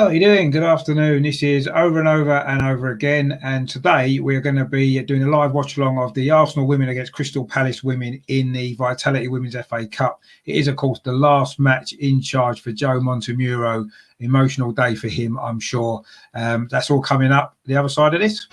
How are you doing? Good afternoon. This is Over and Over and Over Again, and today we're going to be doing a live watch along of the Arsenal women against Crystal Palace women in the Vitality Women's FA Cup. It is, of course, the last match in charge for Joe Montemurro. Emotional day for him, I'm sure. That's all coming up the other side of this.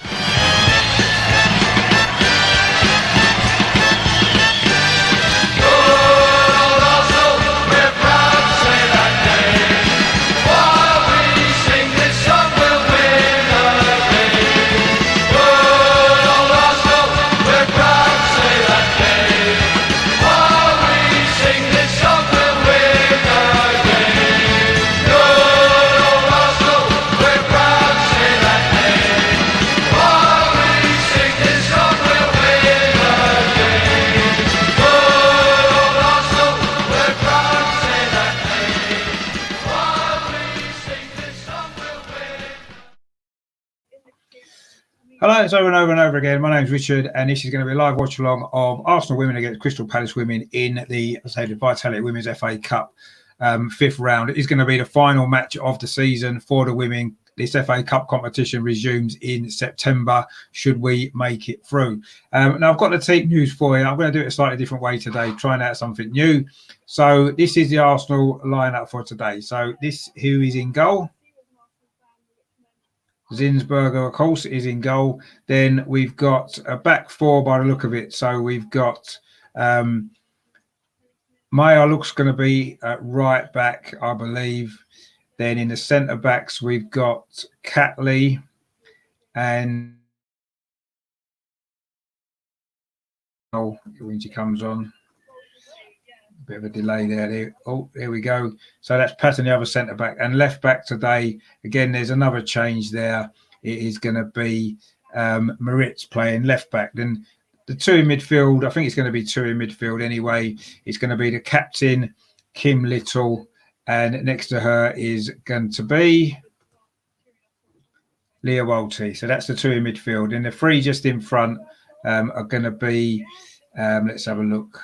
Hello, it's Over and Over and Over Again. My name's Richard, and this is going to be a live watch along of Arsenal women against Crystal Palace women in the Vitality Women's FA Cup fifth round. It is going to be the final match of the season for the women. This FA Cup competition resumes in September, should we make it through. Now, I've got the team news for you. I'm going to do it a slightly different way today, trying out something new. So this is the Arsenal lineup for today. So this, who is in goal? Zinsberger, of course, is in goal. Then we've got a back four by the look of it. So we've got Maya looks going to be at right back, I believe. Then in the centre backs, we've got Catley and when she comes on. Bit of a delay there. Oh, there we go. So that's patting the other centre back and left back today. Again, there's another change there. It is going to be Moritz playing left back. Then the two in midfield, I think it's going to be two in midfield anyway. It's going to be the captain, Kim Little, and next to her is going to be Leah Walty. So that's the two in midfield. And the three just in front are going to be, let's have a look.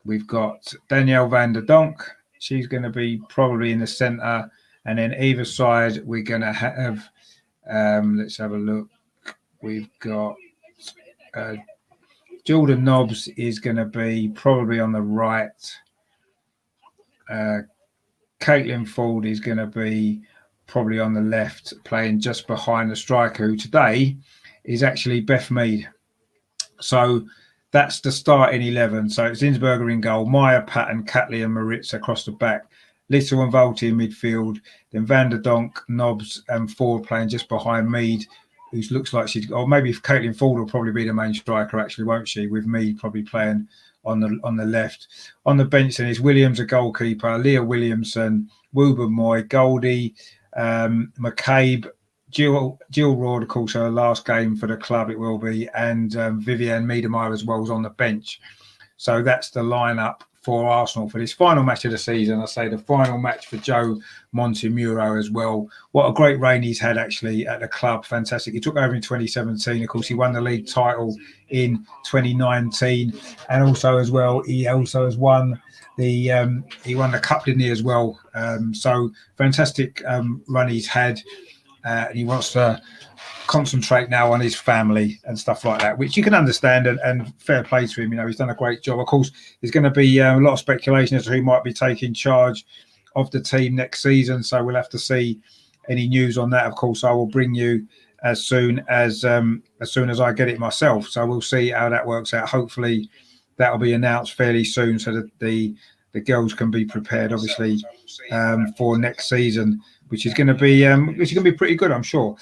We've got Danielle van der Donk. She's going to be probably in the centre. And then either side, we're going to have, let's have a look. We've got Jordan Nobbs is going to be probably on the right. Caitlin Ford is going to be probably on the left, playing just behind the striker, who today is actually Beth Mead. So that's the starting 11. So it's Zinsberger in goal, Maya, Patton, Catley and Moritz across the back. Little and Volti in midfield. Then Van der Donk, Nobbs and Ford playing just behind Mead, who looks like she's... Or maybe Caitlin Ford will probably be the main striker, actually, won't she? With Mead probably playing on the left. On the bench then is Williams, a goalkeeper, Leah Williamson, Woober Moy, Goldie, McCabe, Jill Roard, of course, her last game for the club it will be, and Viviane Miedemar as well is on the bench. So that's the lineup for Arsenal for this final match of the season. I say the final match for Joe Montemuro as well. What a great reign he's had actually at the club. Fantastic. He took over in 2017. Of course, he won the league title in 2019, and also as well, he also has won the he won the cup, didn't he, as well? So fantastic run he's had. And he wants to concentrate now on his family and stuff like that, which you can understand, and fair play to him. You know, he's done a great job. Of course, there's going to be a lot of speculation as to who might be taking charge of the team next season. So we'll have to see any news on that. Of course, I will bring you as soon as I get it myself. So we'll see how that works out. Hopefully, that will be announced fairly soon so that the girls can be prepared, obviously, for next season, which is going to be pretty good, I'm sure.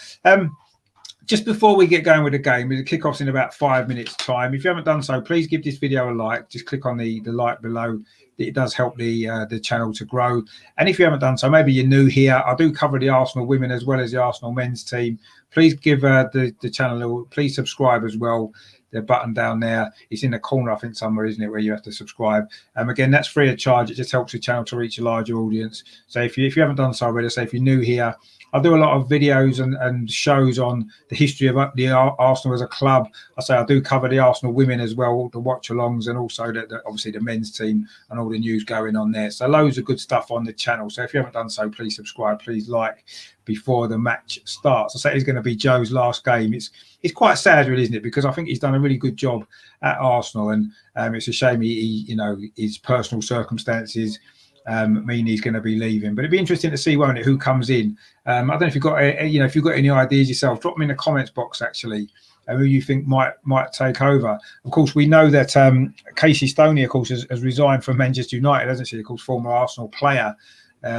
Just before we get going with the game, the kickoff's in about 5 minutes' time. If you haven't done so, please give this video a like. Just click on the like below. It does help the channel to grow. And if you haven't done so, maybe you're new here. I do cover the Arsenal women as well as the Arsenal men's team. Please give the channel, please subscribe as well. The button down there, it's in the corner, I think, somewhere, isn't it, where you have to subscribe. Again, that's free of charge. It just helps the channel to reach a larger audience. So if you haven't done so already, say if you're new here, I do a lot of videos and shows on the history of the Arsenal as a club. I do cover the Arsenal women as well, the watch-alongs, and also obviously the men's team, and all the news going on there. So loads of good stuff on the channel. So if you haven't done so, please subscribe, please like before the match starts. I say it's going to be Joe's last game. It's quite sad, really, isn't it? Because I think he's done a really good job at Arsenal, and it's a shame he his personal circumstances mean he's going to be leaving. But it'd be interesting to see, won't it, who comes in. I don't know if you've got if you've got any ideas yourself, drop them in the comments box actually, who you think might take over. Of course, we know that Casey Stoney, of course, has resigned from Manchester United, hasn't she? Of course, former Arsenal player.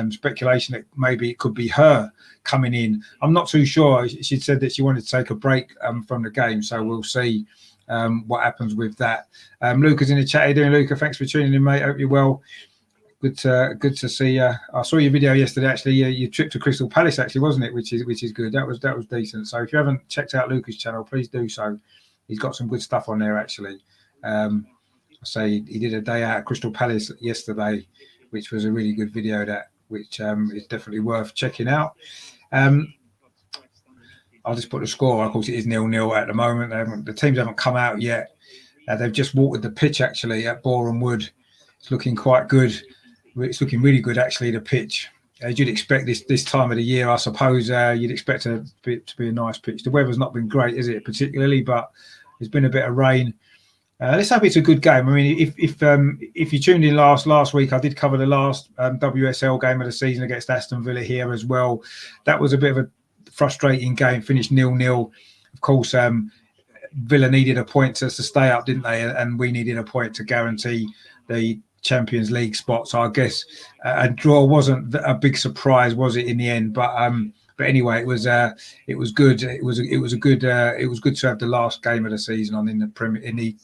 Speculation that maybe it could be her coming in. I'm not too sure. She said that she wanted to take a break from the game, so we'll see what happens with that. Luca's in the chat. How you doing, Luca? Thanks for tuning in, mate. Hope you're well. Good to see you. I saw your video yesterday. Actually, your trip to Crystal Palace, actually, wasn't it? Which is good. That was decent. So if you haven't checked out Luca's channel, please do so. He's got some good stuff on there, actually. I say he did a day out at Crystal Palace yesterday, which was a really good video. Which is definitely worth checking out. I'll just put the score. Of course, it is 0-0 at the moment. The teams haven't come out yet. They've just watered the pitch, actually, at Boreham Wood. It's looking quite good. It's looking really good, actually, the pitch. As you'd expect this time of the year, I suppose, you'd expect it to be a nice pitch. The weather's not been great, is it, particularly, but there's been a bit of rain. Let's hope it's a good game. I mean, if you tuned in last week, I did cover the last WSL game of the season against Aston Villa here as well. That was a bit of a frustrating game, finished 0-0. Of course, Villa needed a point to stay up, didn't they? And we needed a point to guarantee the Champions League spot. So I guess a draw wasn't a big surprise, was it, in the end? But anyway, it was good. It was good to have the last game of the season in the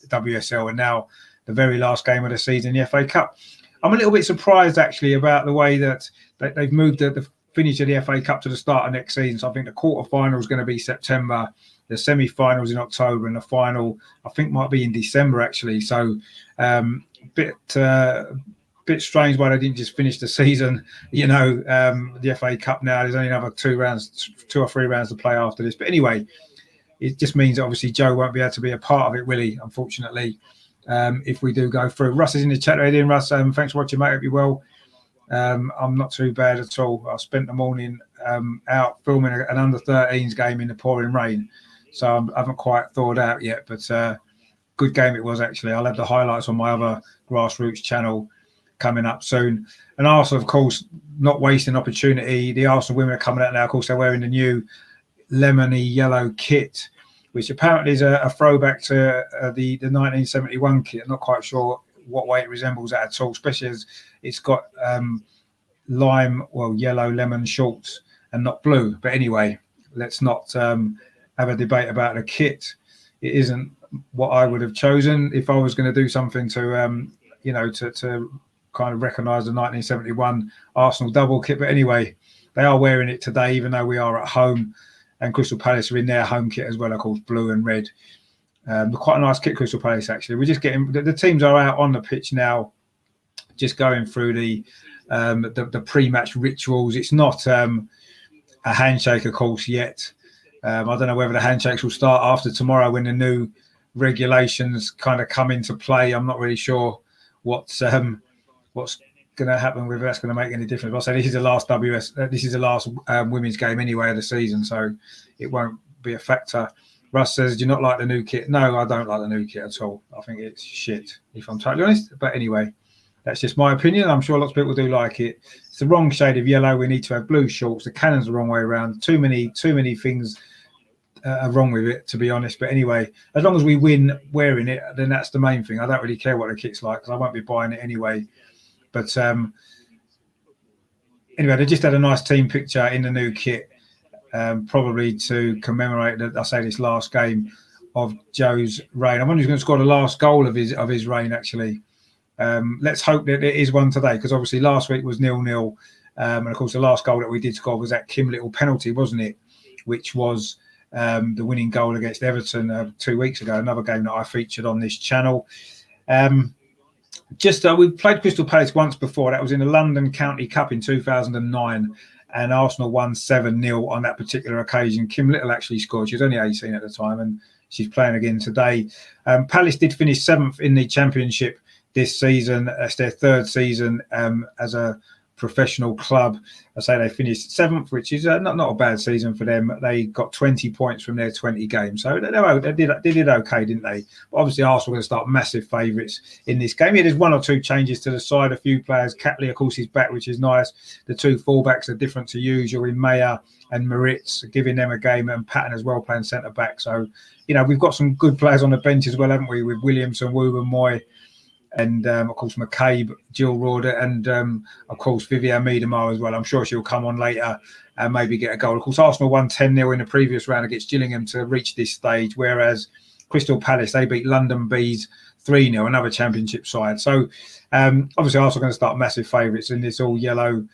WSL, and now the very last game of the season, the FA Cup. I'm a little bit surprised actually about the way that they've moved the finish of the FA Cup to the start of next season. So I think the quarter-final is going to be September, the semi-finals in October, and the final I think might be in December actually. So bit strange why they didn't just finish the season. The FA Cup now, there's only another 2 or 3 rounds to play after this. But anyway, it just means that obviously Joe won't be able to be a part of it, will he? Unfortunately, if we do go through. Russ is in the chat. How you doing, Russ? Thanks for watching, mate. Hope you're well. I'm not too bad at all. I spent the morning out filming an under-13s game in the pouring rain, so I haven't quite thawed out yet. But good game it was, actually. I'll have the highlights on my other grassroots channel coming up soon. And Arsenal, of course, not wasting opportunity. The Arsenal women are coming out now. Of course, they're wearing the new lemony yellow kit, which apparently is a throwback to the 1971 kit. I'm not quite sure what way it resembles that at all, especially as it's got yellow lemon shorts and not blue. But anyway, let's not have a debate about the kit. It isn't what I would have chosen if I was going to do something to to kind of recognise the 1971 Arsenal double kit. But anyway, they are wearing it today, even though we are at home, and Crystal Palace are in their home kit as well, of course, blue and red. Quite a nice kit, Crystal Palace, actually. We're just getting the teams are out on the pitch now, just going through the pre-match rituals. It's not a handshake, of course, yet. I don't know whether the handshakes will start after tomorrow when the new regulations kind of come into play. I'm not really sure what's going to happen, whether that's going to make any difference. But I'll say this is the last women's game anyway of the season, so it won't be a factor. Russ says, do you not like the new kit? No, I don't like the new kit at all. I think it's shit, if I'm totally honest. But anyway, that's just my opinion. I'm sure lots of people do like it. It's the wrong shade of yellow. We need to have blue shorts. The cannon's the wrong way around. Too many things are wrong with it, to be honest. But anyway, as long as we win wearing it, then that's the main thing. I don't really care what the kit's like, because I won't be buying it anyway. But anyway, they just had a nice team picture in the new kit, probably to commemorate this last game of Joe's reign. I wonder who's going to score the last goal of his reign, actually. Let's hope that it is one today, because obviously last week was 0-0. And of course, the last goal that we did score was that Kim Little penalty, wasn't it? Which was the winning goal against Everton 2 weeks ago, another game that I featured on this channel. We played Crystal Palace once before. That was in the London County Cup in 2009, and Arsenal won 7-0 on that particular occasion. Kim Little actually scored. She was only 18 at the time, and she's playing again today. Palace did finish 7th in the Championship this season. It's their third season as a professional club. I say they finished 7th, which is not a bad season for them. They got 20 points from their 20 games, so they did okay, didn't they? But obviously, Arsenal are going to start massive favourites in this game. There's 1 or 2 changes to the side. A few players. Catley, of course, is back, which is nice. The 2 fullbacks are different to usual in Maya and Moritz, giving them a game, and Patton as well playing centre back. So, we've got some good players on the bench as well, haven't we? With Williamson, Woober, Moy, and of course McCabe, Jill Rorder, and of course Vivian Miedemar as well. I'm sure she'll come on later and maybe get a goal. Of course, Arsenal won 10-0 in the previous round against Gillingham to reach this stage, whereas Crystal Palace, they beat London Bees 3-0, another championship side. So obviously Arsenal are going to start massive favourites in this all yellow.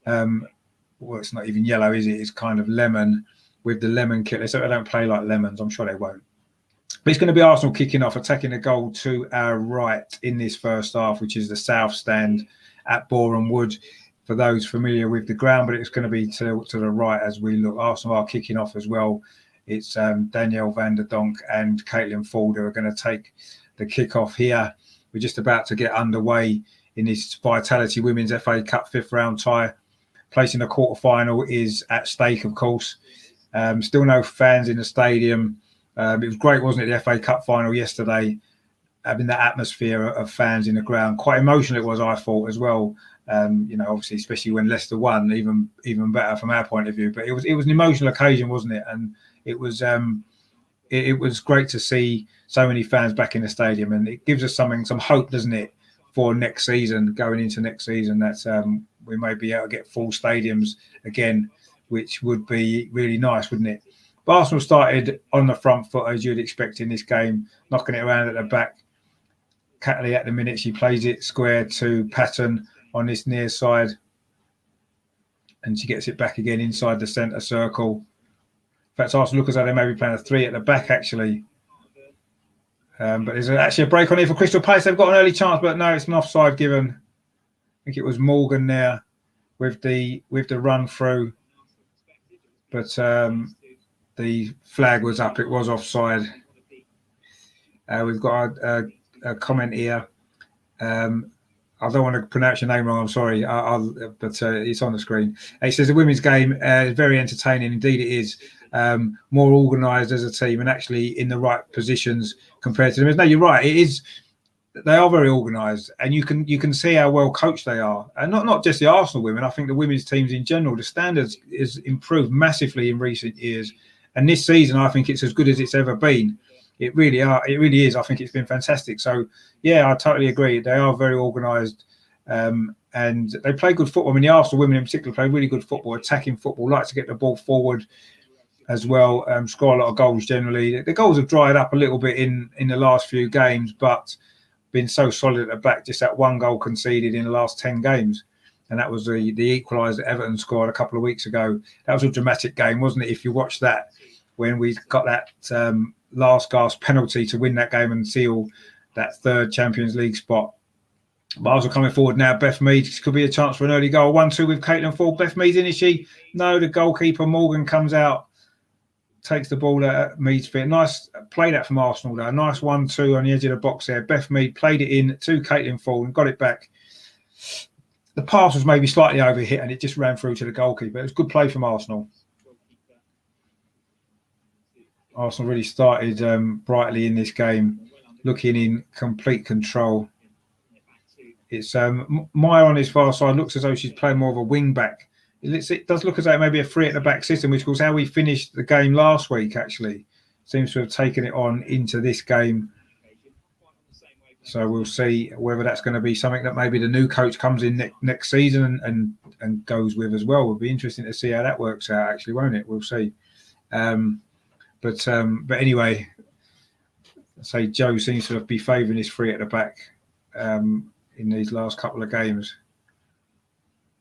Well, it's not even yellow, is it? It's kind of lemon with the lemon kit. So they don't play like lemons. I'm sure they won't. But it's going to be Arsenal kicking off, attacking the goal to our right in this first half, which is the south stand at Boreham Wood. For those familiar with the ground, but it's going to be to the right as we look. Arsenal are kicking off as well. It's Danielle van der Donk and Caitlin Ford who are going to take the kick-off here. We're just about to get underway in this Vitality Women's FA Cup 5th round tie. Placing the quarter-final is at stake, of course. Still no fans in the stadium. It was great, wasn't it, the FA Cup final yesterday, having that atmosphere of fans in the ground. Quite emotional it was, I thought, as well. Obviously, especially when Leicester won, even better from our point of view. But it was an emotional occasion, wasn't it? And it was great to see so many fans back in the stadium, and it gives us some hope, doesn't it, for next season, going into next season, that we may be able to get full stadiums again, which would be really nice, wouldn't it? But Arsenal started on the front foot, as you'd expect in this game, knocking it around at the back. Catley at the minute, she plays it square to Patton on this near side. And she gets it back again inside the centre circle. In fact, Arsenal look as though they may be playing a 3 at the back, actually. But there's actually a break on here for Crystal Palace. They've got an early chance, but no, it's an offside given. I think it was Morgan there with the run through. But the flag was up. It was offside. We've got a comment here. I don't want to pronounce your name wrong. I'm sorry, but it's on the screen. It says the women's game is very entertaining. Indeed, it is. More organised as a team and actually in the right positions compared to them. No, you're right. It is. They are very organised, and you can see how well coached they are, and not just the Arsenal women. I think the women's teams in general, the standards is improved massively in recent years. And this season, I think it's as good as it's ever been. It really is. I think it's been fantastic. So, yeah, I totally agree. They are very organised, and they play good football. I mean, the Arsenal women in particular play really good football, attacking football, like to get the ball forward as well, score a lot of goals generally. The goals have dried up a little bit in the last few games, but been so solid at the back. Just that 1 goal conceded in the last 10 games. And that was the equaliser that Everton scored a couple of weeks ago. That was a dramatic game, wasn't it? If you watch that, when we got that last gasp penalty to win that game and seal that 3rd Champions League spot. But also coming forward now, Beth Mead could be a chance for an early goal. 1-2 with Caitlin Ford. Beth Mead's in, is she? No, the goalkeeper, Morgan, comes out, takes the ball at Mead's feet. Nice play that from Arsenal, though. Nice 1-2 on the edge of the box there. Beth Mead played it in to Caitlin Ford and got it back. The pass was maybe slightly overhit and it just ran through to the goalkeeper. It was good play from Arsenal. Arsenal really started brightly in this game, looking in complete control. It's Maya on his far side looks as though she's playing more of a wing back. It does look as though it may be a 3 at the back system, which was how we finished the game last week, actually. Seems to have taken it on into this game. So we'll see whether that's going to be something that maybe the new coach comes in next season and goes with as well. It'll be interesting to see how that works out, actually, won't it? We'll see. But anyway, I say Joe seems to be favouring his 3 at the back in these last couple of games.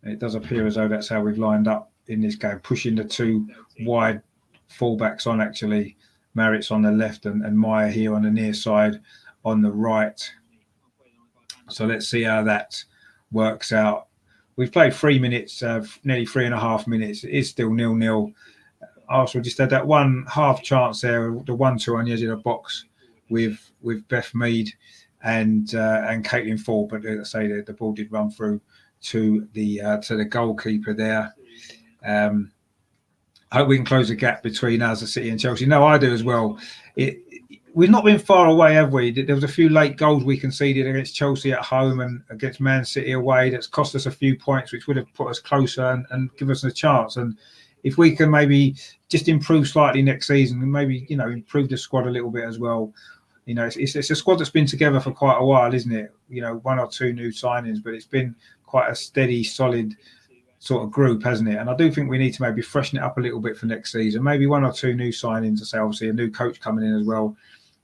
It does appear as though that's how we've lined up in this game, pushing the 2 wide fullbacks on, actually. Maritz on the left and Maya here on the near side on the right. So let's see how that works out. We've played 3 minutes, nearly 3.5 minutes. It is still 0-0. Arsenal just had that 1 half chance there, the 1-2 on the edge of the box with Beth Mead. and Caitlin Ford, but as I say, the ball did run through to the goalkeeper there. I hope we can close the gap between us, the City and Chelsea. No, I do as well. We've not been far away, have we? There was a few late goals we conceded against Chelsea at home and against Man City away that's cost us a few points, which would have put us closer and give us a chance. And if we can maybe just improve slightly next season and maybe, improve the squad a little bit as well. It's a squad that's been together for quite a while, isn't it? 1 or 2 new signings, but it's been quite a steady, solid sort of group, hasn't it? And I do think we need to maybe freshen it up a little bit for next season. Maybe 1 or 2 new signings. I say obviously a new coach coming in as well.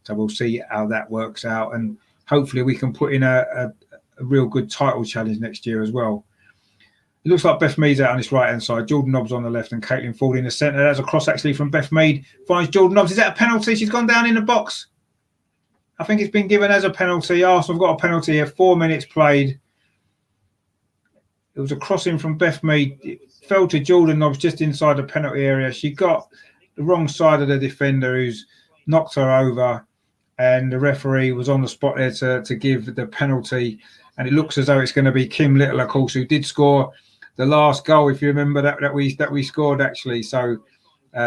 So we'll see how that works out, and hopefully we can put in a real good title challenge next year as well. It looks like Beth Mead's out on this right-hand side. Jordan Nobbs on the left and Caitlin Ford in the centre. That's a cross actually from Beth Mead. Finds Jordan Nobbs. Is that a penalty? She's gone down in the box. I think it's been given as a penalty. Arsenal have got a penalty here. 4 minutes played. It was a crossing from Beth Mead. It fell to Jordan Nobbs just inside the penalty area. She got the wrong side of the defender who's knocked her over, and the referee was on the spot there to give the penalty. And it looks as though it's going to be Kim Little, of course, who did score the last goal, if you remember that we scored actually. So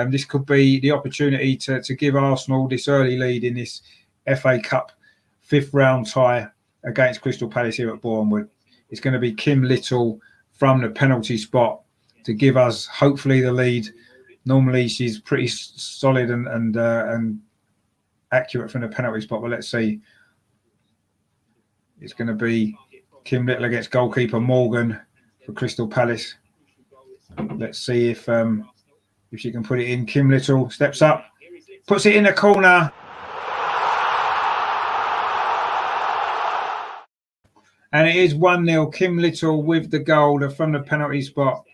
this could be the opportunity to give Arsenal this early lead in this FA Cup 5th round tie against Crystal Palace here at Bournemouth. It's going to be Kim Little from the penalty spot to give us hopefully the lead. Normally she's pretty solid and accurate from the penalty spot, but let's see. It's going to be Kim Little against goalkeeper Morgan for Crystal Palace. Let's see if she can put it in. Kim Little steps up, puts it in the corner. And it is 1-0. Kim Little with the goal from the penalty spot.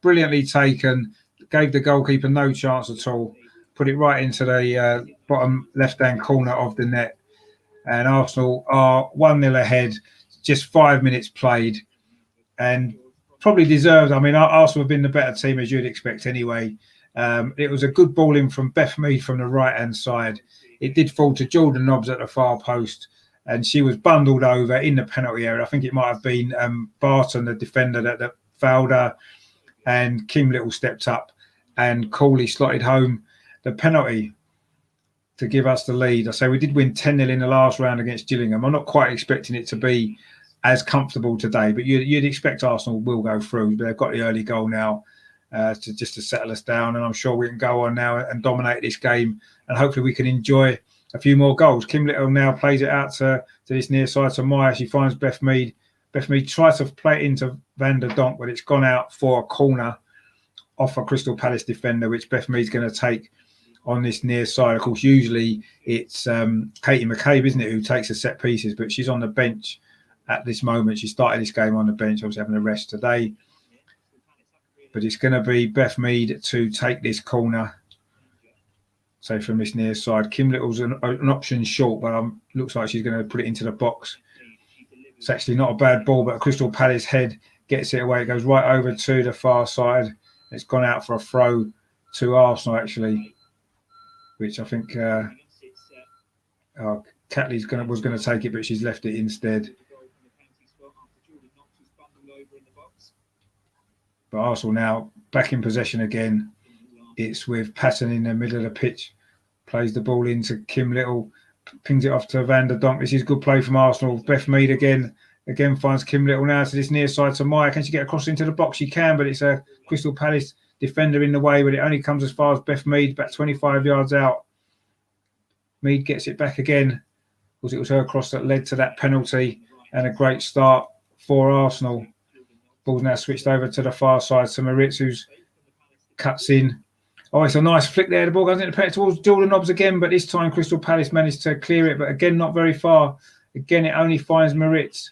Brilliantly taken. Gave the goalkeeper no chance at all. Put it right into the bottom left-hand corner of the net. And Arsenal are 1-0 ahead. Just 5 minutes played. And probably deserved. I mean, Arsenal have been the better team, as you'd expect anyway. It was a good ball in from Beth Mead from the right-hand side. It did fall to Jordan Nobbs at the far post. And she was bundled over in the penalty area. I think it might have been Barton, the defender, that fouled her. And Kim Little stepped up and coolly slotted home the penalty to give us the lead. I say we did win 10-0 in the last round against Gillingham. I'm not quite expecting it to be as comfortable today, but you'd expect Arsenal will go through. But they've got the early goal now to settle us down. And I'm sure we can go on now and dominate this game. And hopefully we can enjoy a few more goals. Kim Little now plays it out to this near side to Maya. She finds Beth Mead. Beth Mead tries to play it into Van der Donk, but it's gone out for a corner off a Crystal Palace defender, which Beth Mead's going to take on this near side. Of course, usually it's Katie McCabe, isn't it, who takes the set pieces, but she's on the bench at this moment. She started this game on the bench, obviously having a rest today. But it's going to be Beth Mead to take this corner. So from this near side, Kim Little's an option short, but looks like she's going to put it into the box. It's actually not a bad ball, but a Crystal Palace head gets it away. It goes right over to the far side. It's gone out for a throw to Arsenal, actually, which I think Catley was going to take it, but she's left it instead. But Arsenal now back in possession again. It's with Patton in the middle of the pitch. Plays the ball into Kim Little. Pings it off to Van der Donk. This is good play from Arsenal. Beth Mead again finds Kim Little now to this near side to Maya. Can she get across into the box? She can, but it's a Crystal Palace defender in the way, but it only comes as far as Beth Mead, about 25 yards out. Mead gets it back again, because it was her cross that led to that penalty, and a great start for Arsenal. Ball's now switched over to the far side to Maritz, who's cuts in. Oh, it's a nice flick there. The ball goes into towards Jordan Nobbs again, but this time Crystal Palace managed to clear it, but again, not very far. Again, it only finds Maritz.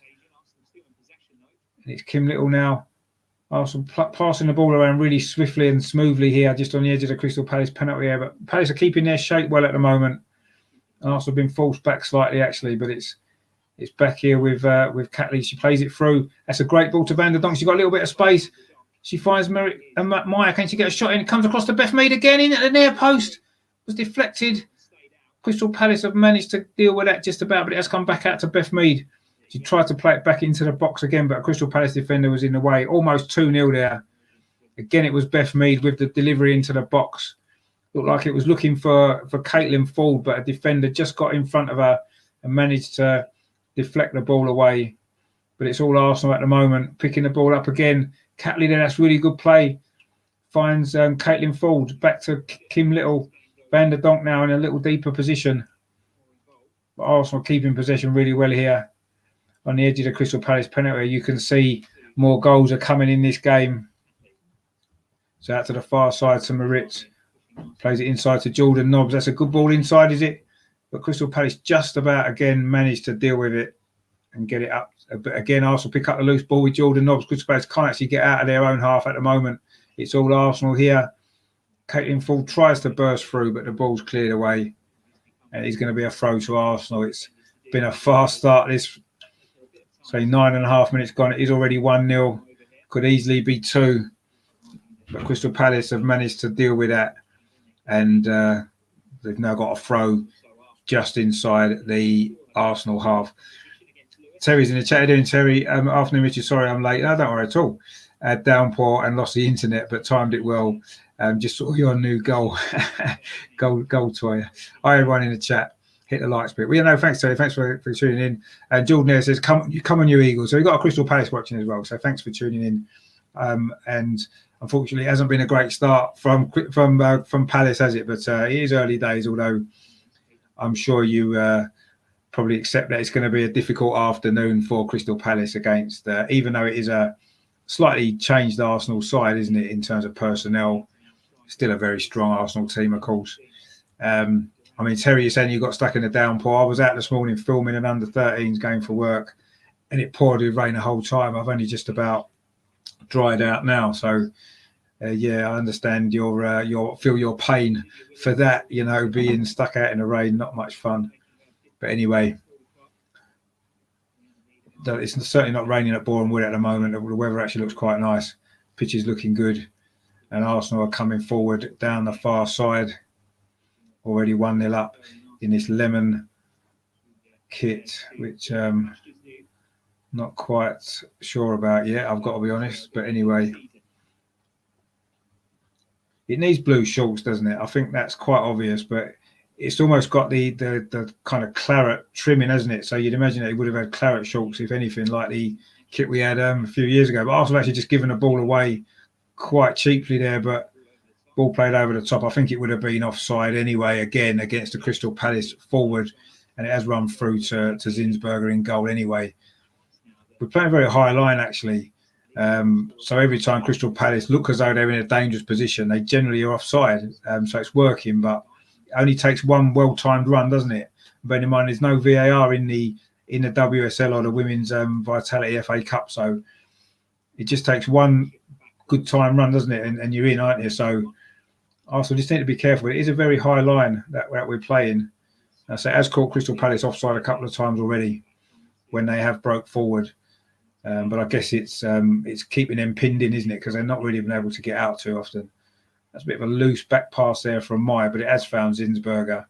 And it's Kim Little now. Arsenal passing the ball around really swiftly and smoothly here, just on the edge of the Crystal Palace penalty area. But Palace are keeping their shape well at the moment. And Arsenal have been forced back slightly, actually, but it's back here with Catley. She plays it through. That's a great ball to Van der Donk. She's got a little bit of space. She finds Maya. Can she get a shot in? It comes across to Beth Mead again in at the near post. Was deflected. Crystal Palace have managed to deal with that just about, but it has come back out to Beth Mead. She tried to play it back into the box again, but a Crystal Palace defender was in the way. Almost 2-0 there. Again, it was Beth Mead with the delivery into the box. Looked like it was looking for Caitlin Ford, but a defender just got in front of her and managed to deflect the ball away. But it's all Arsenal at the moment, picking the ball up again. Catley there, that's really good play. Finds Caitlin Ford, back to Kim Little. Van der Donk now in a little deeper position. But Arsenal keeping possession really well here. On the edge of the Crystal Palace penalty, you can see more goals are coming in this game. So out to the far side to Maritz. Plays it inside to Jordan Nobbs. That's a good ball inside, is it? But Crystal Palace just about again managed to deal with it and get it up. But again, Arsenal pick up the loose ball with Jordan Nobbs. Crystal Palace can't actually get out of their own half at the moment. It's all Arsenal here. Caitlin Ford tries to burst through, but the ball's cleared away. And it's going to be a throw to Arsenal. It's been a fast start. This, say, 9.5 minutes gone. It is already 1-0. Could easily be 2. But Crystal Palace have managed to deal with that. And they've now got a throw just inside the Arsenal half. Terry's in the chat. How you doing, Terry? Afternoon, Richard. Sorry I'm late. No, don't worry at all. Downpour and lost the internet, but timed it well. Just saw your new goal toy. Hi, everyone in the chat. Hit the likes bit. Well, yeah, no, thanks, Terry. Thanks for tuning in. Jordan there says, come on, you Eagles. So we've got a Crystal Palace watching as well. So thanks for tuning in. And unfortunately, it hasn't been a great start from Palace, has it? But it is early days, although I'm sure you probably accept that it's going to be a difficult afternoon for Crystal Palace against, even though it is a slightly changed Arsenal side, isn't it, in terms of personnel? Still a very strong Arsenal team, of course. I mean, Terry, you're saying you got stuck in the downpour. I was out this morning filming an under-13s game for work, and it poured with rain the whole time. I've only just about dried out now, so yeah, I understand your feel your pain for that. You know, being stuck out in the rain, not much fun. But anyway, it's certainly not raining at Boreham Wood at the moment. The weather actually looks quite nice. Pitch is looking good. And Arsenal are coming forward down the far side. Already 1-0 up in this lemon kit, which not quite sure about yet, I've got to be honest. But anyway, it needs blue shorts, doesn't it? I think that's quite obvious, but it's almost got the kind of claret trimming, hasn't it? So you'd imagine that it would have had claret shorts, if anything, like the kit we had a few years ago. But Arsenal actually just given the ball away quite cheaply there, but ball played over the top. I think it would have been offside anyway, again, against the Crystal Palace forward, and it has run through to Zinsberger in goal anyway. We're playing a very high line, actually. So every time Crystal Palace look as though they're in a dangerous position, they generally are offside. So it's working, but it only takes one well-timed run, doesn't it? Bear in mind, there's no VAR in the WSL or the Women's Vitality FA Cup, so it just takes one good time run, doesn't it? And you're in, aren't you? So Arsenal just need to be careful. It is a very high line that we're playing. So it has caught Crystal Palace offside a couple of times already when they have broke forward. But I guess it's keeping them pinned in, isn't it? Because they're not really been able to get out too often. That's a bit of a loose back pass there from Maya, but it has found Zinsberger.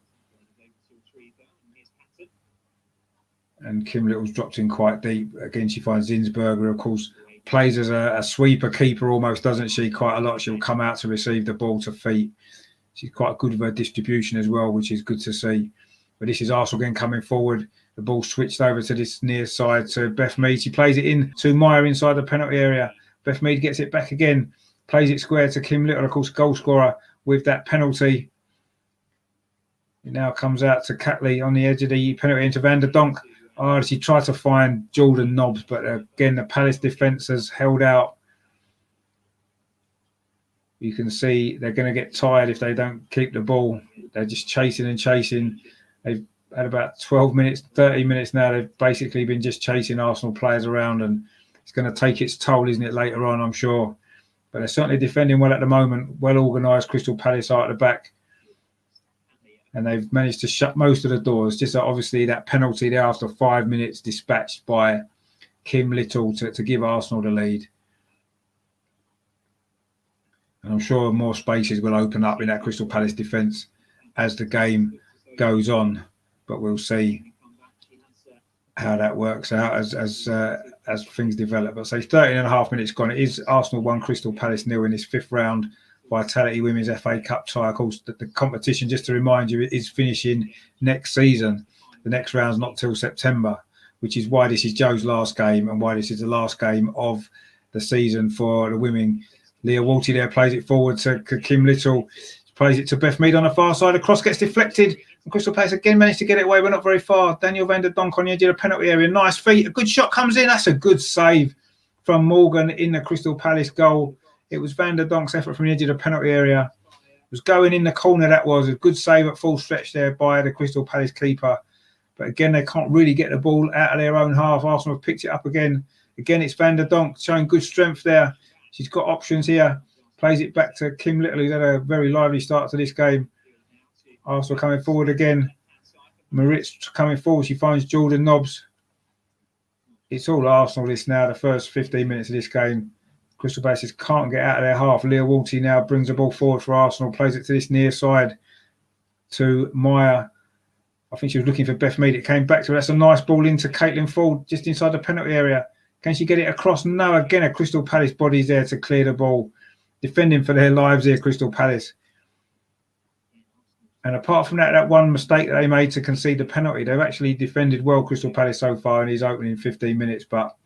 And Kim Little's dropped in quite deep. Again, she finds Zinsberger, of course, plays as a sweeper keeper almost, doesn't she? Quite a lot. She'll come out to receive the ball to feet. She's quite good with her distribution as well, which is good to see. But this is Arsenal again coming forward. The ball switched over to this near side to Beth Mead. She plays it in to Maya inside the penalty area. Beth Mead gets it back again. Plays it square to Kim Little, of course, goal scorer with that penalty. It now comes out to Catley on the edge of the penalty into Van der Donk. Oh, she tried to find Jordan Nobbs, but again, the Palace defence has held out. You can see they're going to get tired if they don't keep the ball. They're just chasing and chasing. They've had about 12 minutes, 30 minutes now. They've basically been just chasing Arsenal players around, and it's going to take its toll, isn't it, later on, I'm sure. But they're certainly defending well at the moment. Well organised, Crystal Palace are at the back. And they've managed to shut most of the doors. Just obviously that penalty there after 5 minutes dispatched by Kim Little to give Arsenal the lead. And I'm sure more spaces will open up in that Crystal Palace defence as the game goes on, but we'll see how that works out as things develop. But say 13.5 minutes gone. It is Arsenal 1, Crystal Palace 0 in this 5th round Vitality Women's FA Cup tie. Of course, the competition, just to remind you, is finishing next season. The next round's not till September, which is why this is Joe's last game and why this is the last game of the season for the women. Leah Walty there plays it forward to Kim Little. Plays it to Beth Mead on the far side. The cross gets deflected. And Crystal Palace again managed to get it away, but not very far. Daniel van der Donk on the edge of the penalty area. Nice feet. A good shot comes in. That's a good save from Morgan in the Crystal Palace goal. It was van der Donk's effort from the edge of the penalty area. It was going in the corner. That was a good save at full stretch there by the Crystal Palace keeper. But again, they can't really get the ball out of their own half. Arsenal have picked it up again. Again, it's van der Donk showing good strength there. She's got options here. Plays it back to Kim Little, who's had a very lively start to this game. Arsenal coming forward again. Maritz coming forward. She finds Jordan Nobbs. It's all Arsenal this now, the first 15 minutes of this game. Crystal Palace can't get out of their half. Leah Walty now brings the ball forward for Arsenal. Plays it to this near side to Meyer. I think she was looking for Beth Mead. It came back to her. That's a nice ball into Caitlin Ford, just inside the penalty area. Can she get it across? No. Again, a Crystal Palace body's there to clear the ball. Defending for their lives here, Crystal Palace. And apart from that one mistake that they made to concede the penalty, they've actually defended well, Crystal Palace, so far in his opening 15 minutes. But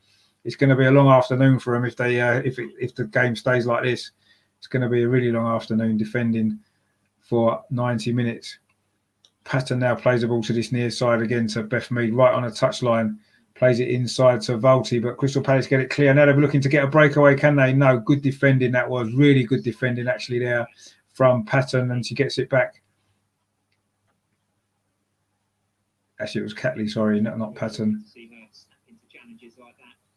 it's going to be a long afternoon for them if they if the game stays like this. It's going to be a really long afternoon defending for 90 minutes. Patton now plays the ball to this near side again to Beth Mead, right on the touchline. Plays it inside to Volti, but Crystal Palace get it clear. Now they're looking to get a breakaway, can they? No, good defending. That was really good defending, actually, there from Patton, and she gets it back. Actually, it was Catley, sorry, not Patton.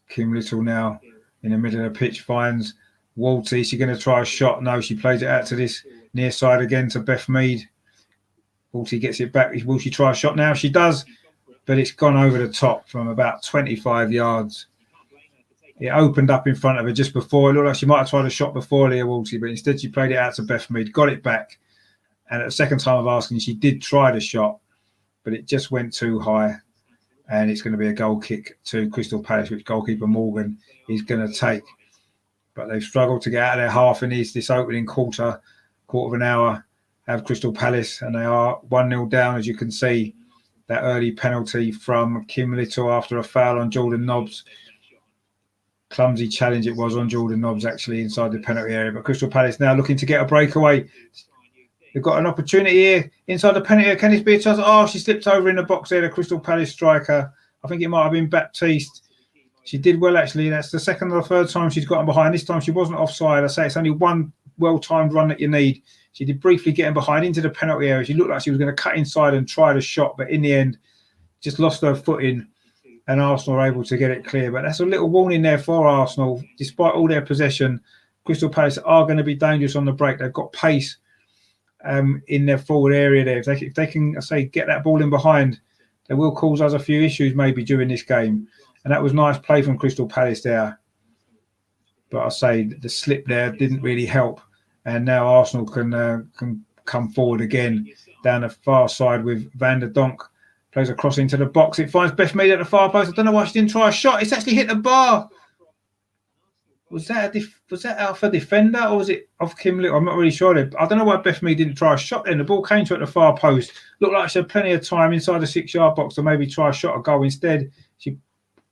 Kim Little now in the middle of the pitch finds Walty. She's going to try a shot. No, she plays it out to this near side again to Beth Mead. Walty gets it back. Will she try a shot now? She does. But it's gone over the top from about 25 yards. It opened up in front of her just before. It looked like she might have tried a shot before Leah Walty, but instead she played it out to Beth Mead, got it back. And at the second time of asking, she did try the shot, but it just went too high. And it's going to be a goal kick to Crystal Palace, which goalkeeper Morgan is going to take. But they've struggled to get out of their half in this opening quarter of an hour. Have Crystal Palace, and they are 1-0 down, as you can see. That early penalty from Kim Little after a foul on Jordan Nobbs. Clumsy challenge it was on Jordan Nobbs, actually, inside the penalty area. But Crystal Palace now looking to get a breakaway. They've got an opportunity here inside the penalty area. Can this be a chance? Oh, she slipped over in the box there, the Crystal Palace striker. I think it might have been Baptiste. She did well, actually. That's the second or the third time she's gotten behind. This time she wasn't offside. I say it's only one well-timed run that you need. She did briefly get in behind into the penalty area. She looked like she was going to cut inside and try the shot, but in the end, just lost her footing, and Arsenal are able to get it clear. But that's a little warning there for Arsenal. Despite all their possession, Crystal Palace are going to be dangerous on the break. They've got pace in their forward area there. If they can, I say, get that ball in behind, they will cause us a few issues maybe during this game. And that was nice play from Crystal Palace there. But I say the slip there didn't really help. And now Arsenal can come forward again down the far side with van der Donk. Plays a cross into the box. It finds Beth Mead at the far post. I don't know why she didn't try a shot. It's actually hit the bar. Was that off a defender or was it off Kim Little? I'm not really sure. I don't know why Beth Mead didn't try a shot then. The ball came to her at the far post. Looked like she had plenty of time inside the 6-yard box to maybe try a shot or goal. Instead, she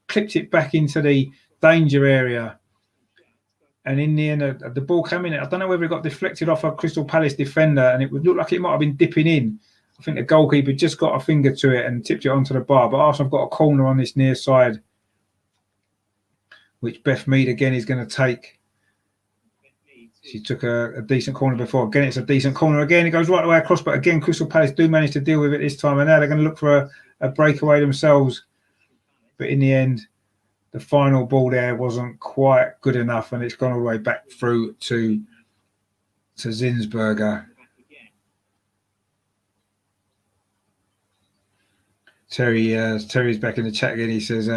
clipped it back into the danger area. And in the end, the ball came in. I don't know whether it got deflected off a Crystal Palace defender, and it would look like it might have been dipping in. I think the goalkeeper just got a finger to it and tipped it onto the bar. But Arsenal have got a corner on this near side, which Beth Mead again is going to take. She took a decent corner before. Again, it's a decent corner. Again, it goes right the way across. But again, Crystal Palace do manage to deal with it this time. And now they're going to look for a breakaway themselves. But in the end, the final ball there wasn't quite good enough, and it's gone all the way back through to Zinsberger. Terry's back in the chat again. He says,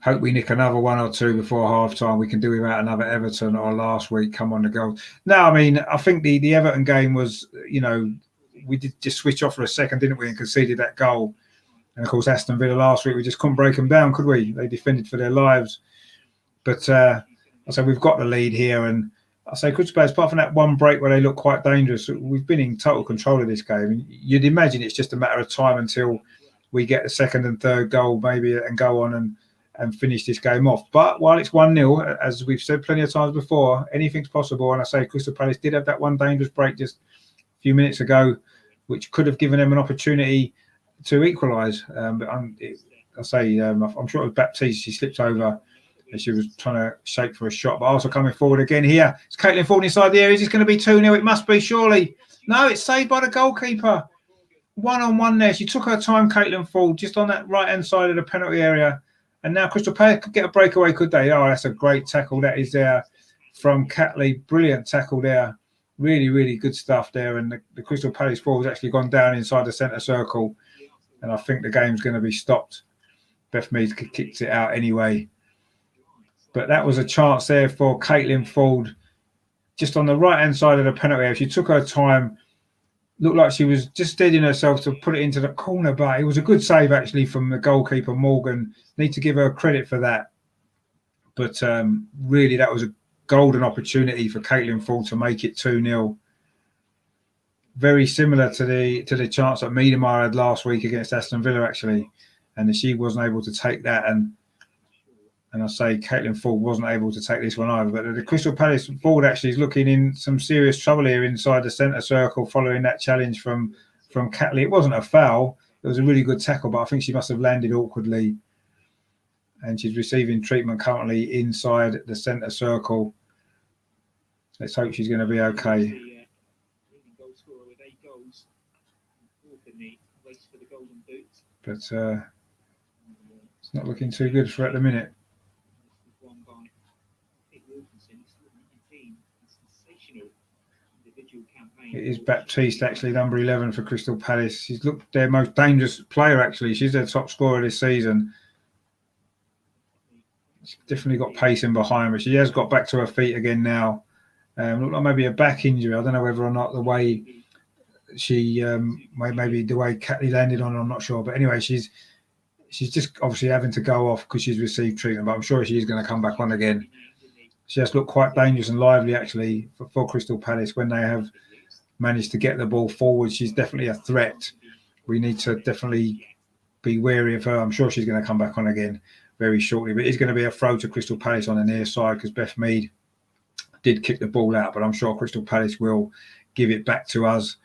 hope we nick another 1 or 2 before half-time. We can do without another Everton or last week. Come on, the goal. No, I mean, I think the Everton game was, we did just switch off for a second, didn't we, and conceded that goal. And of course, Aston Villa last week, we just couldn't break them down, could we? They defended for their lives. But I say we've got the lead here, and I say Crystal Palace, apart from that one break where they look quite dangerous, we've been in total control of this game. You'd imagine it's just a matter of time until we get the second and third goal, maybe, and go on and finish this game off. But while it's 1-0, as we've said plenty of times before, anything's possible. And I say Crystal Palace did have that one dangerous break just a few minutes ago, which could have given them an opportunity to equalise. But I'm sure it was Baptiste. She slipped over and she was trying to shake for a shot. But also coming forward again here. It's Caitlin Ford inside the area. Is this going to be 2-0? It must be, surely. No, it's saved by the goalkeeper. One-on-one there. She took her time, Caitlin Ford, just on that right-hand side of the penalty area. And now Crystal Palace could get a breakaway, could they? Oh, that's a great tackle. That is there from Catley. Brilliant tackle there. Really, really good stuff there. And the Crystal Palace ball has actually gone down inside the centre circle. And I think the game's going to be stopped. Beth Mead kicked it out anyway. But that was a chance there for Caitlin Ford, just on the right-hand side of the penalty area. She took her time. Looked like she was just steadying herself to put it into the corner, but it was a good save, actually, from the goalkeeper, Morgan. Need to give her credit for that. But really, that was a golden opportunity for Caitlin Ford to make it 2-0. Very similar to the chance that Miedemar had last week against Aston Villa, actually. And she wasn't able to take that. And I say Caitlin Ford wasn't able to take this one either. But the Crystal Palace forward actually is looking in some serious trouble here inside the centre circle following that challenge from Catley. It wasn't a foul. It was a really good tackle, but I think she must have landed awkwardly. And she's receiving treatment currently inside the centre circle. Let's hope she's going to be okay. But it's not looking too good for at the minute. It is Baptiste, actually, number 11 for Crystal Palace. She's looked their most dangerous player, actually. She's their top scorer this season. She's definitely got pace in behind her. She has got back to her feet again now. Looked like maybe a back injury. I don't know whether or not the way she, maybe the way Catley landed on her, I'm not sure. But anyway, she's just obviously having to go off because she's received treatment. But I'm sure she is going to come back on again. She has looked quite dangerous and lively, actually, for Crystal Palace when they have managed to get the ball forward. She's definitely a threat. We need to definitely be wary of her. I'm sure she's going to come back on again very shortly. But it's going to be a throw to Crystal Palace on the near side because Beth Mead did kick the ball out. But I'm sure Crystal Palace will give it back to us.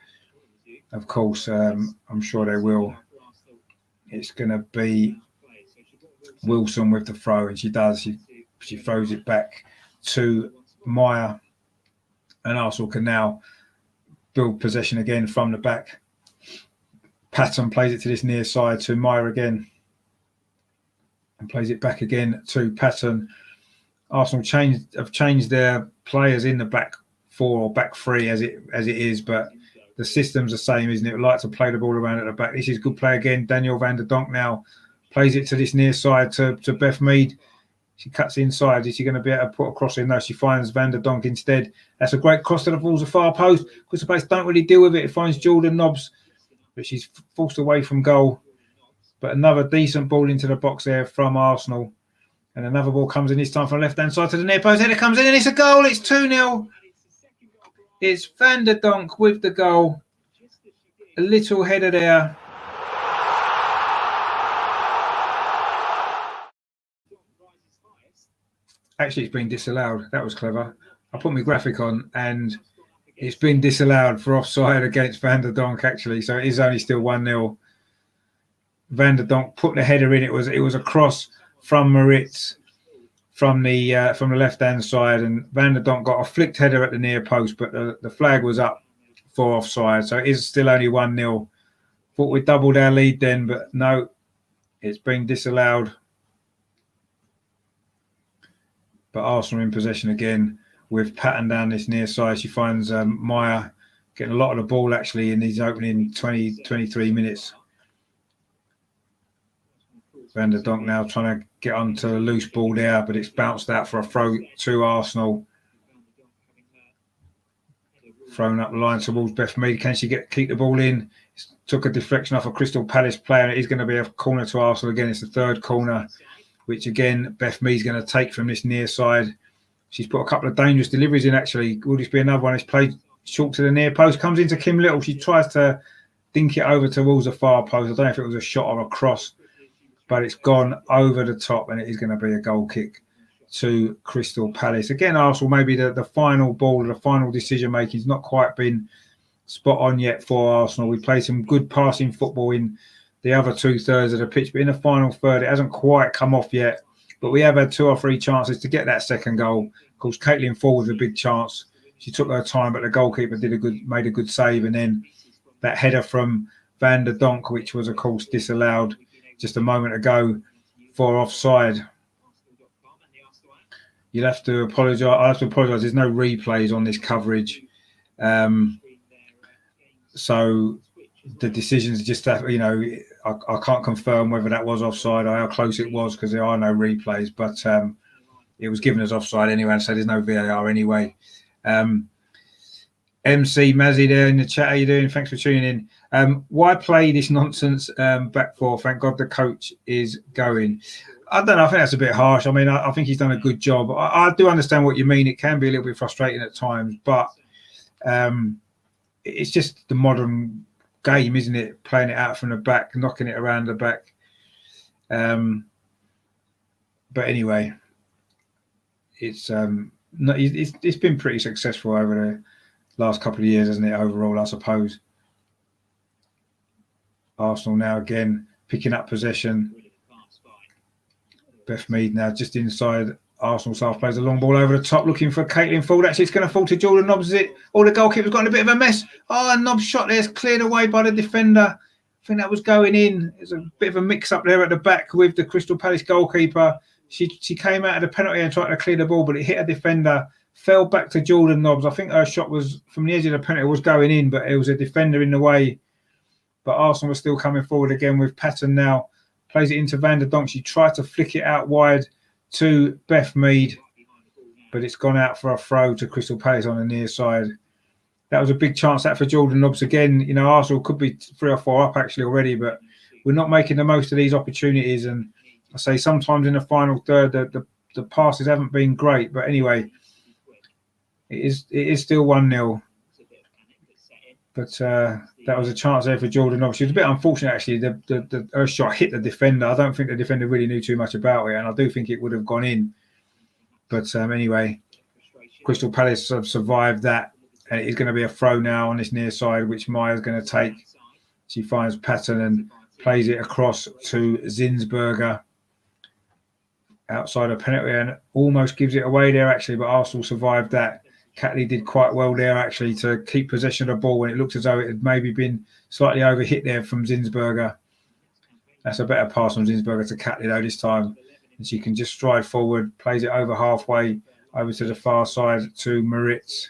Of course, I'm sure they will. It's going to be Wilson with the throw, and she does. She throws it back to Meyer, and Arsenal can now build possession again from the back. Patton plays it to this near side to Meyer again, and plays it back again to Patton. Arsenal have changed their players in the back four or back three as it is, but the system's the same, isn't it? We like to play the ball around at the back. This is good play again. Daniel van der Donk now plays it to this near side to Beth Mead. She cuts inside. Is she going to be able to put a cross in? No, she finds Van der Donk instead. That's a great cross to the balls, the far post. Crystal Palace don't really deal with it. It finds Jordan Nobbs, but she's forced away from goal. But another decent ball into the box there from Arsenal. And another ball comes in this time from the left-hand side to the near post. Header comes in and it's a goal. It's 2-0. It's Van der Donk with the goal. A little header there. Actually, it's been disallowed. That was clever. I put my graphic on and it's been disallowed for offside against Van der Donk, actually. So it is only still 1-0. Van der Donk put the header in. It was a cross from Maritz from the left-hand side, and Van der Donk got a flicked header at the near post, but the flag was up for offside. So it is still only 1-0. Thought we doubled our lead then, but no, it's been disallowed. But Arsenal in possession again with Patton down this near side. She finds Meyer getting a lot of the ball actually in these opening 23 minutes. Van der Donk now trying to get onto a loose ball there, but it's bounced out for a throw to Arsenal. thrown up the line towards Beth Mead. Can she keep the ball in? Took a deflection off a Crystal Palace player. It is going to be a corner to Arsenal again. It's the third corner, which again Beth Mead's going to take from this near side. She's put a couple of dangerous deliveries in, actually. Will this be another one? It's played short to the near post. Comes into Kim Little. She tries to dink it over towards the far post. I don't know if it was a shot or a cross, but it's gone over the top, and it is going to be a goal kick to Crystal Palace. Again, Arsenal, maybe the final ball, the final decision-making has not quite been spot on yet for Arsenal. We played some good passing football in the other 2/3 of the pitch, but in the final third, it hasn't quite come off yet. But we have had 2 or 3 chances to get that second goal. Of course, Caitlin Ford with a big chance. She took her time, but the goalkeeper made a good save. And then that header from Van der Donk, which was, of course, disallowed just a moment ago for offside. You'll have to apologise. I have to apologise. There's no replays on this coverage. So the decisions just have, I can't confirm whether that was offside or how close it was because there are no replays, but it was given as offside anyway, so there's no VAR anyway. MC Mazzy there in the chat, how you doing? Thanks for tuning in. Why play this nonsense back four? Thank God the coach is going. I don't know, I think that's a bit harsh. I mean, I think he's done a good job. I do understand what you mean. It can be a little bit frustrating at times, but it's just the modern game, isn't it? Playing it out from the back, knocking it around the back. But anyway, it's been pretty successful over the last couple of years, hasn't it? Overall, I suppose. Arsenal now again picking up possession. Beth Mead now just inside Arsenal's half, plays a long ball over the top, looking for Caitlin Ford. Actually, it's going to fall to Jordan Nobbs, is it? Oh, the goalkeeper's got in a bit of a mess. Oh, Nobbs' shot there is cleared away by the defender. I think that was going in. There's a bit of a mix-up there at the back with the Crystal Palace goalkeeper. She came out of the penalty and tried to clear the ball, but it hit a defender, fell back to Jordan Nobbs. I think her shot was from the edge of the penalty, was going in, but it was a defender in the way. But Arsenal was still coming forward again with Patton now. Plays it into Van der Donk. She tried to flick it out wide to Beth Mead, but it's gone out for a throw to Crystal Palace on the near side. That was a big chance that for Jordan Nobbs again. You know, Arsenal could be 3 or 4 up actually already, but we're not making the most of these opportunities. And I say sometimes in the final third, the passes haven't been great. But anyway, it is still 1-0. But that was a chance there for Jordan Nobbs. She was a bit unfortunate actually. Her shot hit the defender. I don't think the defender really knew too much about it, and I do think it would have gone in. But anyway, Crystal Palace have survived that. And it is going to be a throw now on this near side, which Maya's going to take. She finds Patton and plays it across to Zinsberger outside of penalty and almost gives it away there actually, but Arsenal survived that. Catley did quite well there actually to keep possession of the ball when it looked as though it had maybe been slightly overhit there from Zinsberger. That's a better pass from Zinsberger to Catley though this time. And she can just stride forward, plays it over halfway, over to the far side to Moritz.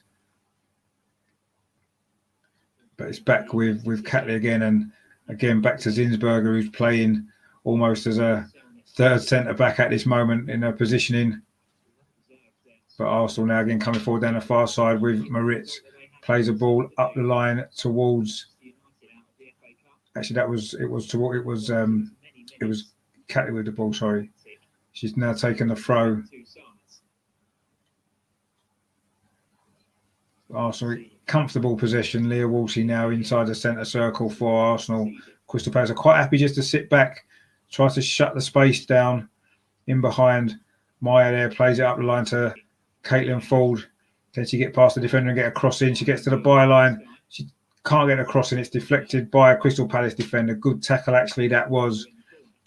But it's back with Catley again, and again back to Zinsberger, who's playing almost as a third centre back at this moment in her positioning. But Arsenal now again coming forward down the far side with Moritz, plays a ball up the line towards. Actually, it was Catley with the ball. Sorry, she's now taken the throw. Arsenal comfortable possession. Leah Walshy now inside the centre circle for Arsenal. Crystal Palace are quite happy just to sit back, try to shut the space down in behind. Maya there plays it up the line to Caitlin Ford. Then she get past the defender and get a cross in. She gets to the byline. She can't get a cross in. It's deflected by a Crystal Palace defender. Good tackle actually that was.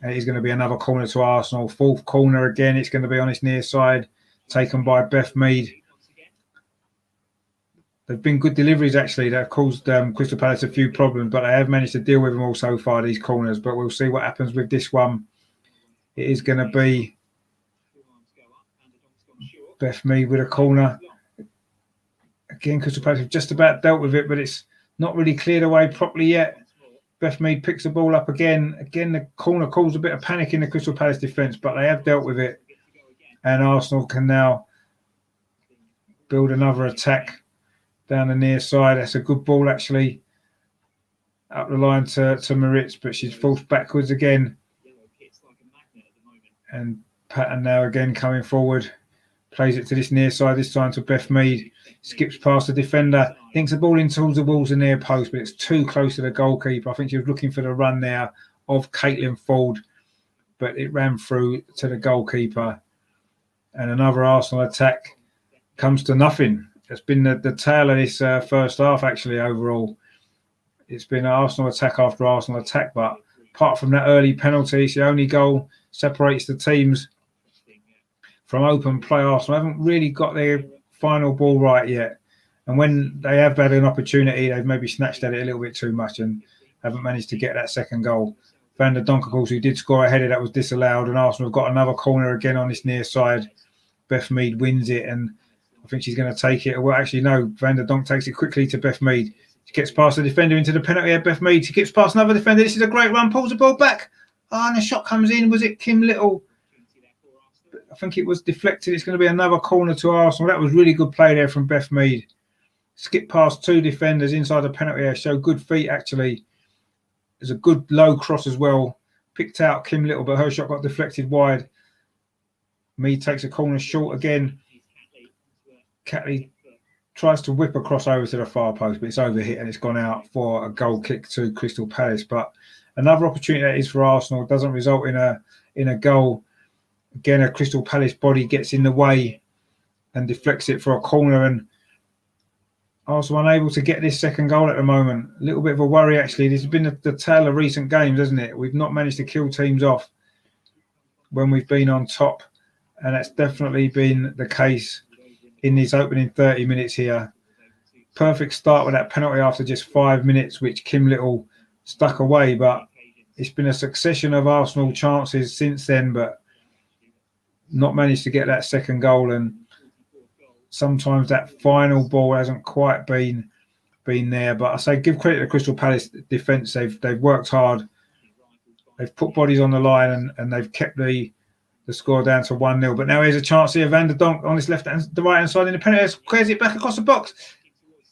And it is going to be another corner to Arsenal. 4th corner again. It's going to be on its near side, taken by Beth Mead. They've been good deliveries, actually, that have caused Crystal Palace a few problems, but they have managed to deal with them all so far, these corners. But we'll see what happens with this one. It is going to be Beth Mead with a corner. Again, Crystal Palace have just about dealt with it, but it's not really cleared away properly yet. Beth Mead picks the ball up again. Again, the corner caused a bit of panic in the Crystal Palace defence, but they have dealt with it. And Arsenal can now build another attack down the near side. That's a good ball, actually. Up the line to Moritz, but she's forced backwards again. And Patton now again coming forward. Plays it to this near side, this time to Beth Mead. Skips past the defender. Thinks the ball in towards the walls and near post, but it's too close to the goalkeeper. I think she was looking for the run there of Caitlin Ford, but it ran through to the goalkeeper. And another Arsenal attack comes to nothing. It's been the tail of this first half, actually, overall. It's been an Arsenal attack after Arsenal attack, but apart from that early penalty, it's the only goal separates the teams from open play. Arsenal haven't really got their final ball right yet. And when they have had an opportunity, they've maybe snatched at it a little bit too much and haven't managed to get that second goal. Van der Donk, of course, who did score a header that was disallowed, and Arsenal have got another corner again on this near side. Beth Mead wins it, and I think she's going to take it. Well, actually, no, Van der Donk takes it quickly to Beth Mead. She gets past the defender into the penalty area. Beth Mead, she gets past another defender. This is a great run, pulls the ball back. And the shot comes in. Was it Kim Little? I think it was deflected. It's going to be another corner to Arsenal. That was really good play there from Beth Mead. Skip past two defenders inside the penalty area. Show good feet, actually. There's a good low cross as well. Picked out Kim Little, but her shot got deflected wide. Mead takes a corner short again. Catley tries to whip a cross over to the far post, but it's overhit and it's gone out for a goal kick to Crystal Palace. But another opportunity that is for Arsenal. It doesn't result in a goal. Again, a Crystal Palace body gets in the way and deflects it for a corner, and Arsenal unable to get this second goal at the moment. A little bit of a worry, actually. This has been the tale of recent games, hasn't it? We've not managed to kill teams off when we've been on top, and that's definitely been the case in these opening 30 minutes here. Perfect start with that penalty after just 5 minutes, which Kim Little stuck away, but it's been a succession of Arsenal chances since then, but not managed to get that second goal. And sometimes that final ball hasn't quite been there. But I say give credit to Crystal Palace defence. They've worked hard. They've put bodies on the line and they've kept the score down to 1-0. But now here's a chance here. Van der Donk on his the right hand side in the penalty, clears it back across the box.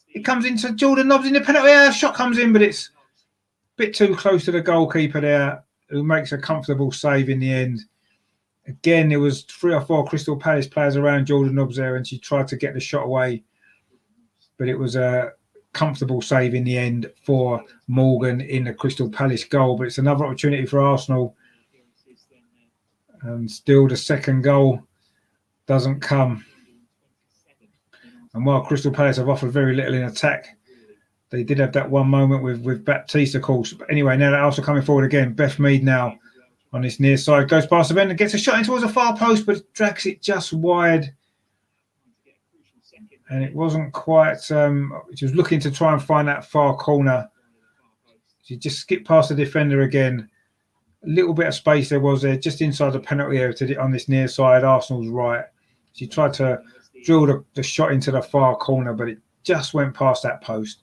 It comes into Jordan Nobbs in the penalty area. Shot comes in, but it's a bit too close to the goalkeeper there, who makes a comfortable save in the end. Again, there was 3 or 4 Crystal Palace players around Jordan Nobbs there, and she tried to get the shot away, but it was a comfortable save in the end for Morgan in the Crystal Palace goal. But it's another opportunity for Arsenal, and still the second goal doesn't come. And while Crystal Palace have offered very little in attack, they did have that one moment with Baptiste, of course. But anyway, now they're also coming forward again. Beth Mead now on this near side, goes past the end and gets a shot in towards the far post, but drags it just wide. And it wasn't quite, she was looking to try and find that far corner. She just skipped past the defender again. A little bit of space there was there, just inside the penalty area on this near side, Arsenal's right. She tried to drill the shot into the far corner, but it just went past that post.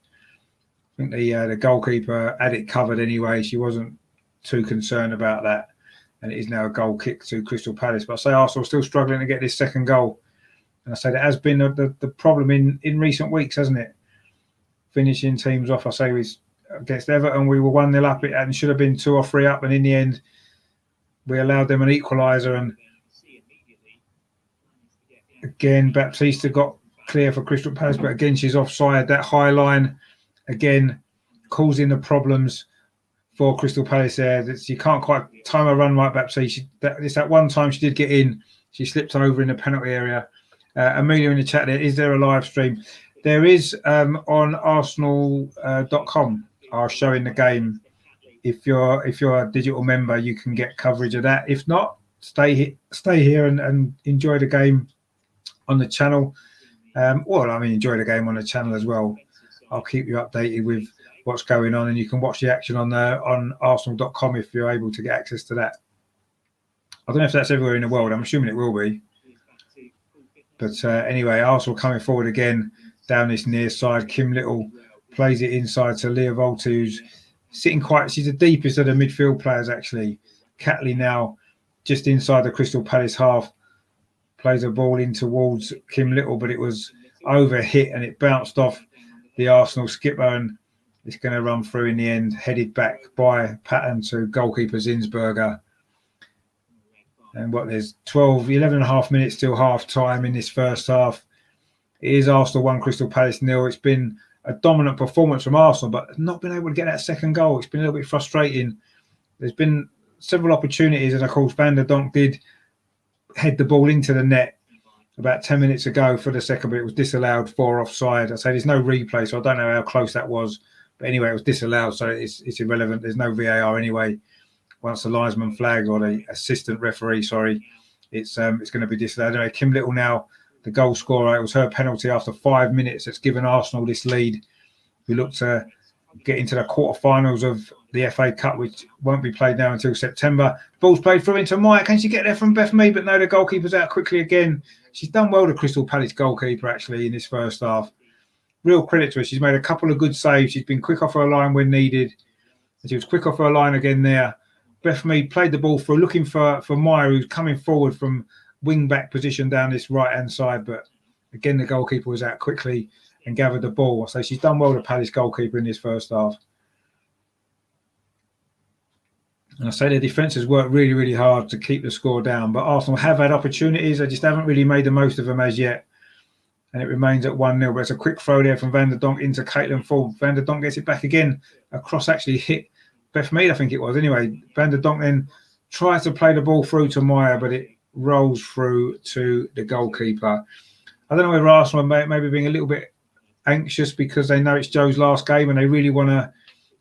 I think the goalkeeper had it covered anyway. She wasn't too concerned about that. And it is now a goal kick to Crystal Palace. But I say Arsenal still struggling to get this second goal. And I say that has been the problem in recent weeks, hasn't it? Finishing teams off. I say against Everton, we were 1-0 up and should have been 2 or 3 up. And in the end, we allowed them an equaliser. And again, Baptiste got clear for Crystal Palace. But again, she's offside. That high line, again, causing the problems for Crystal Palace there. That she can't quite time her run right back. So that one time she did get in, she slipped over in the penalty area. Amelia in the chat there, is there a live stream? There is on Arsenal.com are showing the game. If you're a digital member, you can get coverage of that. If not, stay here and enjoy the game on the channel. Enjoy the game on the channel as well. I'll keep you updated with what's going on, and you can watch the action on Arsenal.com if you're able to get access to that. I don't know if that's everywhere in the world. I'm assuming it will be. But anyway, Arsenal coming forward again down this near side. Kim Little plays it inside to Leah Volta, who's sitting quite. She's the deepest of the midfield players, actually. Catley now just inside the Crystal Palace half. Plays a ball in towards Kim Little, but it was overhit and it bounced off the Arsenal skipper, and it's going to run through in the end, headed back by Patton to goalkeeper Zinsberger. And there's 11 and a half minutes till half time in this first half. It is Arsenal 1, Crystal Palace 0. It's been a dominant performance from Arsenal, but not been able to get that second goal. It's been a little bit frustrating. There's been several opportunities, and of course Van der Donk did head the ball into the net about 10 minutes ago for the second, but it was disallowed for offside. I say there's no replay, so I don't know how close that was. But anyway, it was disallowed, so it's irrelevant. There's no VAR anyway. Once the linesman flag or the assistant referee, it's going to be disallowed. Anyway, Kim Little now, the goal scorer. It was her penalty after 5 minutes that's given Arsenal this lead. We look to get into the quarterfinals of the FA Cup, which won't be played now until September. Ball's played through into Maya. Can she get there from Beth Mead? But no, the goalkeeper's out quickly again. She's done well, the Crystal Palace goalkeeper, actually, in this first half. Real credit to her. She's made a couple of good saves. She's been quick off her line when needed. And she was quick off her line again there. Beth Mead played the ball through, looking for Maya, who's coming forward from wing-back position down this right-hand side. But again, the goalkeeper was out quickly and gathered the ball. So she's done well, the Palace goalkeeper, in this first half. And I say the defence has worked really, really hard to keep the score down. But Arsenal have had opportunities. They just haven't really made the most of them as yet. And it remains at 1-0. But it's a quick throw there from Van der Donk into Caitlin Ford. Van der Donk gets it back again. A cross actually hit Beth Mead, I think it was. Anyway, Van der Donk then tries to play the ball through to Maya, but it rolls through to the goalkeeper. I don't know whether Arsenal maybe being a little bit anxious because they know it's Joe's last game and they really want to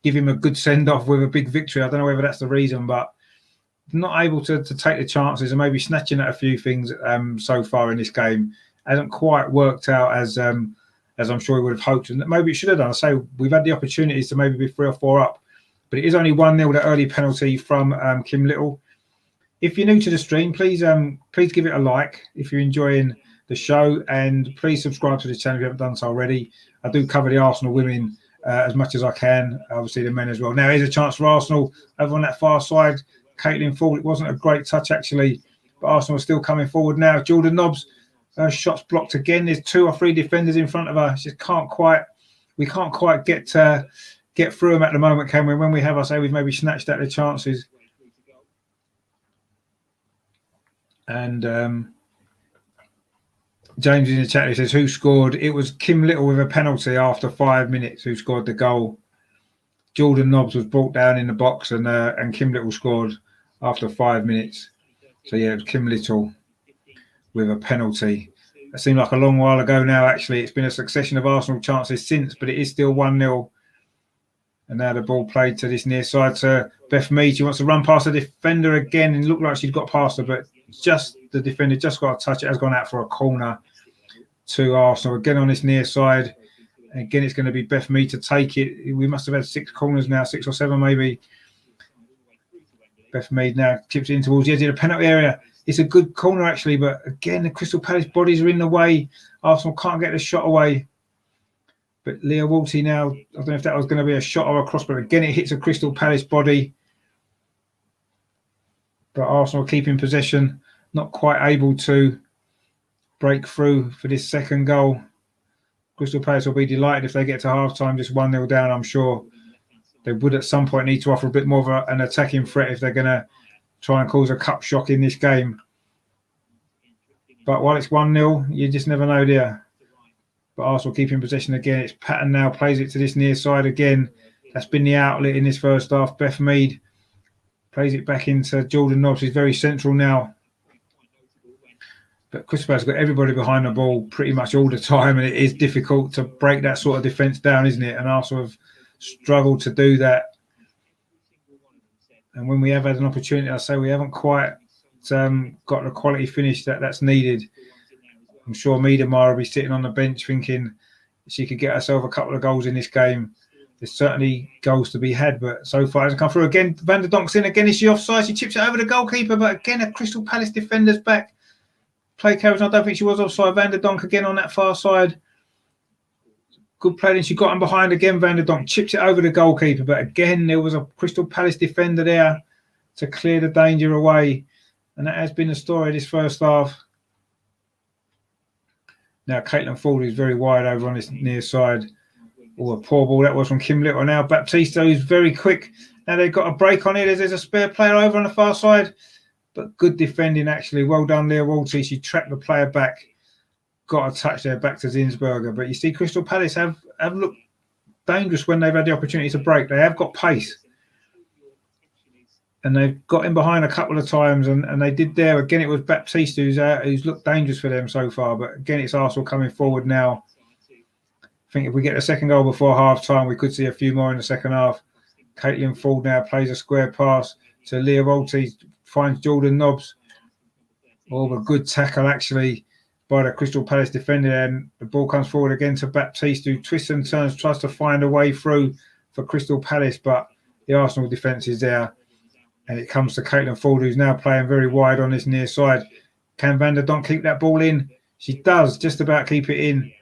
give him a good send-off with a big victory. I don't know whether that's the reason, but not able to take the chances and maybe snatching at a few things so far in this game. Hasn't quite worked out as I'm sure he would have hoped. And maybe it should have done. I say we've had the opportunities to maybe be 3 or 4 up. But it is only 1-0, the early penalty from Kim Little. If you're new to the stream, please give it a like if you're enjoying the show. And please subscribe to the channel if you haven't done so already. I do cover the Arsenal women as much as I can. Obviously, the men as well. Now, here's a chance for Arsenal over on that far side. Caitlin Ford, it wasn't a great touch, actually. But Arsenal are still coming forward now. Jordan Nobbs, shot's blocked again. There's 2 or 3 defenders in front of her. We can't quite get through them at the moment, can we? When we have, I say we've maybe snatched at the chances. And James in the chat, he says, who scored? It was Kim Little with a penalty after 5 minutes who scored the goal. Jordan Nobbs was brought down in the box and Kim Little scored after 5 minutes. So, yeah, it was Kim Little with a penalty. It seemed like a long while ago now, actually. It's been a succession of Arsenal chances since, but it is still 1-0. And now the ball played to this near side to Beth Mead. She wants to run past the defender again and looked like she'd got past her, but just the defender just got a touch. It has gone out for a corner to Arsenal. Again on this near side. Again, it's going to be Beth Mead to take it. We must have had 6 corners now, 6 or 7 maybe. Beth Mead now tips it in towards the edge of the penalty area. It's a good corner, actually, but again, the Crystal Palace bodies are in the way. Arsenal can't get the shot away. But Leah Walty now, I don't know if that was going to be a shot or a cross, but again, it hits a Crystal Palace body. But Arsenal keeping possession, not quite able to break through for this second goal. Crystal Palace will be delighted if they get to half-time, just 1-0 down, I'm sure. They would at some point need to offer a bit more of an attacking threat if they're going to try and cause a cup shock in this game. But while it's 1-0, you just never know, dear. But Arsenal keeping possession again. It's Patton now, plays it to this near side again. That's been the outlet in this first half. Beth Mead plays it back into Jordan Nobbs. He's very central now. But Crystal Palace has got everybody behind the ball pretty much all the time, and it is difficult to break that sort of defence down, isn't it? And Arsenal have struggled to do that. And when we have had an opportunity, I say we haven't quite got the quality finish that's needed. I'm sure Miedemar will be sitting on the bench thinking she could get herself a couple of goals in this game. There's certainly goals to be had, but so far it hasn't come through. Again, Van der Donk's in. Again, is she offside? She chips it over the goalkeeper, but again, a Crystal Palace defender's back. Play carries. I don't think she was offside. Van der Donk again on that far side. Good play. Then she got him behind again. Van der Donk chips it over the goalkeeper, but again, there was a Crystal Palace defender there to clear the danger away. And that has been the story of this first half. Now, Caitlin Ford is very wide over on this near side. Oh, a poor ball that was from Kim Little. Now Baptista, who's very quick. Now they've got a break on it. There's a spare player over on the far side. But good defending, actually. Well done, Leah Walty. She tracked the player back. Got a touch there back to Zinsberger. But you see, Crystal Palace have looked dangerous when they've had the opportunity to break. They have got pace. And they've got in behind a couple of times. And they did there. Again, it was Baptista who's looked dangerous for them so far. But again, it's Arsenal coming forward now. I think if we get a second goal before half-time, we could see a few more in the second half. Caitlin Ford now plays a square pass to Leah Walty. Finds Jordan Nobbs. Oh, a good tackle, actually, by the Crystal Palace defender. And the ball comes forward again to Baptiste, who twists and turns, tries to find a way through for Crystal Palace, but the Arsenal defence is there. And it comes to Caitlin Ford, who's now playing very wide on this near side. Can Van der Donk keep that ball in? She does, just about keep it in.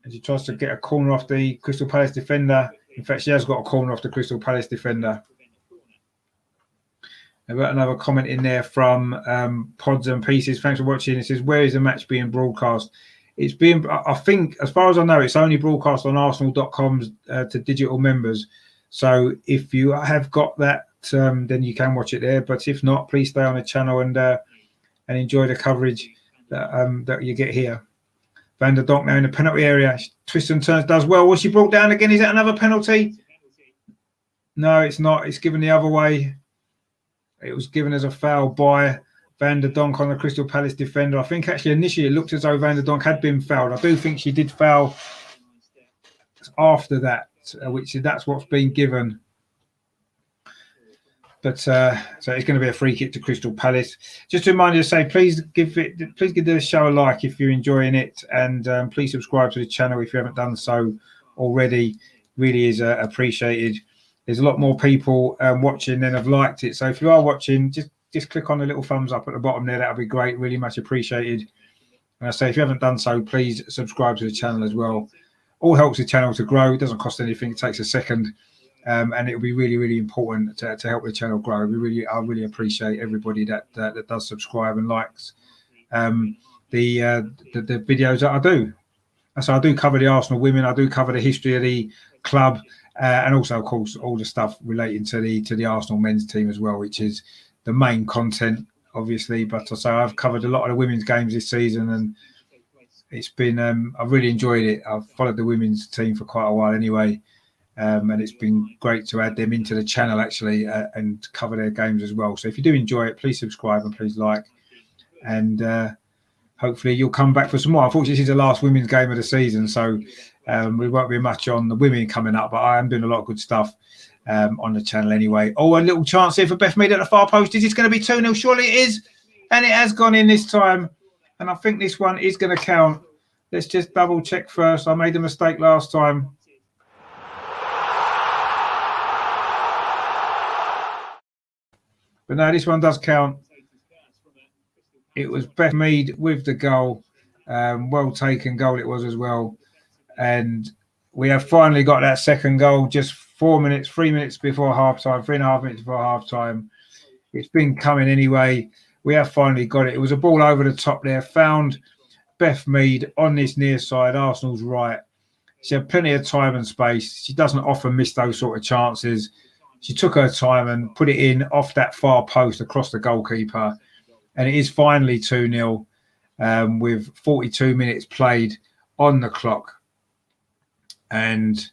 And she tries to get a corner off the Crystal Palace defender. In fact, she has got a corner off the Crystal Palace defender. I've got another comment in there from Pods and Pieces. Thanks for watching. It says, where is the match being broadcast? It's being, I think, as far as I know, it's only broadcast on Arsenal.com to digital members. So if you have got that, then you can watch it there. But if not, please stay on the channel and enjoy the coverage that you get here. Van der Donk now in the penalty area. She twists and turns, does well. Was she brought down again? Is that another penalty? No, it's not. It's given the other way. It was given as a foul by Van der Donk on the Crystal Palace defender. I think actually initially it looked as though Van der Donk had been fouled. I do think she did foul after that, that's what's been given. But so it's going to be a free kick to Crystal Palace. Just to remind you to say, please give the show a like if you're enjoying it, and please subscribe to the channel if you haven't done so already. Really is appreciated. There's a lot more people watching than have liked it. So if you are watching, just click on the little thumbs up at the bottom there. That'll be great. Really much appreciated. And I say, if you haven't done so, please subscribe to the channel as well. All helps the channel to grow. It doesn't cost anything. It takes a second. And it'll be really, really important to help the channel grow. I really appreciate everybody that does subscribe and likes the videos that I do. So I do cover the Arsenal women. I do cover the history of the club, and also, of course, all the stuff relating to the Arsenal men's team as well, which is the main content, obviously. But I say I've covered a lot of the women's games this season, and it's been I've really enjoyed it. I've followed the women's team for quite a while anyway. And it's been great to add them into the channel actually and cover their games as well. So if you do enjoy it, please subscribe and please like, and hopefully you'll come back for some more. Unfortunately, this is the last women's game of the season, so we won't be much on the women coming up, but I am doing a lot of good stuff on the channel anyway. Oh, a little chance here for Beth Mead at the far post. Is this going to be 2-0? Surely it is, and it has gone in this time, and I think this one is going to count. Let's just double check first. I made a mistake last time. But no, this one does count. It was Beth Mead with the goal. Well taken goal it was as well. And we have finally got that second goal just 3 minutes before half-time, 3.5 minutes before half-time. It's been coming anyway. We have finally got it. It was a ball over the top there. Found Beth Mead on this near side, Arsenal's right. She had plenty of time and space. She doesn't often miss those sort of chances. She took her time and put it in off that far post across the goalkeeper. And it is finally 2-0 with 42 minutes played on the clock. And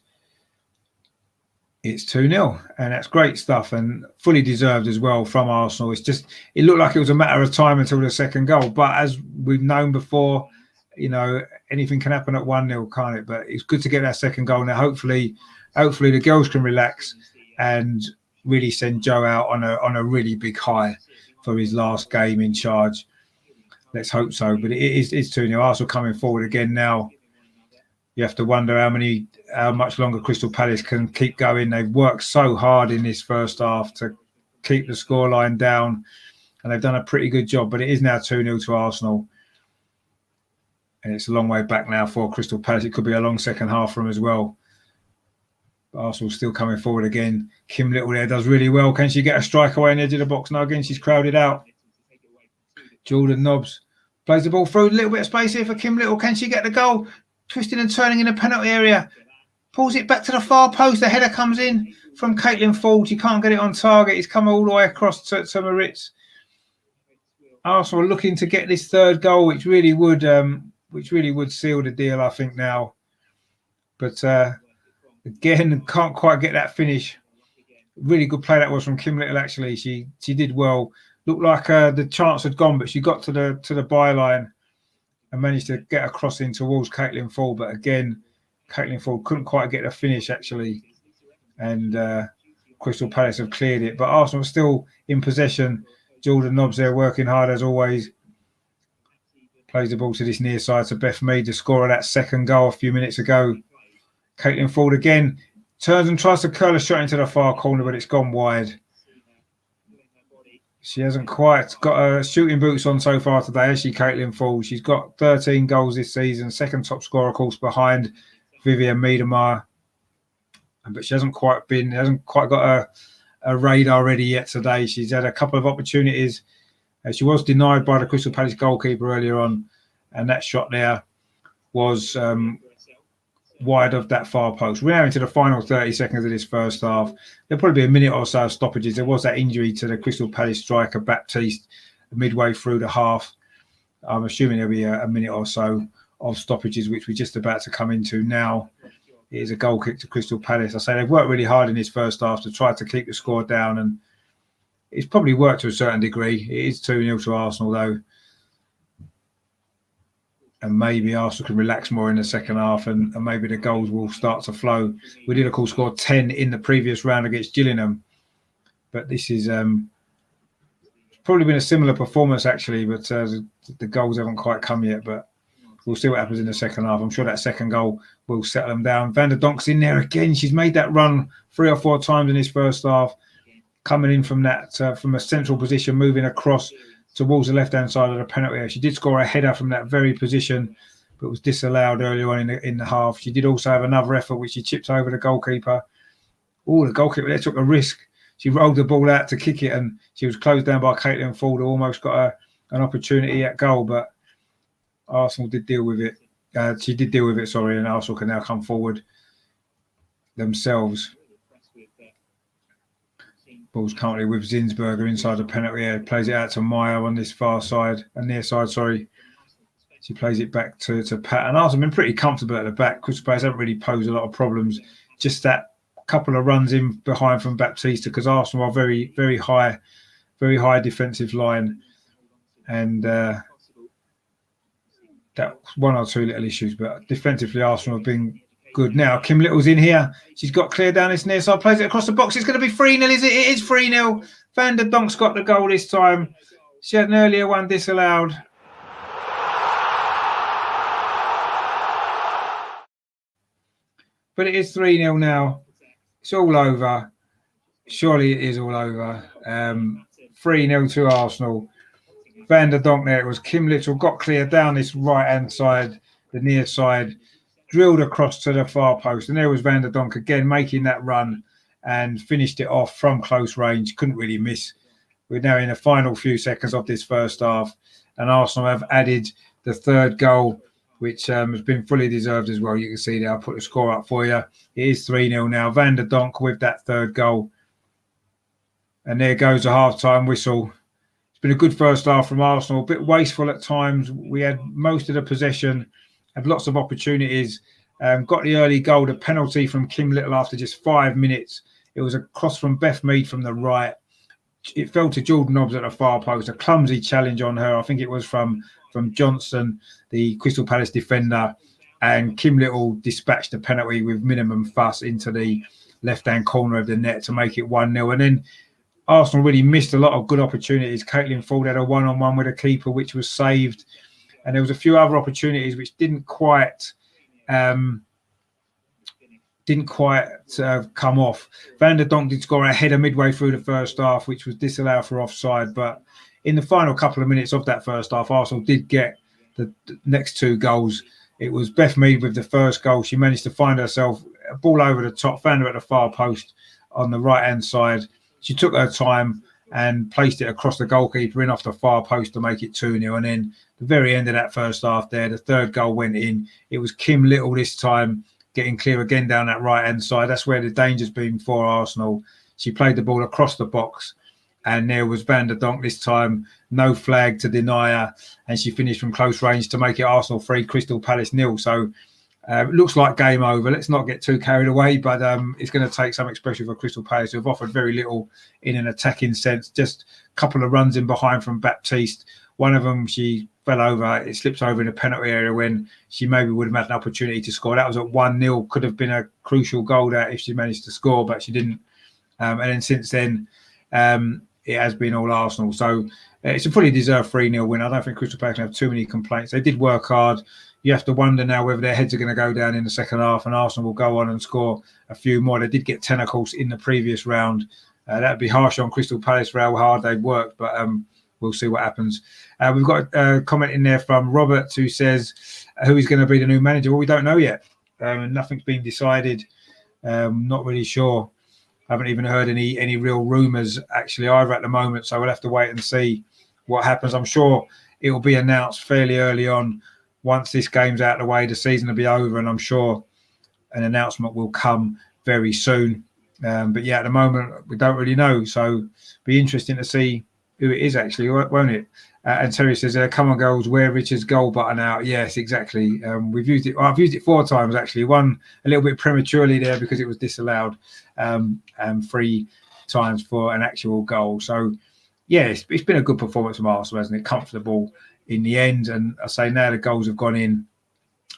it's 2-0. And that's great stuff and fully deserved as well from Arsenal. It's just, it looked like it was a matter of time until the second goal. But as we've known before, you know, anything can happen at 1-0, can't it? But it's good to get that second goal. Now, hopefully the girls can relax and really send Joe out on a really big high for his last game in charge. Let's hope so. But it's 2-0. Arsenal coming forward again now. You have to wonder how much longer Crystal Palace can keep going. They've worked so hard in this first half to keep the scoreline down, and they've done a pretty good job. But it is now 2-0 to Arsenal. And it's a long way back now for Crystal Palace. It could be a long second half for them as well. Arsenal still coming forward again. Kim Little there does really well. Can she get a strike away on the edge of the box? No, again, she's crowded out. Jordan Nobbs plays the ball through. A little bit of space here for Kim Little. Can she get the goal? twisting and turning in the penalty area. Pulls it back to the far post. The header comes in from Caitlin Ford. She can't get it on target. It's come all the way across to Moritz. Arsenal looking to get this third goal, which really would seal the deal, I think, now. But again, can't quite get that finish. Really good play that was from Kim Little. Actually, she did well. Looked like the chance had gone, but she got to the byline and managed to get a cross in towards Caitlin Ford. But again, Caitlin Ford couldn't quite get a finish, actually. And Crystal Palace have cleared it. But Arsenal still in possession. Jordan Nobbs there working hard as always. Plays the ball to this near side to Beth Mead, the scorer of that second goal a few minutes ago. Caitlin Ford again turns and tries to curl a shot into the far corner, but it's gone wide. She hasn't quite got her shooting boots on so far today, has she, Caitlin Ford? She's got 13 goals this season, second top scorer, of course, behind Vivian Miedemar. But she hasn't quite got a radar ready yet today. She's had a couple of opportunities. She was denied by the Crystal Palace goalkeeper earlier on, and that shot there was wide of that far post. We're now into the final 30 seconds of this first half. There'll probably be a minute or so of stoppages. There was that injury to the Crystal Palace striker, Baptiste, midway through the half. I'm assuming there'll be a minute or so of stoppages, which we're just about to come into now. It is a goal kick to Crystal Palace. I say they've worked really hard in this first half to try to keep the score down, and it's probably worked to a certain degree. It is 2-0 to Arsenal, though. And maybe Arsenal can relax more in the second half, and maybe the goals will start to flow. We did, of course, score 10 in the previous round against Gillingham. But this is probably been a similar performance, actually. But the goals haven't quite come yet. But we'll see what happens in the second half. I'm sure that second goal will settle them down. Van der Donk's in there again. She's made that run 3 or 4 times in this first half. Coming in from that, from a central position, moving across towards the left-hand side of the penalty area. She did score a header from that very position, but was disallowed earlier on in the half. She did also have another effort which she chipped over the goalkeeper. Oh, the goalkeeper there took a risk. She rolled the ball out to kick it, and she was closed down by Caitlin Ford, who almost got an opportunity at goal, but Arsenal did deal with it. She did deal with it, sorry, and Arsenal can now come forward themselves. Ball's currently with Zinsberger inside the penalty area. Plays it out to Meyer on this far side, near side, sorry. She plays it back to Pat. And Arsenal have been pretty comfortable at the back. Crystal Palace haven't really posed a lot of problems. Just that couple of runs in behind from Baptiste, because Arsenal are very, very high defensive line. And that's one or two little issues. But defensively, Arsenal have been good. Now, Kim Little's in here. She's got clear down this near side. Plays it across the box. It's going to be 3-0, is it? It is 3-0. Van der Donk's got the goal this time. She had an earlier one disallowed. But it is 3-0 now. It's all over. Surely it is all over. 3-0 to Arsenal. Van der Donk there. It was Kim Little. Got clear down this right-hand side, the near side. Drilled across to the far post, and there was Van der Donk again making that run and finished it off from close range. Couldn't really miss. We're now in the final few seconds of this first half, and Arsenal have added the third goal, which has been fully deserved as well. You can see there, I'll put the score up for you. It is 3-0 now. Van der Donk with that third goal. And there goes the half-time whistle. It's been a good first half from Arsenal, a bit wasteful at times. We had most of the possession, had lots of opportunities, got the early goal, the penalty from Kim Little after just 5 minutes. It was a cross from Beth Mead from the right. It fell to Jordan Nobbs at the far post, a clumsy challenge on her. I think it was from Johnson, the Crystal Palace defender, and Kim Little dispatched the penalty with minimum fuss into the left-hand corner of the net to make it 1-0. And then Arsenal really missed a lot of good opportunities. Caitlin Ford had a one-on-one with a keeper, which was saved. And there was a few other opportunities which didn't quite come off. Van der Donk did score a header midway through the first half, which was disallowed for offside. But in the final couple of minutes of that first half, Arsenal did get the next 2 goals. It was Beth Mead with the first goal. She managed to find herself a ball over the top, found her at the far post on the right-hand side. She took her time and placed it across the goalkeeper in off the far post to make it 2-0. And then the very end of that first half there, the third goal went in. It was Kim Little this time getting clear again down that right-hand side. That's where the danger's been for Arsenal. She played the ball across the box, and there was Van der Donk this time, no flag to deny her, and she finished from close range to make it Arsenal 3, Crystal Palace 0. So it looks like game over. Let's not get too carried away, but it's going to take something special for Crystal Palace, who have offered very little in an attacking sense. Just a couple of runs in behind from Baptiste. One of them, she fell over. It slips over in the penalty area when she maybe would have had an opportunity to score. That was at 1-0. Could have been a crucial goal there if she managed to score, but she didn't. And then since then, it has been all Arsenal. So it's a fully deserved 3-0 win. I don't think Crystal Palace have too many complaints. They did work hard. You have to wonder now whether their heads are going to go down in the second half and Arsenal will go on and score a few more. They did get 10, of course, in the previous round. That would be harsh on Crystal Palace for how hard they've worked, but we'll see what happens. We've got a comment in there from Robert who says, who is going to be the new manager? Well, we don't know yet. Nothing's been decided. Not really sure. I haven't even heard any real rumours actually either at the moment, so we'll have to wait and see what happens. I'm sure it will be announced fairly early on. Once this game's out of the way, the season will be over, and I'm sure an announcement will come very soon. But yeah, at the moment, we don't really know. So it'll be interesting to see who it is actually, won't it? And Terry says, come on, girls, wear Richard's goal button out. Yes, exactly. We've used it. I've used it 4 times, actually. One a little bit prematurely there because it was disallowed, and 3 times for an actual goal. So, yeah, it's been a good performance from Arsenal, hasn't it? Comfortable in the end. And I say now the goals have gone in.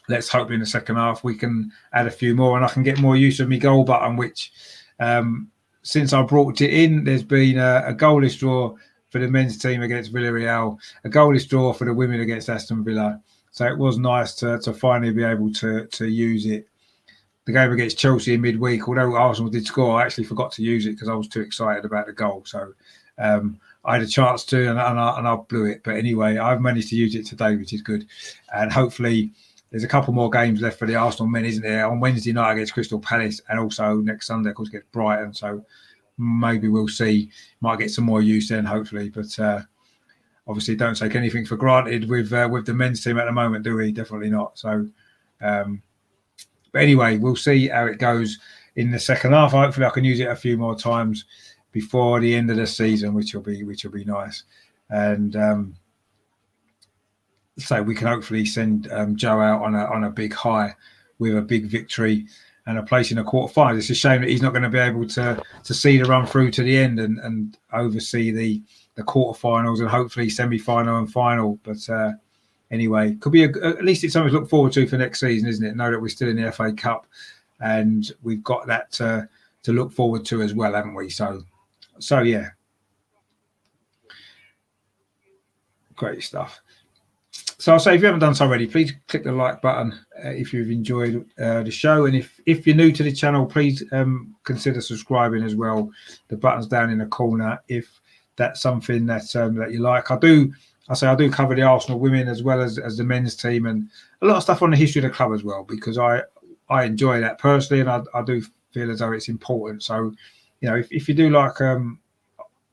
Let's hope in the second half we can add a few more and I can get more use of my goal button, which since I brought it in, there's been a goalless draw for the men's team against Villarreal, a goalless draw for the women against Aston Villa. So it was nice to finally be able to use it. The game against Chelsea in midweek, although Arsenal did score, I actually forgot to use it because I was too excited about the goal. So I had a chance to, and I blew it. But anyway, I've managed to use it today, which is good. And hopefully there's a couple more games left for the Arsenal men, isn't there? On Wednesday night against Crystal Palace and also next Sunday, of course, against Brighton. So maybe we'll see. Might get some more use then, hopefully. But obviously don't take anything for granted with the men's team at the moment, do we? Definitely not. So, but anyway, we'll see how it goes in the second half. Hopefully I can use it a few more times before the end of the season, which will be nice. And so we can hopefully send Joe out on a big high with a big victory and a place in a quarterfinal. It's a shame that he's not going to be able to see the run through to the end and oversee the quarterfinals and hopefully semi-final and final. But anyway, could be at least it's something to look forward to for next season, isn't it? Know that we're still in the FA Cup and we've got that to look forward to as well, haven't we? So yeah, great stuff. So I'll say, if you haven't done so already, please click the like button if you've enjoyed the show. And if you're new to the channel, please consider subscribing as well. The button's down in the corner if that's something that you like. I do cover the Arsenal women as well as the men's team and a lot of stuff on the history of the club as well, because I enjoy that personally and I do feel as though it's important. So, you know, if you do like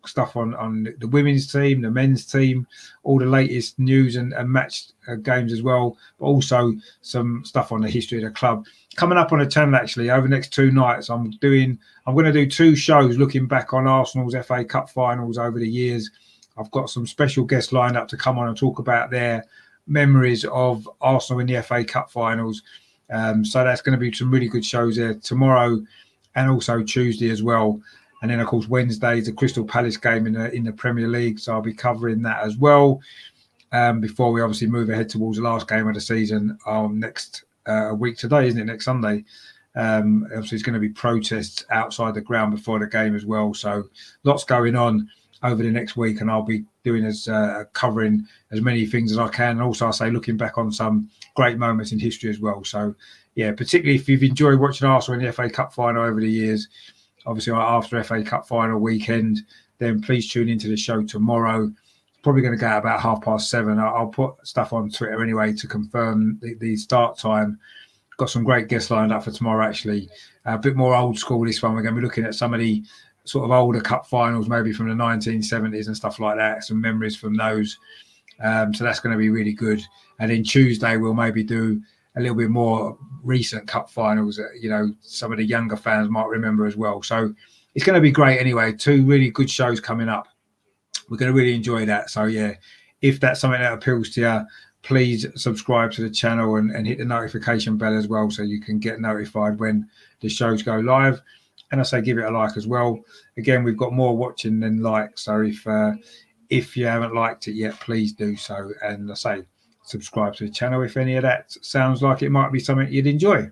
stuff on the women's team, the men's team, all the latest news and match games as well, but also some stuff on the history of the club. Coming up on the channel actually over the next 2 nights, I'm going to do 2 shows looking back on Arsenal's FA Cup finals over the years. I've got some special guests lined up to come on and talk about their memories of Arsenal in the FA Cup finals. So that's going to be some really good shows there tomorrow and also Tuesday as well. And then, of course, Wednesday is the Crystal Palace game in the Premier League. So I'll be covering that as well before we obviously move ahead towards the last game of the season next week today, isn't it? Next Sunday. Obviously, it's going to be protests outside the ground before the game as well. So lots going on over the next week. And I'll be doing covering as many things as I can. And also, I'll say looking back on some great moments in history as well. So, yeah, particularly if you've enjoyed watching Arsenal in the FA Cup final over the years, obviously after FA Cup final weekend, then please tune into the show tomorrow. Probably going to go out about 7:30. I'll put stuff on Twitter anyway to confirm the start time. Got some great guests lined up for tomorrow, actually. A bit more old school this one. We're going to be looking at some of the sort of older cup finals, maybe from the 1970s and stuff like that. Some memories from those. So that's going to be really good. And then Tuesday we'll maybe do a little bit more recent cup finals that some of the younger fans might remember as well. So it's going to be great anyway. 2 really good shows coming up. We're going to really enjoy that. So yeah, if that's something that appeals to you, please subscribe to the channel and hit the notification bell as well, so you can get notified when the shows go live. And I say give it a like as well. Again, we've got more watching than likes, so if you haven't liked it yet, please do so. And I say subscribe to the channel if any of that sounds like it might be something you'd enjoy.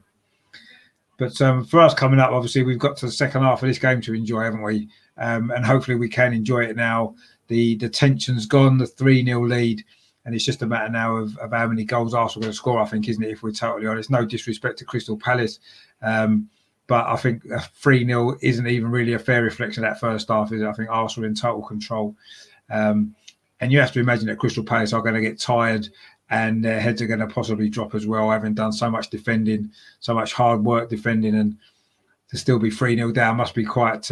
But for us coming up, obviously, we've got to the second half of this game to enjoy, haven't we? And hopefully we can enjoy it now. The tension's gone, the 3-0 lead, and it's just a matter now of how many goals Arsenal are going to score, I think, isn't it, if we're totally honest? No disrespect to Crystal Palace, but I think 3-0 isn't even really a fair reflection of that first half, is it? I think Arsenal in total control. And you have to imagine that Crystal Palace are going to get tired and their heads are going to possibly drop as well, having done so much defending, so much hard work defending, and to still be 3-0 down must be quite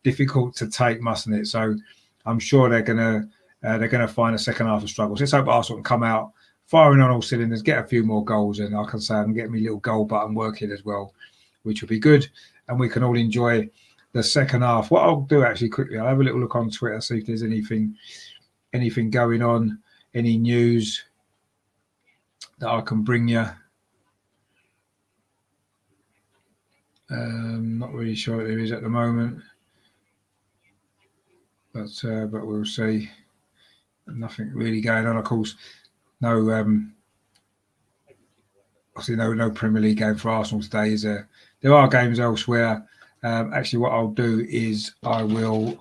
difficult to take, mustn't it? So I'm sure they're going to find a second half of struggle. So let's hope Arsenal can come out firing on all cylinders, get a few more goals, and like I say, I can get my little goal button working as well, which will be good, and we can all enjoy the second half. What I'll do actually quickly, I'll have a little look on Twitter, see if there's anything going on, any news that I can bring you. Not really sure what there is at the moment, but we'll see. Nothing really going on, of course. No, obviously no Premier League game for Arsenal today. There are games elsewhere. Actually, what I'll do is I will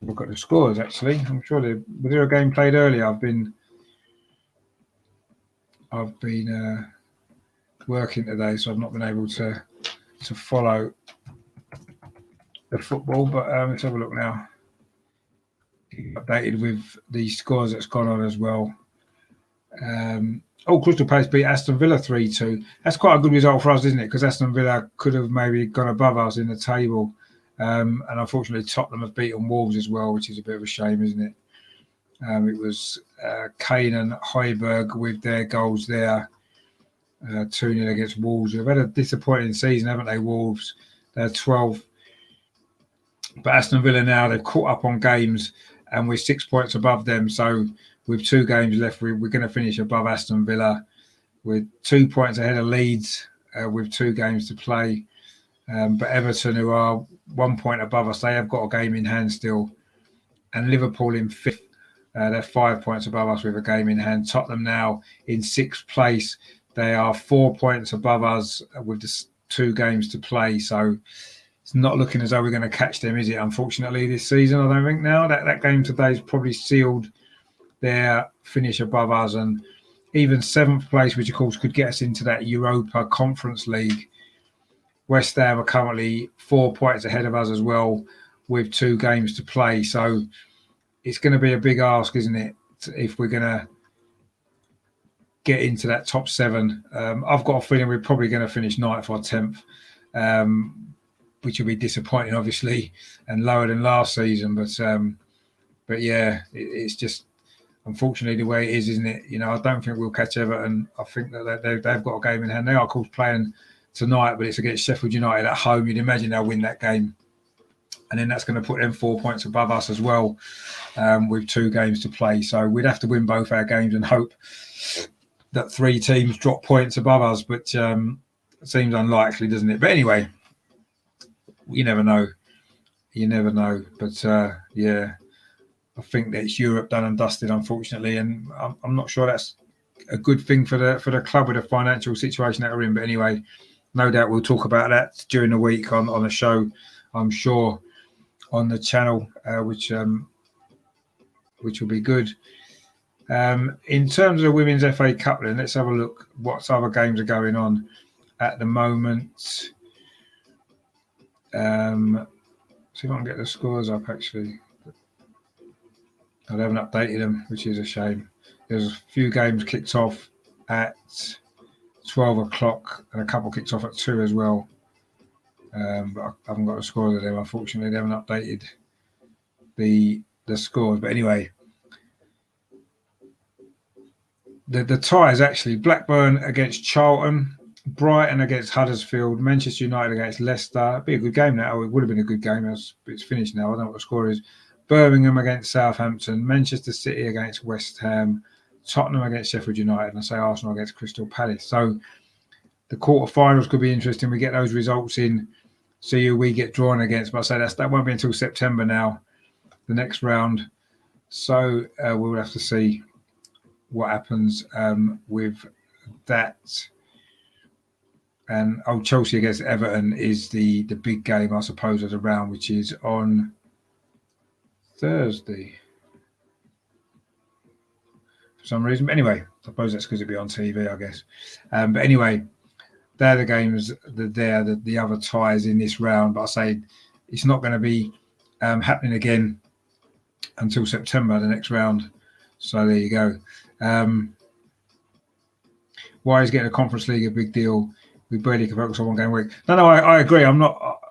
look at the scores. Actually, I'm sure was there a game played earlier. I've been working today, so I've not been able to follow the football. But let's have a look now. Updated with the scores that's gone on as well. Crystal Palace beat Aston Villa 3-2. That's quite a good result for us, isn't it? Because Aston Villa could have maybe gone above us in the table. And unfortunately, Tottenham have beaten Wolves as well, which is a bit of a shame, isn't it? It was Kane and Højbjerg with their goals there. 2-0 against Wolves. They've had a disappointing season, haven't they, Wolves? They're 12. But Aston Villa now, they've caught up on games and we're 6 points above them. So with 2 games left, we're going to finish above Aston Villa with 2 points ahead of Leeds with 2 games to play. But Everton, who are 1 point above us, they have got a game in hand still. And Liverpool in 5th. They're 5 points above us with a game in hand. Tottenham now in 6th place. They are 4 points above us with just 2 games to play. So it's not looking as though we're going to catch them, is it? Unfortunately, this season, I don't think now. That game today is probably sealed their finish above us. And even 7th place, which of course could get us into that Europa Conference League. West Ham are currently 4 points ahead of us as well with 2 games to play. So it's going to be a big ask, isn't it, if we're going to get into that top 7. I've got a feeling we're probably going to finish 9th or 10th, which will be disappointing, obviously, and lower than last season. But yeah, it's just unfortunately the way it is, isn't it? I don't think we'll catch Everton. I think that they've got a game in hand. They are, of course, playing tonight, but it's against Sheffield United at home. You'd imagine they'll win that game. And then that's going to put them 4 points above us as well, with 2 games to play. So we'd have to win both our games and hope that 3 teams drop points above us, but it seems unlikely, doesn't it? But anyway, you never know. But yeah, I think that it's Europe done and dusted, unfortunately, and I'm not sure that's a good thing for the club with the financial situation that we're in. But anyway, no doubt we'll talk about that during the week on the show, I'm sure, on the channel, which will be good. In terms of the Women's FA Cup, then let's have a look what other games are going on at the moment. See if I can get the scores up, actually. I haven't updated them, which is a shame. There's a few games kicked off at 12 o'clock and a couple kicked off at 2 as well. But I haven't got the score of them. Unfortunately, they haven't updated the scores. But anyway, the tie is actually Blackburn against Charlton, Brighton against Huddersfield, Manchester United against Leicester. It'd be a good game now. It would have been a good game. It's finished now. I don't know what the score is. Birmingham against Southampton, Manchester City against West Ham, Tottenham against Sheffield United, and I say Arsenal against Crystal Palace. So the quarterfinals could be interesting. We get those results in, see who we get drawn against. But I say that won't be until September now, the next round. So we'll have to see what happens with that. And Chelsea against Everton is the big game, I suppose, of the round, which is on Thursday for some reason. But anyway, I suppose that's because it'll be on TV, I guess. But anyway, they're the games the other ties in this round. But I say it's not going to be happening again until September, the next round. So there you go. Why is getting a Conference League a big deal? We barely can focus on one game a week. No, I agree.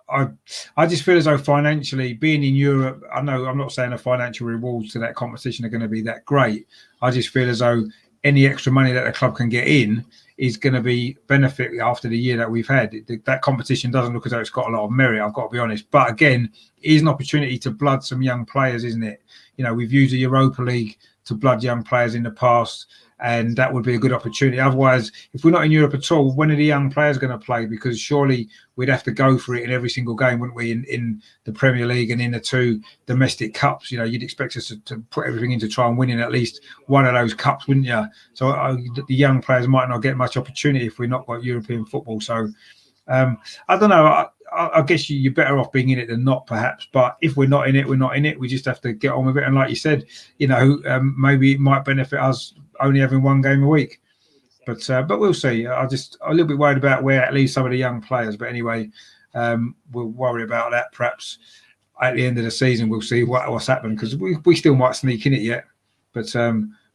I just feel as though financially, being in Europe, I know I'm not saying the financial rewards to that competition are going to be that great. I just feel as though any extra money that the club can get in is going to be benefit after the year that we've had. That competition doesn't look as though it's got a lot of merit, I've got to be honest. But again, it is an opportunity to blood some young players, isn't it? You know, we've used the Europa League to blood young players in the past, and that would be a good opportunity. Otherwise, if we're not in Europe at all, when are the young players going to play? Because surely we'd have to go for it in every single game, wouldn't we, in the Premier League and in the two domestic cups. You know, you'd expect us to put everything in to try and win in at least one of those cups, wouldn't you? So the young players might not get much opportunity if we're not got European football. So I don't know. I guess you're better off being in it than not, perhaps. But if we're not in it, we're not in it. We just have to get on with it. And like you said, you know, maybe it might benefit us only having one game a week. But we'll see. I'm a little bit worried about where it leaves some of the young players. But anyway, we'll worry about that perhaps at the end of the season. We'll see what's happened, because we still might sneak in it yet. But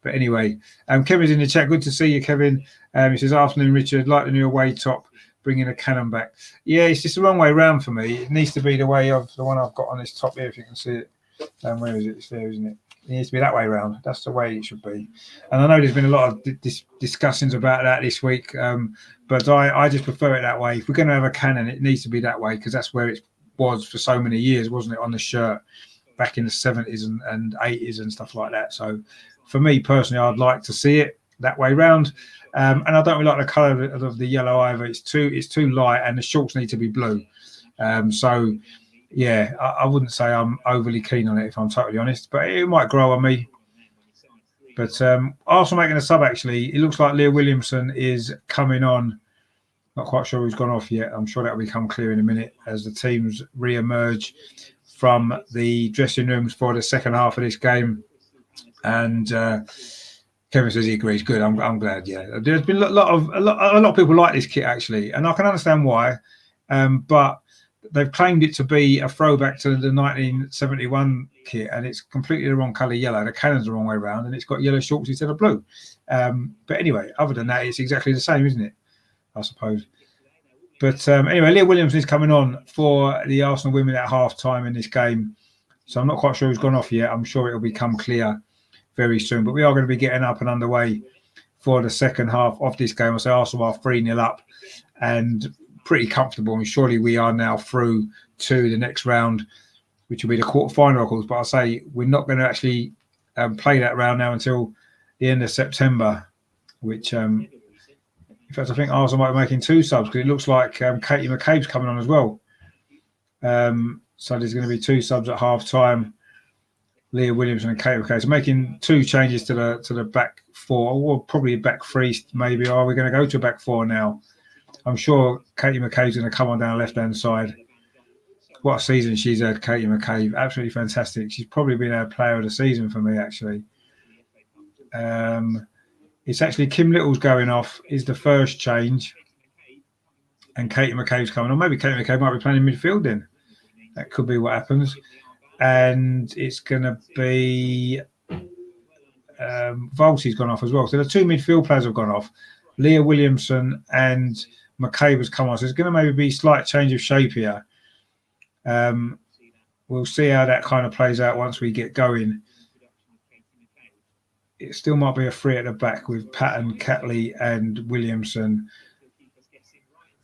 anyway, Kevin's in the chat. Good to see you, Kevin. He says, "Afternoon, Richard. Like the new away top, bringing a cannon back." Yeah, it's just the wrong way around for me. It needs to be the way of the one I've got on this top here, if you can see it. Where is it? It's there, isn't it? It needs to be that way around. That's the way it should be. And I know there's been a lot of discussions about that this week, but I just prefer it that way. If we're going to have a cannon, it needs to be that way, because that's where it was for so many years, wasn't it, on the shirt back in the 70s and 80s and stuff like that. So for me personally, I'd like to see it that way round. And I don't really like the colour of the yellow either. It's too light, and the shorts need to be blue. So yeah, I wouldn't say I'm overly keen on it, if I'm totally honest, but it might grow on me. But Arsenal making a sub, actually. It looks like Leah Williamson is coming on. Not quite sure who's gone off yet. I'm sure that will become clear in a minute as the teams re-emerge from the dressing rooms for the second half of this game. And Kevin says he agrees. Good. I'm glad. Yeah, there's been a lot of people like this kit, actually, and I can understand why. But they've claimed it to be a throwback to the 1971 kit, and it's completely the wrong colour yellow. The cannon's the wrong way around, and it's got yellow shorts instead of blue. But anyway, other than that, it's exactly the same, isn't it? I suppose. But anyway, Leah Williamson is coming on for the Arsenal women at half-time in this game. So I'm not quite sure who's gone off yet. I'm sure it'll become clear very soon. But we are going to be getting up and underway for the second half of this game. I say Arsenal are 3-0 up and pretty comfortable. And surely we are now through to the next round, which will be the quarter-final, of course. But I say we're not going to actually play that round now until the end of September, which... in fact, I think Arsenal might be making two subs, because it looks like Katie McCabe's coming on as well. So there's going to be two subs at half-time. Leah Williamson and Katie McCabe. So making two changes to the back four, or probably a back three maybe. Or are we going to go to a back four now? I'm sure Katie McCabe's going to come on down the left-hand side. What a season she's had, Katie McCabe. Absolutely fantastic. She's probably been our player of the season for me, actually. It's actually Kim Little's going off is the first change, and Katie McCabe's coming on. Maybe Katie McCabe might be playing in midfield then. That could be what happens. And it's going to be Voltie's gone off as well. So the two midfield players have gone off, Leah Williamson and McCabe has come on. So there's going to maybe be a slight change of shape here. We'll see how that kind of plays out once we get going. It still might be a three at the back with Patton, Catley and Williamson.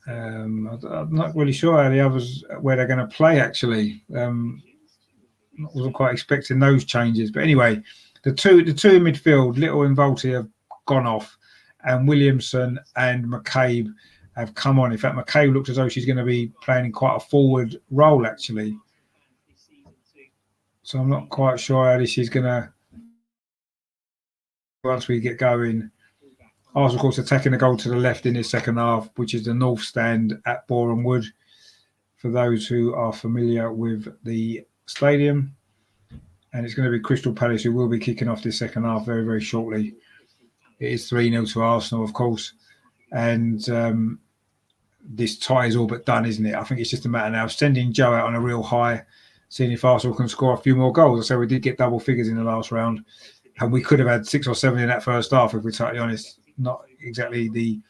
I'm not really sure how the others, where they're going to play, actually. Wasn't quite expecting those changes. But anyway, the two in midfield, Little and Volti, have gone off, and Williamson and McCabe have come on. In fact, McCabe looks as though she's going to be playing in quite a forward role, actually. So I'm not quite sure how this is going to, once we get going. Arsenal, of course, attacking the goal to the left in this second half, which is the north stand at Boreham Wood, for those who are familiar with the stadium. And it's going to be Crystal Palace who will be kicking off this second half very, very shortly. It is 3-0 to Arsenal, of course. And this tie is all but done, isn't it? I think it's just a matter now of sending Joe out on a real high, seeing if Arsenal can score a few more goals. So we did get double figures in the last round, and we could have had 6 or 7 in that first half, if we're totally honest. Not exactly the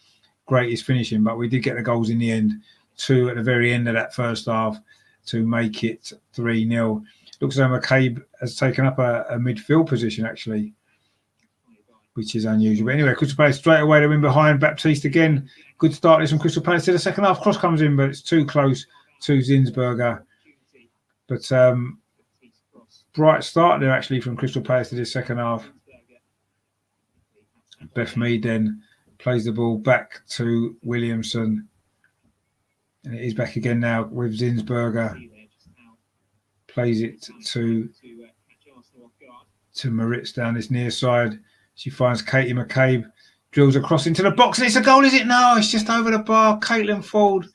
greatest finishing, but we did get the goals in the end. 2 at the very end of that first half to make it 3-0. Looks as though McCabe has taken up a midfield position, actually, which is unusual. But anyway, Crystal Palace straight away to win behind. Baptiste again. Good start this from Crystal Palace to the second half. Cross comes in, but it's too close to Zinsberger. But bright start there, actually, from Crystal Palace to this second half. Beth Mead then plays the ball back to Williamson. And it is back again now with Zinsberger. Plays it to Maritz down this near side. She finds Katie McCabe. Drills across into the box. And it's a goal, is it? No, it's just over the bar. Caitlin Ford.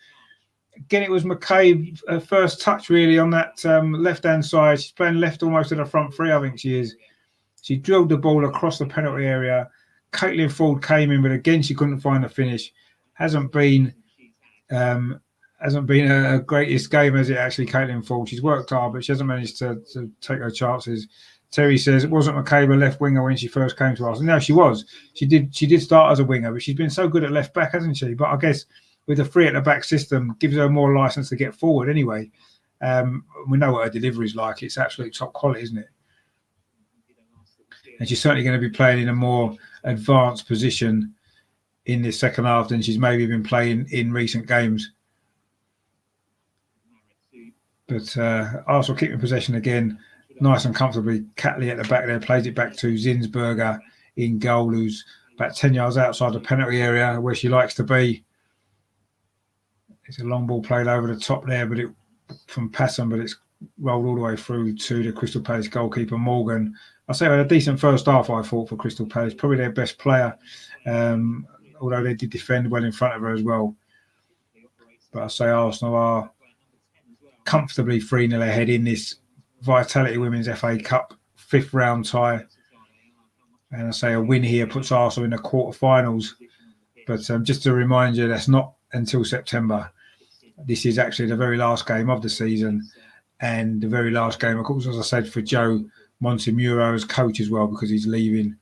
Again, it was McCabe, first touch really on that left-hand side. She's playing left almost to the front three, I think she is. She drilled the ball across the penalty area. Caitlin Ford came in, but again, she couldn't find the finish. Hasn't been a greatest game, has it, actually, Caitlin Ford? She's worked hard, but she hasn't managed to take her chances. Terry says it wasn't McCabe a left winger when she first came to us. No, she was. She did start as a winger, but she's been so good at left back, hasn't she? But I guess with the three at the back system, gives her more license to get forward anyway. We know what her delivery is like. It's absolute top quality, isn't it? And she's certainly going to be playing in a more advanced position in this second half than she's maybe been playing in recent games. But Arsenal keeping possession again, nice and comfortably. Catley at the back there plays it back to Zinsberger in goal, who's about 10 yards outside the penalty area where she likes to be. It's a long ball played over the top there, but from Patton, but it's rolled all the way through to the Crystal Palace goalkeeper, Morgan. I say a decent first half, I thought, for Crystal Palace. Probably their best player, although they did defend well in front of her as well. But I say Arsenal are comfortably 3-0 ahead in this Vitality Women's FA Cup 5th round tie. And I say a win here puts Arsenal in the quarterfinals. But just to remind you, that's not until September. This is actually the very last game of the season, and the very last game, of course, as I said, for Joe Montemurro as coach as well, because he's leaving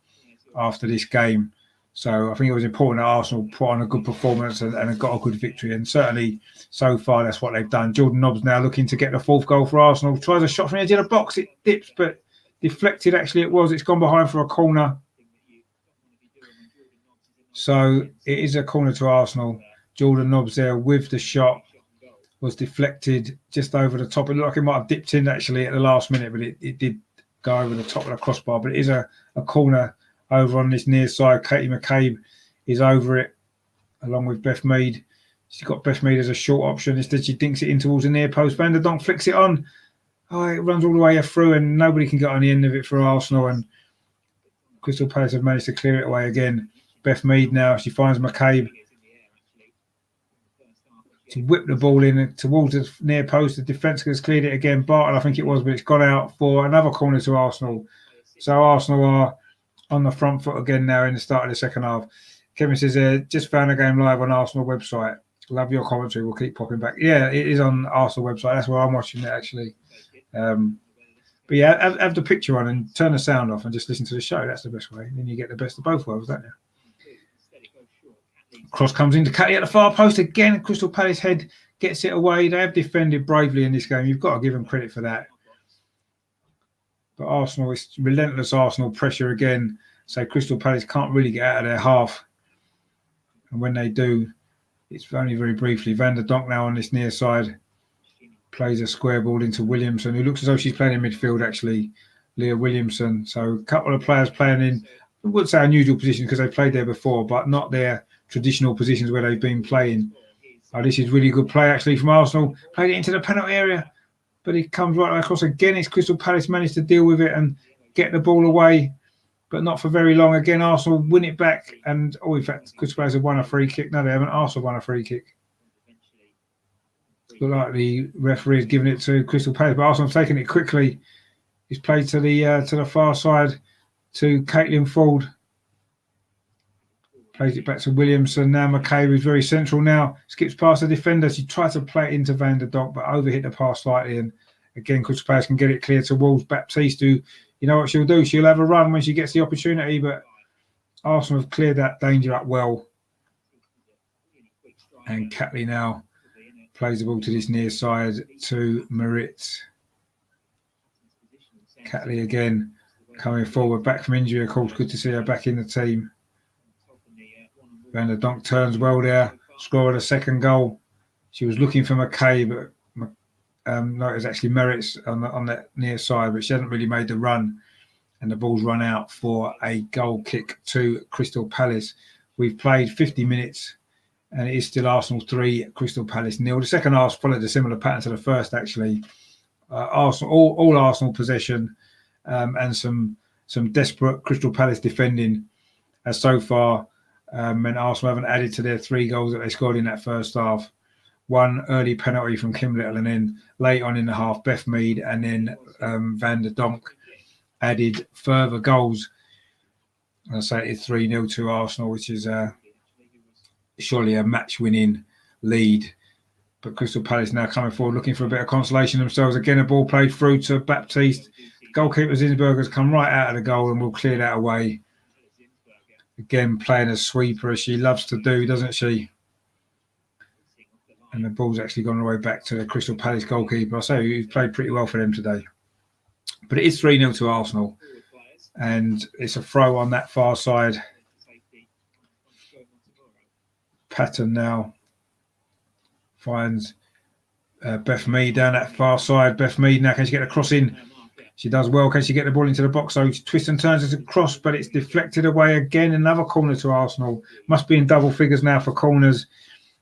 after this game. So I think it was important that Arsenal put on a good performance and got a good victory. And certainly so far, that's what they've done. Jordan Nobbs now looking to get the 4th goal for Arsenal. Tries a shot from the edge of the box. It dips, but deflected actually it was. It's gone behind for a corner. So it is a corner to Arsenal. Jordan Nobbs there with the shot. Was deflected just over the top. It looked like it might have dipped in actually at the last minute, but it did go over the top of the crossbar. But it is a corner over on this near side. Katie McCabe is over it along with Beth Mead. She's got Beth Mead as a short option. Instead, she dinks it in towards the near post. Van der Donk flicks it on. Oh, it runs all the way through and nobody can get on the end of it for Arsenal. And Crystal Palace have managed to clear it away again. Beth Mead now, she finds McCabe. To whip the ball in towards the near post. The defence has cleared it again. Barton, I think it was, but it's gone out for another corner to Arsenal. So Arsenal are on the front foot again now in the start of the second half. Kevin says, just found a game live on Arsenal website. Love your commentary. We'll keep popping back. Yeah, it is on Arsenal website. That's where I'm watching it, actually. But yeah, have the picture on and turn the sound off and just listen to the show. That's the best way. Then you get the best of both worlds, don't you? Cross comes into Catley at the far post again. Crystal Palace head gets it away. They have defended bravely in this game. You've got to give them credit for that. But Arsenal, it's relentless Arsenal pressure again. So Crystal Palace can't really get out of their half. And when they do, it's only very briefly. Van der Donk now on this near side. Plays a square ball into Williamson, who looks as though she's playing in midfield, actually. Leah Williamson. So a couple of players playing in, I wouldn't say unusual positions because they played there before, but not their traditional positions where they've been playing. Oh, this is really good play, actually, from Arsenal. Played it into the penalty area, but it comes right across again. It's Crystal Palace managed to deal with it and get the ball away, but not for very long. Again, Arsenal win it back. And, in fact, Crystal Palace have won a free kick. No, they haven't. Arsenal won a free kick. Look like the referee is giving it to Crystal Palace, but Arsenal have taken it quickly. It's played to the far side to Caitlin Ford. Plays it back to Williamson. Now McKay, who's very central now, skips past the defender. She tried to play it into Van der Donk, but overhit the pass slightly. And again, Crystal Palace can get it clear towards Baptiste, who, you know what she'll do? She'll have a run when she gets the opportunity, but Arsenal have cleared that danger up well. And Catley now plays the ball to this near side to Maritz. Catley again coming forward, back from injury, of course. Good to see her back in the team. Van der Donk turns well there, scored a second goal. She was looking for McKay, but no, it was actually Maritz on that near side, but she hasn't really made the run. And the ball's run out for a goal kick to Crystal Palace. We've played 50 minutes. And it is still Arsenal 3, Crystal Palace 0. The second half followed a similar pattern to the first, actually. Arsenal, all Arsenal possession and some desperate Crystal Palace defending. As so far, and Arsenal haven't added to their 3 goals that they scored in that first half. One early penalty from Kim Little, and then late on in the half, Beth Mead, and then Van der Donk added further goals. And I say it's 3-0 to Arsenal, which is surely a match-winning lead. But Crystal Palace now coming forward, looking for a bit of consolation themselves. Again, a ball played through to Baptiste. Goalkeeper Zinsberger has come right out of the goal and will clear that away. Again, playing a sweeper as she loves to do, doesn't she? And the ball's actually gone all the way back to the Crystal Palace goalkeeper. I say he's played pretty well for them today. But it is 3-0 to Arsenal. And it's a throw on that far side. Patton now finds Beth Mead down that far side. Beth Mead now, can she get a cross in? She does well. Can she get the ball into the box? So she twists and turns it across, but it's deflected away again. Another corner to Arsenal. Must be in double figures now for corners.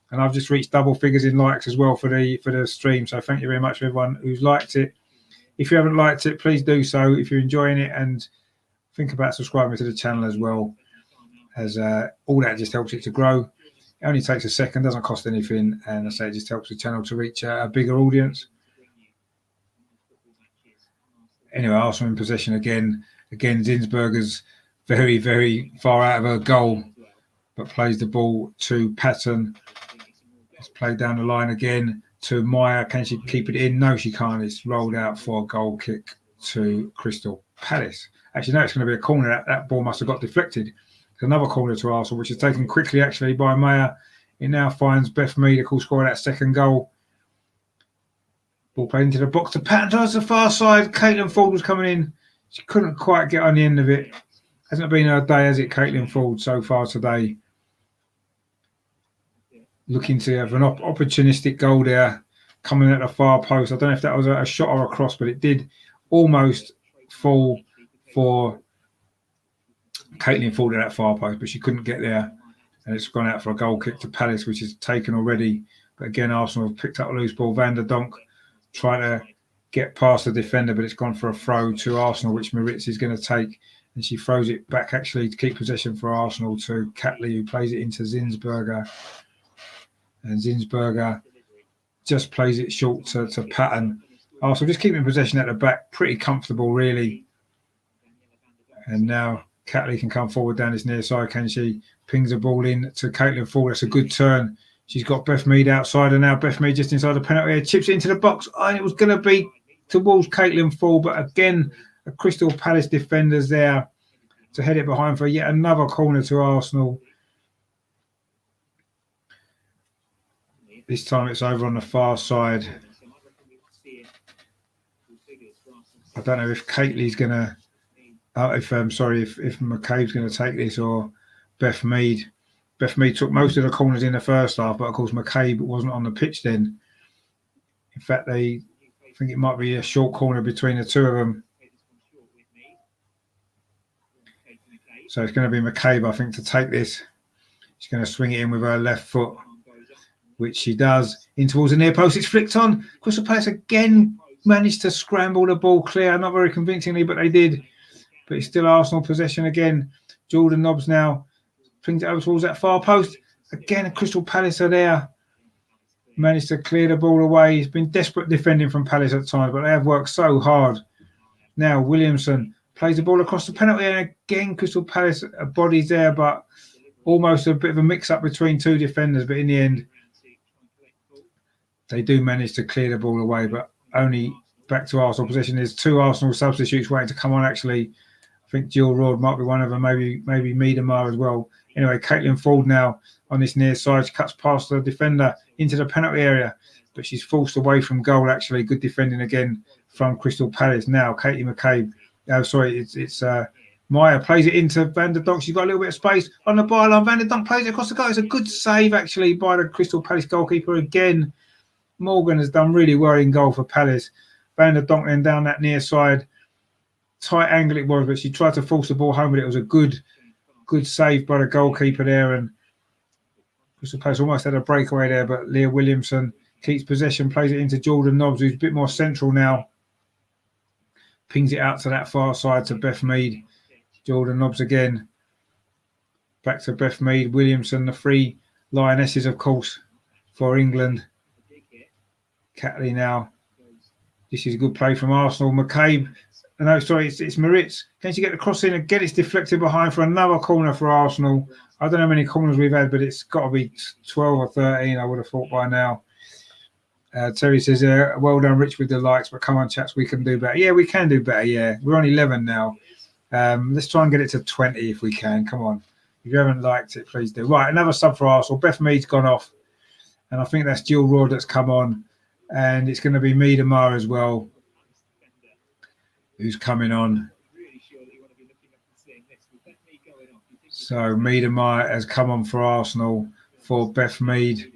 And I've just reached double figures in likes as well for the stream. So thank you very much for everyone who's liked it. If you haven't liked it, please do so if you're enjoying it, and think about subscribing to the channel as well, as all that just helps it to grow. It only takes a second, doesn't cost anything, and I say it just helps the channel to reach a bigger audience. Anyway, Arsenal in possession again. Again, Zinsberger's very, very far out of her goal, but plays the ball to Patton. It's played down the line again to Meyer. Can she keep it in? No, she can't. It's rolled out for a goal kick to Crystal Palace. Actually, no, it's going to be a corner. That ball must have got deflected. Another corner to Arsenal, which is taken quickly actually by Meyer. It now finds Beth Mead, who scored that second goal. Ball played into the box to Patton towards the far side. Caitlin Ford was coming in. She couldn't quite get on the end of it. Hasn't been her day, has it, Caitlin Ford, so far today? Looking to have an opportunistic goal there, coming at the far post. I don't know if that was a shot or a cross, but it did almost fall for Caitlin Ford at that far post, but she couldn't get there, and it's gone out for a goal kick to Palace, which is taken already. But again, Arsenal have picked up a loose ball. Van der Donk trying to get past the defender, but it's gone for a throw to Arsenal, which Maritz is going to take, and she throws it back actually to keep possession for Arsenal to Catley, who plays it into Zinsberger, and Zinsberger just plays it short to Patton. Arsenal just keeping possession at the back, pretty comfortable really. And now Catley can come forward down this near side, can she? Pings the ball in to Caitlin Ford. That's a good turn. She's got Beth Mead outside, and now Beth Mead just inside the penalty area, chips it into the box. Oh, and it was going to be towards Caitlin Ford, but again, a Crystal Palace defender's there to head it behind for yet another corner to Arsenal. This time it's over on the far side. I don't know if Cately's going to, if McCabe's going to take this or Beth Mead. Beth Mead took most of the corners in the first half, but of course McCabe wasn't on the pitch then. In fact, I think it might be a short corner between the two of them. So it's going to be McCabe, I think, to take this. She's going to swing it in with her left foot, which she does. In towards the near post, it's flicked on. Crystal Palace again managed to scramble the ball clear, not very convincingly, but they did. But it's still Arsenal possession again. Jordan Nobbs now brings it over towards that far post. Again, Crystal Palace are there. Managed to clear the ball away. It's been desperate defending from Palace at times, but they have worked so hard. Now Williamson plays the ball across the penalty, and again Crystal Palace bodies there, but almost a bit of a mix-up between two defenders. But in the end, they do manage to clear the ball away, but only back to Arsenal possession. There's two Arsenal substitutes waiting to come on, actually. I think Jill Roord might be one of them, maybe Miedemar as well. Anyway, Caitlin Ford now on this near side. She cuts past the defender into the penalty area, but she's forced away from goal, actually. Good defending again from Crystal Palace. Now, Katie McCabe. It's Meyer plays it into Van der Donk. She's got a little bit of space on the byline. Van der Donk plays it across the goal. It's a good save, actually, by the Crystal Palace goalkeeper again. Morgan has done really well in goal for Palace. Van der Donk then down that near side. Tight angle it was, but she tried to force the ball home, but it was a good save by the goalkeeper there. And Crystal Palace almost had a breakaway there, but Leah Williamson keeps possession, plays it into Jordan Nobbs, who's a bit more central now. Pings it out to that far side to Beth Mead. Jordan Nobbs again. Back to Beth Mead. Williamson, the three Lionesses, of course, for England. Catley now. This is a good play from Arsenal. McCabe. No, sorry, it's Moritz. Can she get the cross in? Again, it's deflected behind for another corner for Arsenal. I don't know how many corners we've had, but it's got to be 12 or 13, I would have thought by now. Terry says, well done, Rich, with the likes, but come on, chaps, we can do better. Yeah, we can do better, yeah. We're on 11 now. Let's try and get it to 20 if we can. Come on. If you haven't liked it, please do. Right, another sub for Arsenal. Beth Mead's gone off, and I think that's Jill Roord that's come on, and it's going to be Miedemar as well, who's coming on. So Miedemar has come on for Arsenal for Beth Mead,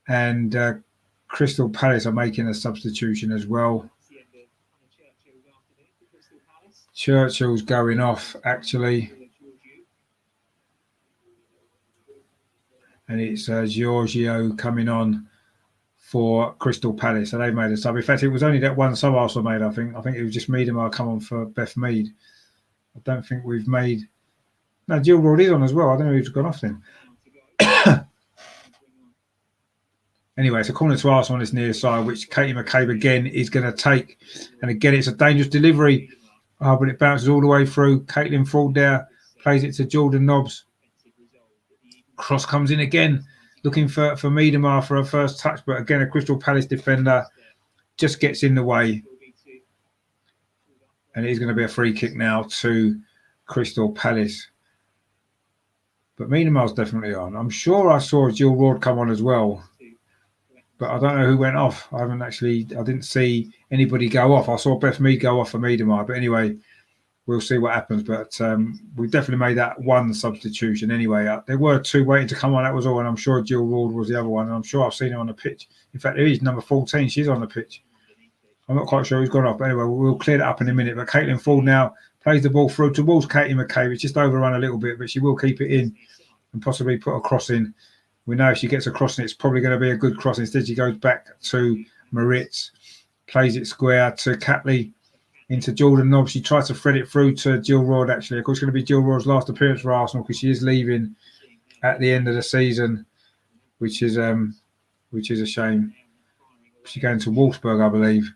and Crystal Palace are making a substitution as well. Churchill's going off, actually. And it's Giorgio coming on for Crystal Palace. So they've made a sub. In fact, it was only that one sub Arsenal made, I think. I think it was just Miedemar come on for Beth Mead. I don't think we've made... No, Jill Roord is on as well. I don't know who's gone off then. Anyway, it's a corner to Arsenal on this near side, which Katie McCabe again is going to take. And again, it's a dangerous delivery. But it bounces all the way through. Caitlin Ford there plays it to Jordan Nobbs. Cross comes in again, looking for Miedemar for her first touch. But again, a Crystal Palace defender just gets in the way. And it is going to be a free kick now to Crystal Palace. But Miedemar's definitely on. I'm sure I saw Jill Roord come on as well. But I don't know who went off. I didn't see anybody go off. I saw Beth Mead go off for Miedemar. But anyway, we'll see what happens. But we definitely made that one substitution anyway. There were two waiting to come on, that was all. And I'm sure Jill Roord was the other one. And I'm sure I've seen her on the pitch. In fact, there is number 14. She's on the pitch. I'm not quite sure who's gone off. But anyway, we'll clear that up in a minute. But Caitlin Ford now plays the ball through towards Katie McCabe. It's just overrun a little bit, but she will keep it in and possibly put a cross in. We know if she gets a cross in, it's probably going to be a good cross. Instead, she goes back to Moritz, plays it square to Catley, into Jordan Nobbs. She tries to thread it through to Jill Roord, actually. Of course, it's going to be Jill Roord's last appearance for Arsenal because she is leaving at the end of the season, which is a shame. She's going to Wolfsburg, I believe,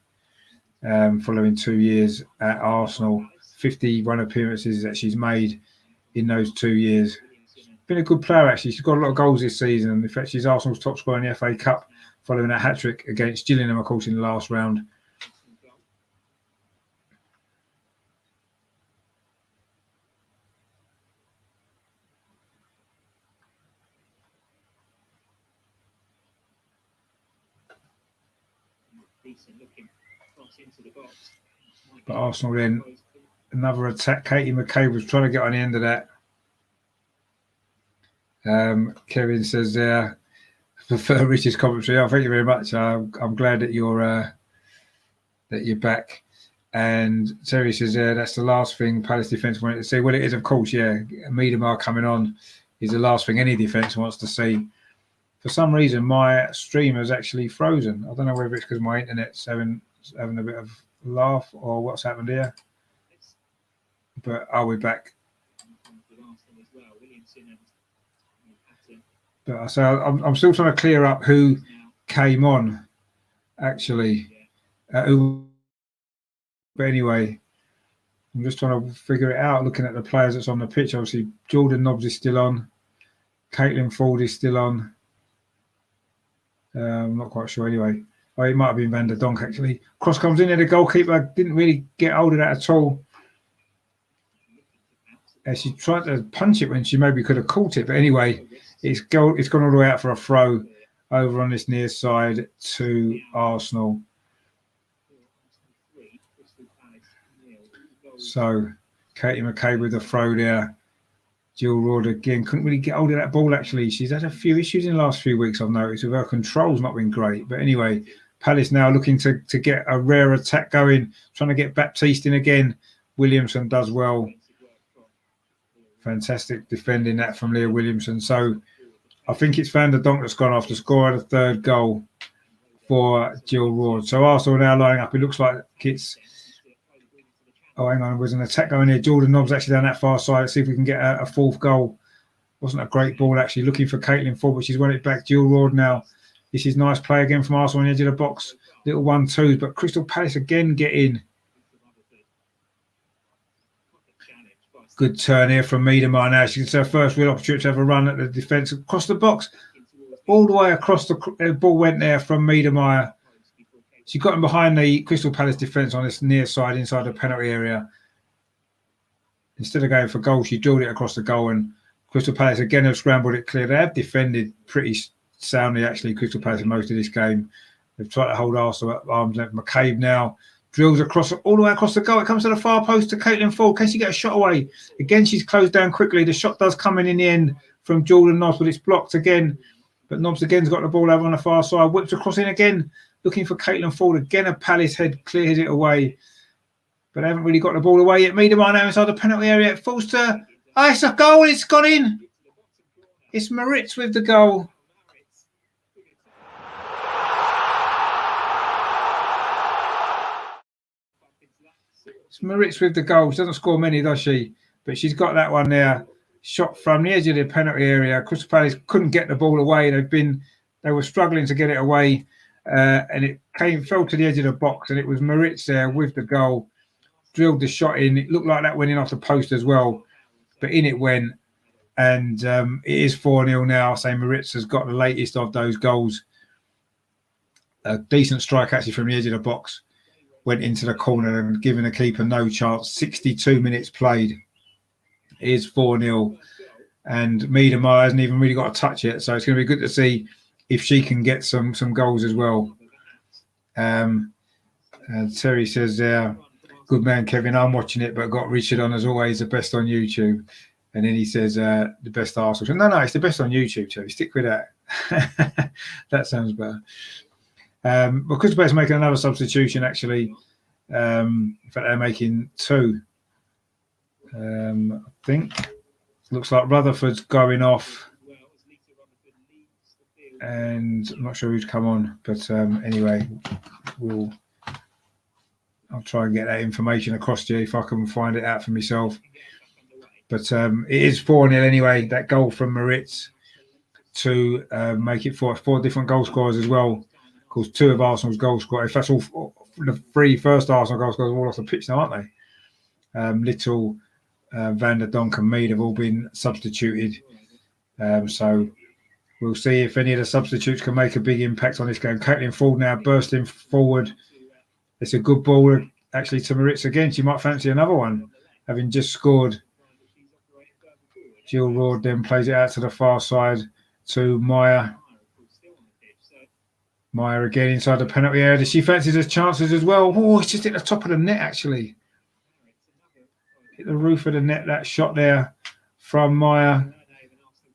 following 2 years at Arsenal. 51 appearances that she's made in those 2 years. Been a good player, actually. She's got a lot of goals this season. In fact, she's Arsenal's top scorer in the FA Cup, following that hat-trick against Gillingham, of course, in the last round. But Arsenal then, another attack. Katie McCabe was trying to get on the end of that. Kevin says there, prefer Rich's commentary. Oh, thank you very much. I'm glad that you're back. And Terry says that's the last thing Palace defence wanted to see. Well, it is, of course, yeah. Miedemar coming on is the last thing any defence wants to see. For some reason, my stream is actually frozen. I don't know whether it's because my internet's having a bit of laugh or what's happened here. But we're back. But so I'm still trying to clear up who came on, actually. But anyway, I'm just trying to figure it out, looking at the players that's on the pitch. Obviously, Jordan Nobbs is still on. Caitlin Ford is still on. I'm not quite sure anyway. Oh, it might have been Van der Donk, actually. Cross comes in there. The goalkeeper didn't really get hold of that at all. She tried to punch it when she maybe could have caught it. But anyway, it's gone all the way out for a throw over on this near side to Arsenal. So, Katie McCabe with the throw there. Jill Roord again couldn't really get hold of that ball, actually. She's had a few issues in the last few weeks, I've noticed, with her control's not been great. But anyway, Palace now looking to get a rare attack going, trying to get Baptiste in again. Williamson does well. Fantastic defending that from Leah Williamson. So I think it's Van der Donk that's gone off to score the third goal for Jill Roord. So Arsenal now lining up. It looks like it's... Oh, hang on. There was an attack going here. Jordan Nobbs actually down that far side. Let's see if we can get a fourth goal. Wasn't a great ball, actually. Looking for Caitlin Ford, but she's won it back. Jill Roord now. This is nice play again from Arsenal on the edge of the box. Little 1-2s, but Crystal Palace again get in. Good turn here from Miedemar now. She gets her first real opportunity to have a run at the defence across the box. All the way across the ball went there from Miedemar. She got him behind the Crystal Palace defence on this near side inside the penalty area. Instead of going for goal, she drilled it across the goal, and Crystal Palace again have scrambled it clear. They have defended pretty soundly, actually, Crystal Palace in most of this game. They've tried to hold Arsenal at arm's length. McCabe now drills across all the way across the goal. It comes to the far post to Caitlin Ford. Can she get a shot away? Again, she's closed down quickly. The shot does come in the end from Jordan Nobbs, but it's blocked again. But Nobbs again's got the ball over on the far side. Whips across in again, looking for Caitlin Ford. Again, a Palace head clears it away. But they haven't really got the ball away yet. Miedemar now inside the penalty area. It falls to... Oh, it's a goal. It's gone in. It's Maritz with the goal. It's Maritz with the goal. She doesn't score many, does she? But she's got that one there. Shot from the edge of the penalty area. Crystal Palace couldn't get the ball away. They were struggling to get it away. And it fell to the edge of the box. And it was Maritz there with the goal. Drilled the shot in. It looked like that went in off the post as well. But in it went. And it is 4-0 now. So Maritz has got the latest of those goals. A decent strike actually from the edge of the box. Went into the corner and giving the keeper no chance. 62 minutes played. It is 4-0. And Miedemar hasn't even really got a touch yet. So it's going to be good to see if she can get some goals as well. Terry says there, good man, Kevin. I'm watching it, but got Richard on as always, the best on YouTube. And then he says the best Arsenal. No, it's the best on YouTube, Terry. Stick with that. That sounds better. Well, Crystal Palace making another substitution, actually. In fact, they're making two. I think. Looks like Rutherford's going off. And I'm not sure who's come on. But anyway, I'll try and get that information across to you if I can find it out for myself. But it is 4-0 anyway. That goal from Maritz to make it four different goal scorers as well. Of course, two of Arsenal's goal scorers. That's all the three first Arsenal goal scorers are all off the pitch now, aren't they? Little, Van der Donk and Mead have all been substituted. So we'll see if any of the substitutes can make a big impact on this game. Caitlin Ford now bursting forward. It's a good ball, actually, to Maritz again. She might fancy another one, having just scored. Jill Roord then plays it out to the far side to Meyer. Maya again inside the penalty area. Does she fancy the chances as well? Oh, it's just hit the top of the net, actually. Hit the roof of the net, that shot there from Maya.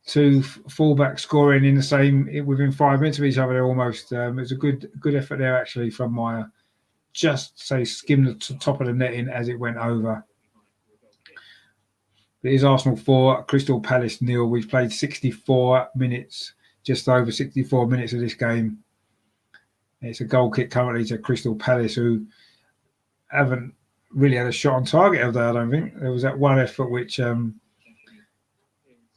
Two fullback scoring in the same, within 5 minutes of each other there almost. It was a good effort there, actually, from Maya. Just, say, skimmed the top of the netting as it went over. It is Arsenal 4, Crystal Palace 0. We've played 64 minutes, just over 64 minutes of this game. It's a goal kick currently to Crystal Palace, who haven't really had a shot on target, have they? I don't think. There was that one effort which, I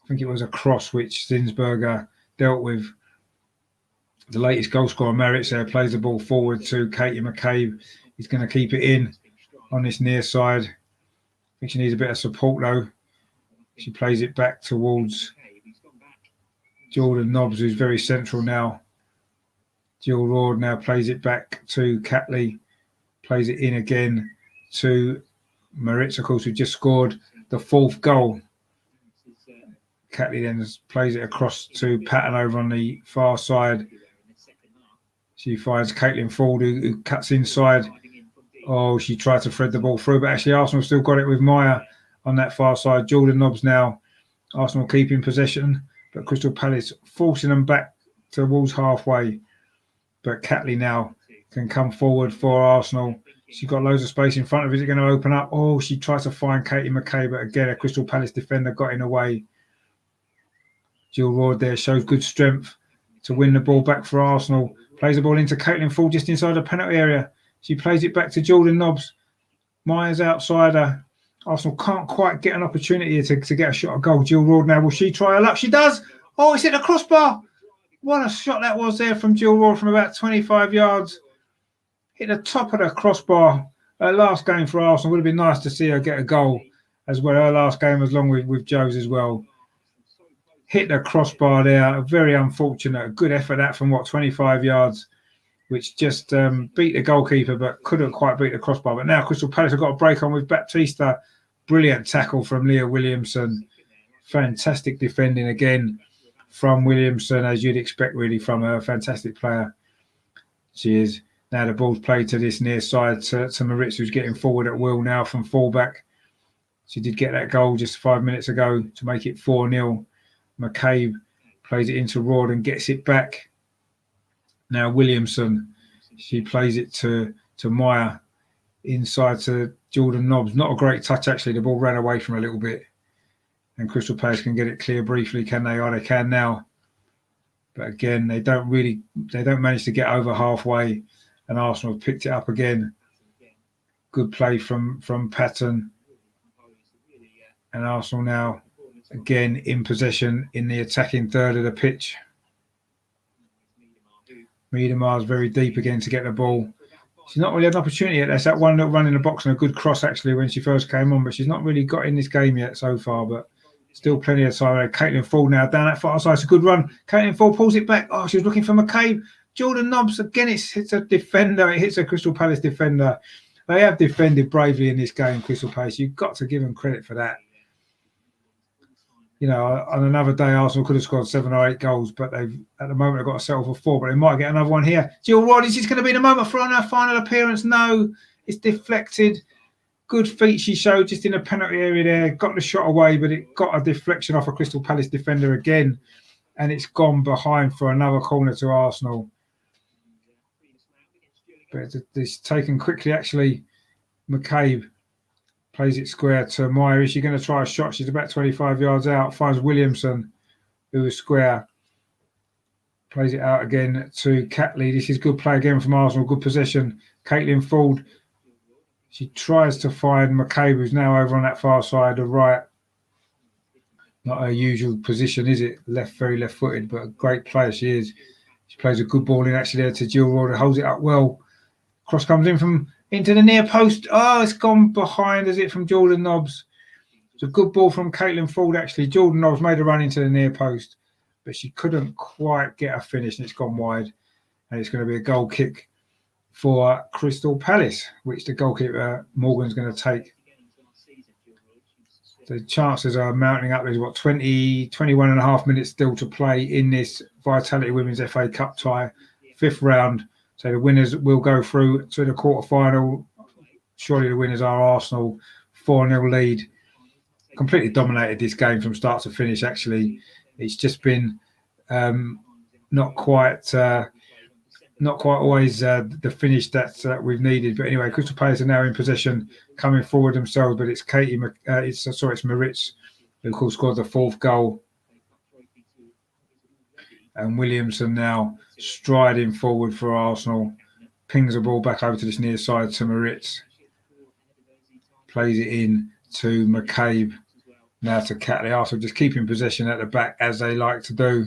think it was a cross which Zinsberger dealt with. The latest goal scorer, Merritt, there plays the ball forward to Katie McCabe. He's going to keep it in on this near side. I think she needs a bit of support, though. She plays it back towards Jordan Nobbs, who's very central now. Jill Rord now plays it back to Catley. Plays it in again to Maritz, of course, who just scored the 4th goal. Catley then plays it across to Patton over on the far side. She finds Caitlin Ford, who cuts inside. Oh, she tried to thread the ball through, but actually Arsenal still got it with Maya on that far side. Jordan Nobbs now. Arsenal keeping possession, but Crystal Palace forcing them back towards halfway. But Catley now can come forward for Arsenal. She's got loads of space in front of her. Is it going to open up? Oh, she tried to find Katie McCabe, but again, a Crystal Palace defender got in the way. Jill Rord there shows good strength to win the ball back for Arsenal. Plays the ball into Caitlin Ford just inside the penalty area. She plays it back to Jordan Nobbs. Maya's outside her. Arsenal can't quite get an opportunity to get a shot at goal. Jill Rord now, will she try her luck? She does. Oh, it's hit the crossbar. What a shot that was there from Jill Rord from about 25 yards. Hit the top of the crossbar. Her last game for Arsenal. Would have been nice to see her get a goal as well. Her last game was along with Joe's as well. Hit the crossbar there. Very unfortunate. A good effort that from, 25 yards, which just beat the goalkeeper but couldn't quite beat the crossbar. But now Crystal Palace have got a break on with Baptista. Brilliant tackle from Leah Williamson. Fantastic defending again from Williamson, as you'd expect really from her. Fantastic player she is. Now the ball's played to this near side to Maritz, who's getting forward at will now from fullback. She did get that goal just 5 minutes ago to make it 4-0. McCabe plays it into Rord and gets it back. Now Williamson, she plays it to Maya inside to Jordan Nobbs. Not a great touch, actually. The ball ran away from a little bit. And Crystal Palace can get it clear briefly, can they? Oh, they can now. But again, they don't manage to get over halfway. And Arsenal have picked it up again. Good play from Patton. And Arsenal now, again, in possession in the attacking third of the pitch. Miedemar's very deep again to get the ball. She's not really had an opportunity yet. That's that one little run in the box and a good cross, actually, when she first came on. But she's not really got in this game yet so far. But still plenty of time. Caitlin Ford now down that far side. It's a good run. Caitlin Ford pulls it back. Oh, she was looking for McCabe. Jordan Nobbs, again, it hits a defender. It hits a Crystal Palace defender. They have defended bravely in this game, Crystal Palace. You've got to give them credit for that. You know, on another day, Arsenal could have scored 7 or 8 goals, but at the moment, they've got to settle for 4, but they might get another one here. Jill Rod, is this going to be the moment for her final appearance? No, it's deflected. Good feet she showed just in the penalty area there. Got the shot away, but it got a deflection off a Crystal Palace defender again, and it's gone behind for another corner to Arsenal. But it's taken quickly, actually. McCabe plays it square to Maya. Is she going to try a shot? She's about 25 yards out. Finds Williamson, who is square. Plays it out again to Catley. This is good play again from Arsenal. Good possession. Caitlin Ford. She tries to find McCabe, who's now over on that far side of right. Not her usual position, is it? Very left-footed, but a great player she is. She plays a good ball in actually there to Jill Rod. Holds it up well. Cross comes in into the near post. Oh, it's gone behind, is it, from Jordan Nobbs? It's a good ball from Caitlin Ford, actually. Jordan Nobbs made a run into the near post, but she couldn't quite get a finish, and it's gone wide. And it's going to be a goal kick for Crystal Palace, which the goalkeeper, Morgan's going to take. The chances are mounting up. There's, 21 and a half minutes still to play in this Vitality Women's FA Cup tie. fifth round. So the winners will go through to the quarterfinal. Surely the winners are Arsenal. 4-0 lead. Completely dominated this game from start to finish, actually. It's just been not quite always the finish that we've needed. But anyway, Crystal Palace are now in possession, coming forward themselves. But it's it's Moritz who, of course, scored the fourth goal. And Williamson now striding forward for Arsenal. Pings the ball back over to this near side to Moritz. Plays it in to McCabe. Now to Catley. Arsenal just keeping possession at the back as they like to do.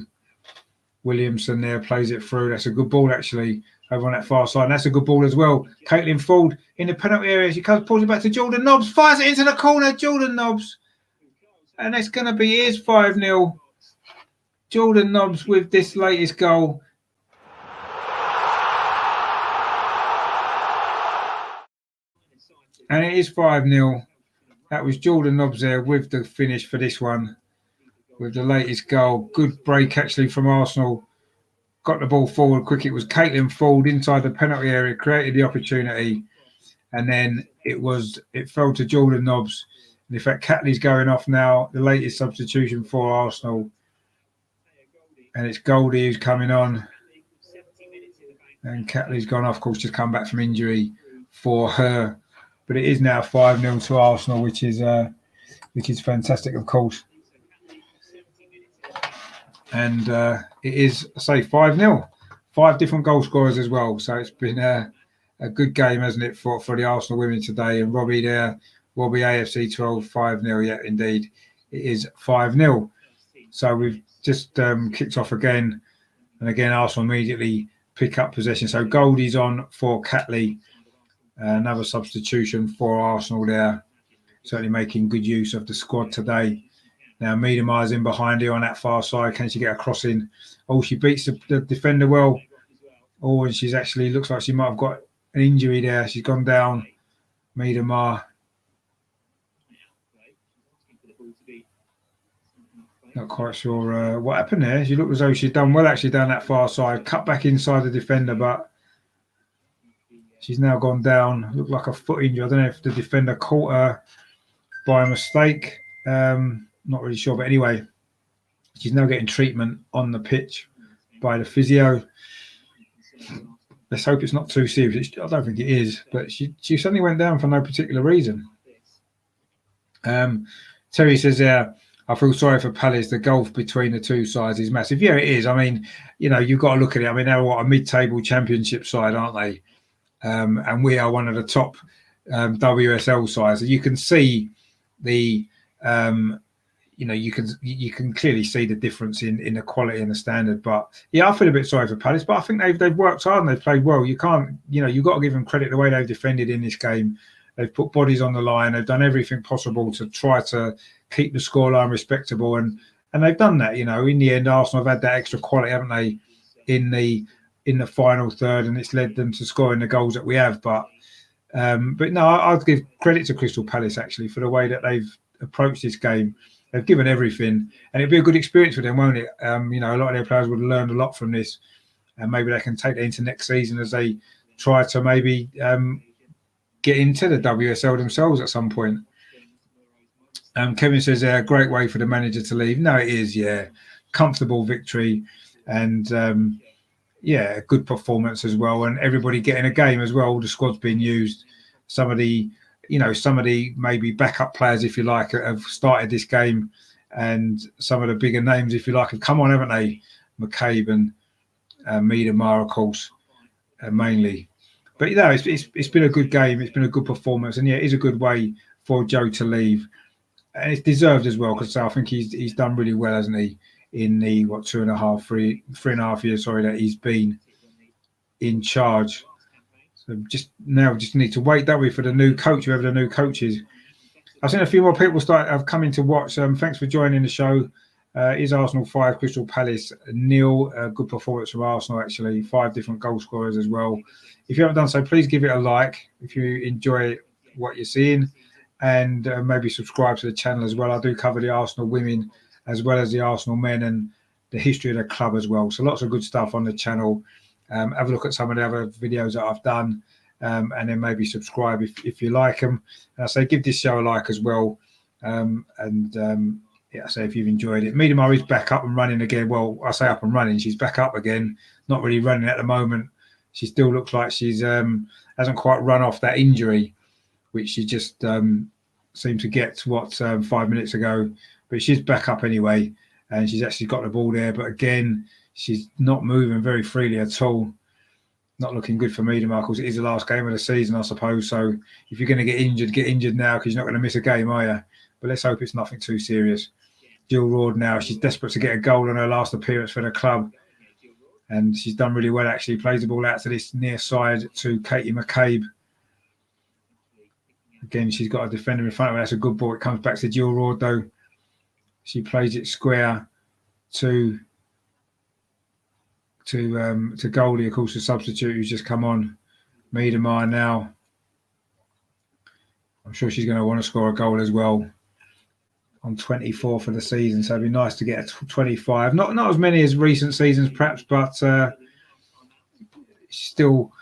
Williamson there plays it through. That's a good ball, actually, over on that far side. And that's a good ball as well. Caitlin Ford in the penalty area. She comes, pulls it back to Jordan Nobbs. Fires it into the corner. Jordan Nobbs. And it's going to be, here's 5-0. Jordan Nobbs with this latest goal. And it is 5-0. That was Jordan Nobbs there with the finish for this one, with the latest goal. Good break, actually, from Arsenal. Got the ball forward quick. It was Caitlin Ford inside the penalty area, created the opportunity. And then it fell to Jordan Nobbs. And in fact, Catley's going off now, the latest substitution for Arsenal. And it's Goldie who's coming on. And Catley's gone off, of course, just come back from injury for her. But it is now 5-0 to Arsenal, which is fantastic, of course. And it is, I say, 5-0. 5 different goal scorers as well. So it's been a good game, hasn't it, for the Arsenal women today. And Robbie there, Robbie AFC 12, 5-0. Yeah, indeed. It is 5-0. So we've just kicked off again. And again, Arsenal immediately pick up possession. So Goldie's on for Catley. Another substitution for Arsenal there. Certainly making good use of the squad today. Now, Miedema's in behind her on that far side. Can she get a cross in? Oh, she beats the defender well. Oh, and she's actually, looks like she might have got an injury there. She's gone down. Miedema. Not quite sure what happened there. She looked as though she'd done well, actually, down that far side. Cut back inside the defender, but she's now gone down. Looked like a foot injury. I don't know if the defender caught her by mistake. Not really sure. But anyway, she's now getting treatment on the pitch by the physio. Let's hope it's not too serious. I don't think it is. But she suddenly went down for no particular reason. Terry says, I feel sorry for Palace. The gulf between the two sides is massive. Yeah, it is. I mean, you've got to look at it. I mean, they're a mid-table championship side, aren't they? And we are one of the top WSL sides. You can see the, you can clearly see the difference in the quality and the standard. But yeah, I feel a bit sorry for Palace. But I think they've worked hard and they've played well. You can't, you've got to give them credit the way they've defended in this game. They've put bodies on the line. They've done everything possible to try to keep the scoreline respectable, and they've done that. In the end, Arsenal have had that extra quality, haven't they, in the final third, and it's led them to scoring the goals that we have. But no, I'd give credit to Crystal Palace actually for the way that they've approached this game. They've given everything, and it'd be a good experience for them, won't it? A lot of their players would have learned a lot from this, and maybe they can take it into next season as they try to maybe get into the WSL themselves at some point. Kevin says, a great way for the manager to leave. No, it is, yeah. Comfortable victory and, a good performance as well. And everybody getting a game as well. The squad's been used. Some of the maybe backup players, if you like, have started this game. And some of the bigger names, if you like, have come on, haven't they? McCabe and Miedema, of course, mainly. But, it's been a good game. It's been a good performance. And, it is a good way for Joe to leave. And it's deserved as well, because I think he's done really well, hasn't he, in the, 3.5 years, that he's been in charge. So just need to wait, don't we, for the new coach, whoever the new coach is. I've seen a few more people have come in to watch. Thanks for joining the show. Is Arsenal 5, Crystal Palace 0. Good performance from Arsenal, actually. 5 different goal scorers as well. If you haven't done so, please give it a like if you enjoy what you're seeing, and maybe subscribe to the channel as well. I do cover the Arsenal women as well as the Arsenal men and the history of the club as well. So lots of good stuff on the channel. Have a look at some of the other videos that I've done, and then maybe subscribe if you like them. And I say give this show a like as well. Yeah, so if you've enjoyed it, Miedemar is back up and running again. Well, I say up and running, she's back up again. Not really running at the moment. She still looks like she's hasn't quite run off that injury, which she just seemed to get 5 minutes ago. But she's back up anyway, and she's actually got the ball there. But again, she's not moving very freely at all. Not looking good for Miedemar because it is the last game of the season, I suppose. So if you're going to get injured now because you're not going to miss a game, are you? But let's hope it's nothing too serious. Jill Roord now, she's desperate to get a goal on her last appearance for the club. And she's done really well, actually. Plays the ball out to this near side to Katie McCabe. Again, she's got a defender in front of her. That's a good ball. It comes back to Jill Roord, though. She plays it square to Goldie, of course, the substitute who's just come on. Miedemar now. I'm sure she's going to want to score a goal as well. On 24 for the season, so it'd be nice to get a 25. Not as many as recent seasons, perhaps, but still,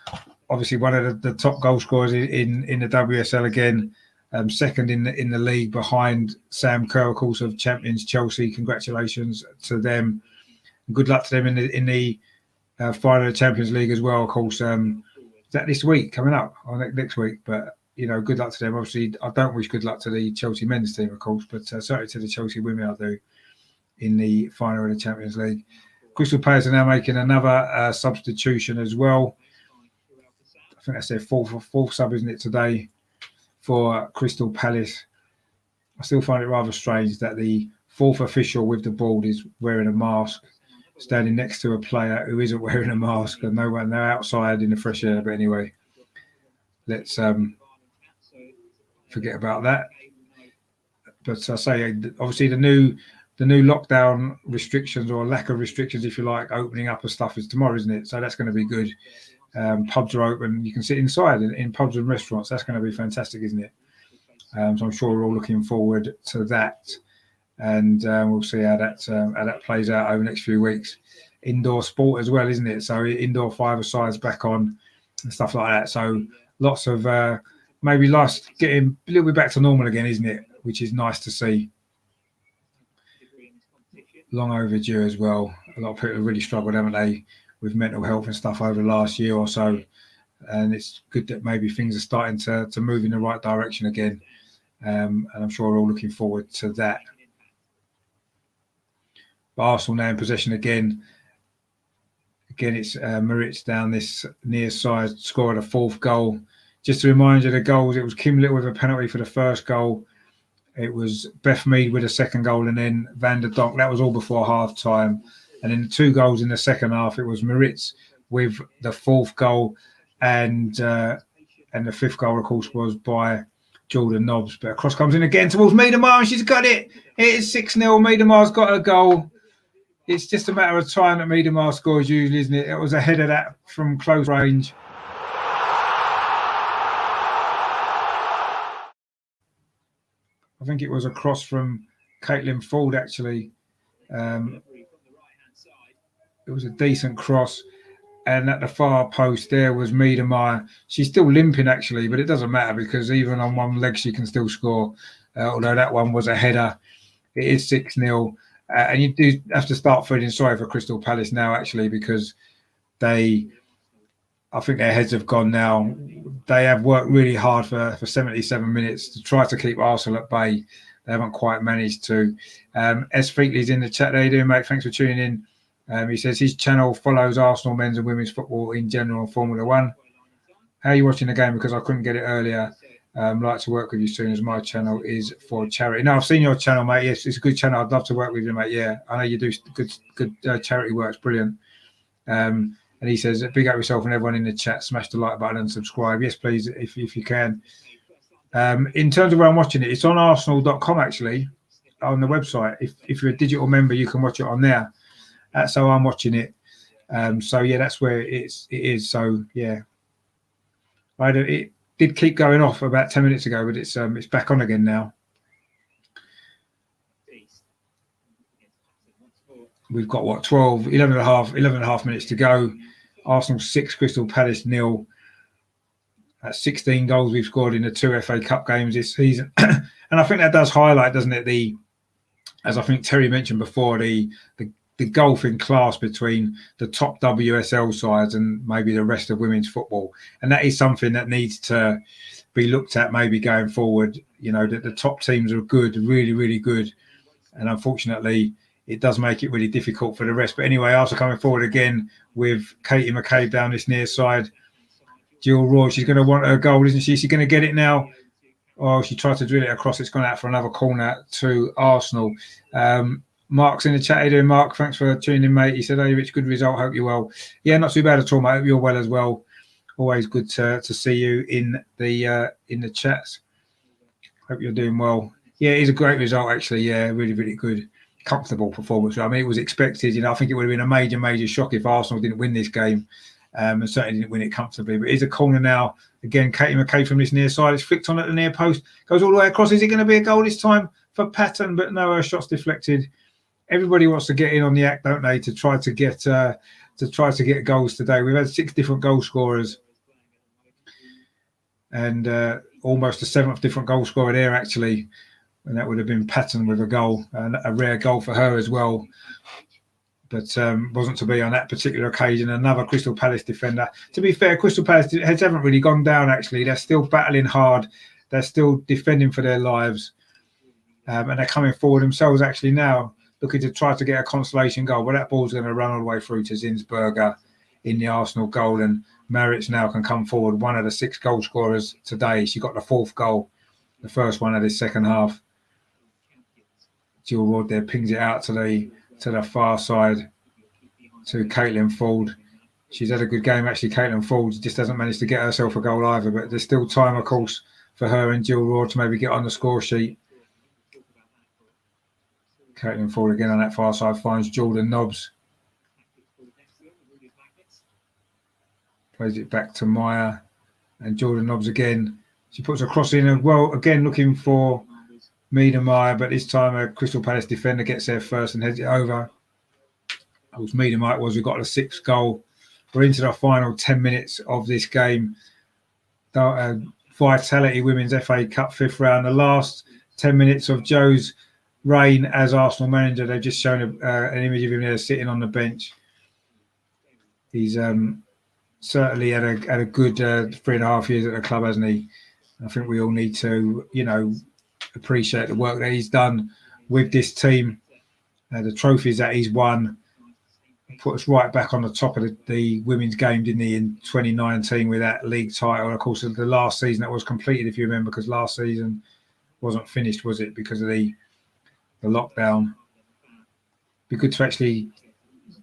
obviously, one of the top goal scorers in the WSL again. Second in the league behind Sam Kerr, of course, of champions Chelsea. Congratulations to them. Good luck to them in the final of the Champions League as well. Of course, is that this week coming up or next week? But good luck to them. Obviously, I don't wish good luck to the Chelsea men's team, of course, but certainly to the Chelsea women I do in the final of the Champions League. Crystal Palace are now making another substitution as well. I think that's their fourth sub, isn't it, today for Crystal Palace. I still find it rather strange that the fourth official with the ball is wearing a mask, standing next to a player who isn't wearing a mask, and they're outside in the fresh air. But anyway, let's forget about that. But I say, obviously, the new lockdown restrictions or lack of restrictions, if you like, opening up of stuff is tomorrow, isn't it? So that's going to be good. Pubs are open. You can sit inside in pubs and restaurants. That's going to be fantastic, isn't it? So I'm sure we're all looking forward to that, and we'll see how that plays out over the next few weeks. Indoor sport as well, isn't it? So indoor five-a-sides back on and stuff like that. So lots of maybe life getting a little bit back to normal again, isn't it? Which is nice to see. Long overdue as well. A lot of people have really struggled, haven't they, with mental health and stuff over the last year or so. And it's good that maybe things are starting to move in the right direction again. And I'm sure we're all looking forward to that. But Arsenal now in possession again. Again, it's Maritz down this near side, scored a fourth goal. Just to remind you of the goals, it was Kim Little with a penalty for the first goal. It was Beth Mead with a second goal, and then Van der Donk. That was all before half time. And then the two goals in the second half, it was Maritz with the fourth goal, and the fifth goal, of course, was by Jordan Nobbs. But a cross comes in again towards Miedemar, and she's got it. It is 6-0. Miedemar's got a goal. It's just a matter of time that Miedemar scores usually, isn't it? It was a header that from close range. I think it was a cross from Caitlin Ford, actually. It was a decent cross. And at the far post there was Miedemar. She's still limping, actually, but it doesn't matter because even on one leg she can still score. Although that one was a header. It is 6-0. And you do have to start feeling sorry for Crystal Palace now, actually, because I think their heads have gone now. They have worked really hard for 77 minutes to try to keep Arsenal at bay. They haven't quite managed to. S. Freakley's in the chat. How you doing, mate? Thanks for tuning in. He says his channel follows Arsenal men's and women's football in general and Formula One. How are you watching the game? Because I couldn't get it earlier. Like to work with you soon as my channel is for charity. No, I've seen your channel, mate. Yes, it's a good channel. I'd love to work with you, mate. Yeah, I know you do good charity work. It's brilliant. And he says, big up yourself and everyone in the chat. Smash the like button and subscribe. Yes, please, if you can. In terms of where I'm watching it, it's on arsenal.com, actually, on the website. If you're a digital member, you can watch it on there. That's how I'm watching it. So, yeah, that's where it is. So, yeah. It did keep going off about 10 minutes ago, but it's back on again now. We've got, 11 and a half minutes to go. Arsenal 6, Crystal Palace 0. 16 goals we've scored in the 2 FA Cup games this season. And I think that does highlight, doesn't it, as I think Terry mentioned before, the gulf in class between the top WSL sides and maybe the rest of women's football. And that is something that needs to be looked at maybe going forward. You know, that the top teams are good, really, really good. And unfortunately, it does make it really difficult for the rest. But anyway, Arsenal coming forward again with Katie McCabe down this near side. Jill Roy, she's going to want her goal, isn't she? She's going to get it now. Oh, she tried to drill it across. It's gone out for another corner to Arsenal. Mark's in the chat. How you doing, Mark? Thanks for tuning in, mate. He said, "Hey, Rich, good result. Hope you're well." Yeah, not too bad at all, mate. Hope you're well as well. Always good to see you in the chats. Hope you're doing well. Yeah, it is a great result, actually. Yeah, really, really good. Comfortable performance. I mean, it was expected. You know, I think it would have been a major, major shock if Arsenal didn't win this game. And certainly didn't win it comfortably. But it is a corner now. Again, Katie McCabe from this near side. It's flicked on at the near post. Goes all the way across. Is it going to be a goal this time for Patton? But no, her shot's deflected. Everybody wants to get in on the act, don't they, to try to get goals today. We've had 6 different goal scorers. And almost a 7th different goal scorer there, actually. And that would have been Patton with a goal. And a rare goal for her as well. But wasn't to be on that particular occasion. Another Crystal Palace defender. To be fair, Crystal Palace heads haven't really gone down, actually. They're still battling hard. They're still defending for their lives. And they're coming forward themselves, actually, now, looking to try to get a consolation goal. Well, that ball's going to run all the way through to Zinsberger in the Arsenal goal. And Maritz now can come forward, one of the 6 goal scorers today. She got the 4th goal, the first one of this second half. Jill Ward there pings it out to the far side to Caitlin Ford. She's had a good game, actually. Caitlin Ford just hasn't managed to get herself a goal either, but there's still time, of course, for her and Jill Ward to maybe get on the score sheet. Caitlin Ford again on that far side finds Jordan Nobbs. Plays it back to Maya. And Jordan Nobbs again. She puts a cross in. Well, again, looking for Miedemeier, but this time a Crystal Palace defender gets there first and heads it over. Of course, Miedemeier we've got a 6th goal. We're into the final 10 minutes of this game. Vitality Women's FA Cup 5th round. The last 10 minutes of Joe's reign as Arsenal manager. They've just shown an image of him there sitting on the bench. He's certainly had a good 3.5 years at the club, hasn't he? I think we all need to, you know, appreciate the work that he's done with this team. The trophies that he's won put us right back on the top of the women's game, didn't he, in 2019 with that league title. Of course, the last season that was completed, if you remember, because last season wasn't finished, was it, because of the lockdown. Be good to actually,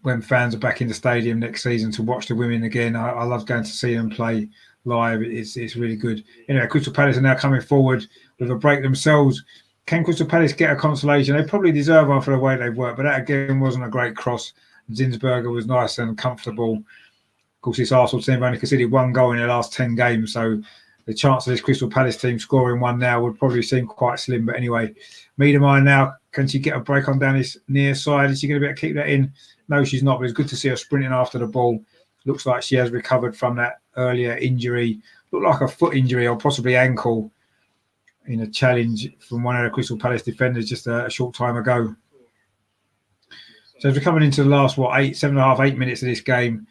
when fans are back in the stadium next season, to watch the women again. I love going to see them play live. It's really good. Anyway, Crystal Palace are now coming forward with a break themselves. Can Crystal Palace get a consolation? They probably deserve one for the way they've worked, but that again wasn't a great cross. Zinsberger was nice and comfortable. Of course, this Arsenal team have only conceded 1 goal in their last 10 games, so the chance of this Crystal Palace team scoring 1 now would probably seem quite slim. But anyway, Miedemeier now, can she get a break on down this near side? Is she going to be able to keep that in? No, she's not, but it's good to see her sprinting after the ball. Looks like she has recovered from that earlier injury. Looked like a foot injury or possibly ankle in a challenge from one of the Crystal Palace defenders just a short time ago. So as we're coming into the last, 7.5, 8 minutes of this game,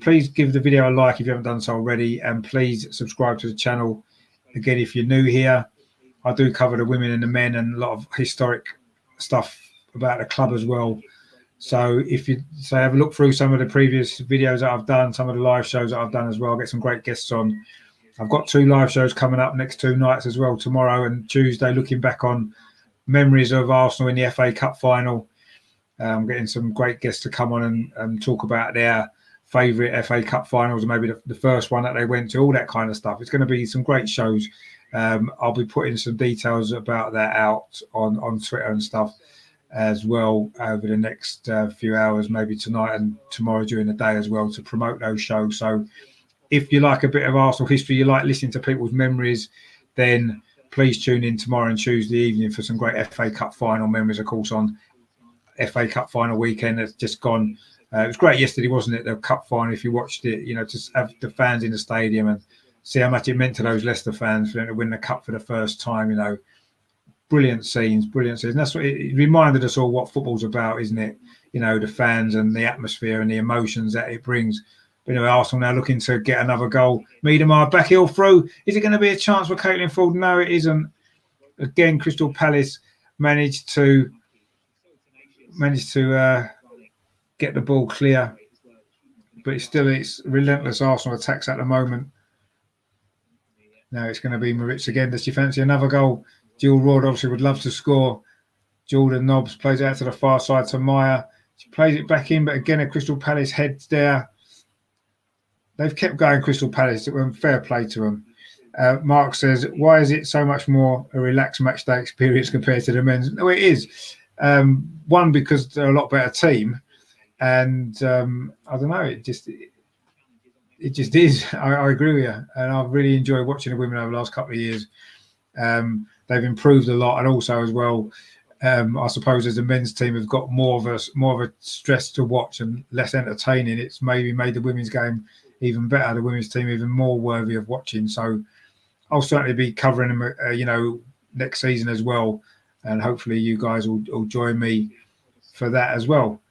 please give the video a like if you haven't done so already, and please subscribe to the channel. Again, if you're new here, I do cover the women and the men and a lot of historic stuff about the club as well. So if you have a look through some of the previous videos that I've done, some of the live shows that I've done as well, I'll get some great guests on. I've got 2 live shows coming up next 2 nights as well, tomorrow and Tuesday, looking back on memories of Arsenal in the FA Cup final. I'm getting some great guests to come on and talk about their favourite FA Cup finals, and maybe the first one that they went to, all that kind of stuff. It's going to be some great shows. I'll be putting some details about that out on Twitter and stuff as well over the next few hours, maybe tonight and tomorrow during the day as well, to promote those shows. So if you like a bit of Arsenal history, you like listening to people's memories, then please tune in tomorrow and Tuesday evening for some great FA Cup final memories, of course, on FA Cup final weekend that's just gone It was great yesterday, wasn't it? The cup final, if you watched it, to have the fans in the stadium and see how much it meant to those Leicester fans for them to win the cup for the first time. Brilliant scenes, brilliant scenes. And that's what it reminded us all what football's about, isn't it? The fans and the atmosphere and the emotions that it brings. But Arsenal now looking to get another goal. Miedemar back heel through. Is it going to be a chance for Caitlin Ford? No, it isn't. Again, Crystal Palace managed to get the ball clear, but it's relentless Arsenal attacks at the moment. Now it's going to be Maritz again. Does she fancy another goal? Jill Roord obviously would love to score. Jordan Nobbs plays it out to the far side to Maya. She plays it back in, but again, a Crystal Palace heads there. They've kept going, Crystal Palace. Fair play to them. Mark says, why is it so much more a relaxed match day experience compared to the men's? No, it is. One, because they're a lot better team. And I don't know, it just is. I agree with you. And I've really enjoyed watching the women over the last couple of years. They've improved a lot. And also as well, I suppose as the men's team have got more of a stress to watch and less entertaining, it's maybe made the women's game even better, the women's team even more worthy of watching. So I'll certainly be covering them, next season as well. And hopefully you guys will join me for that as well.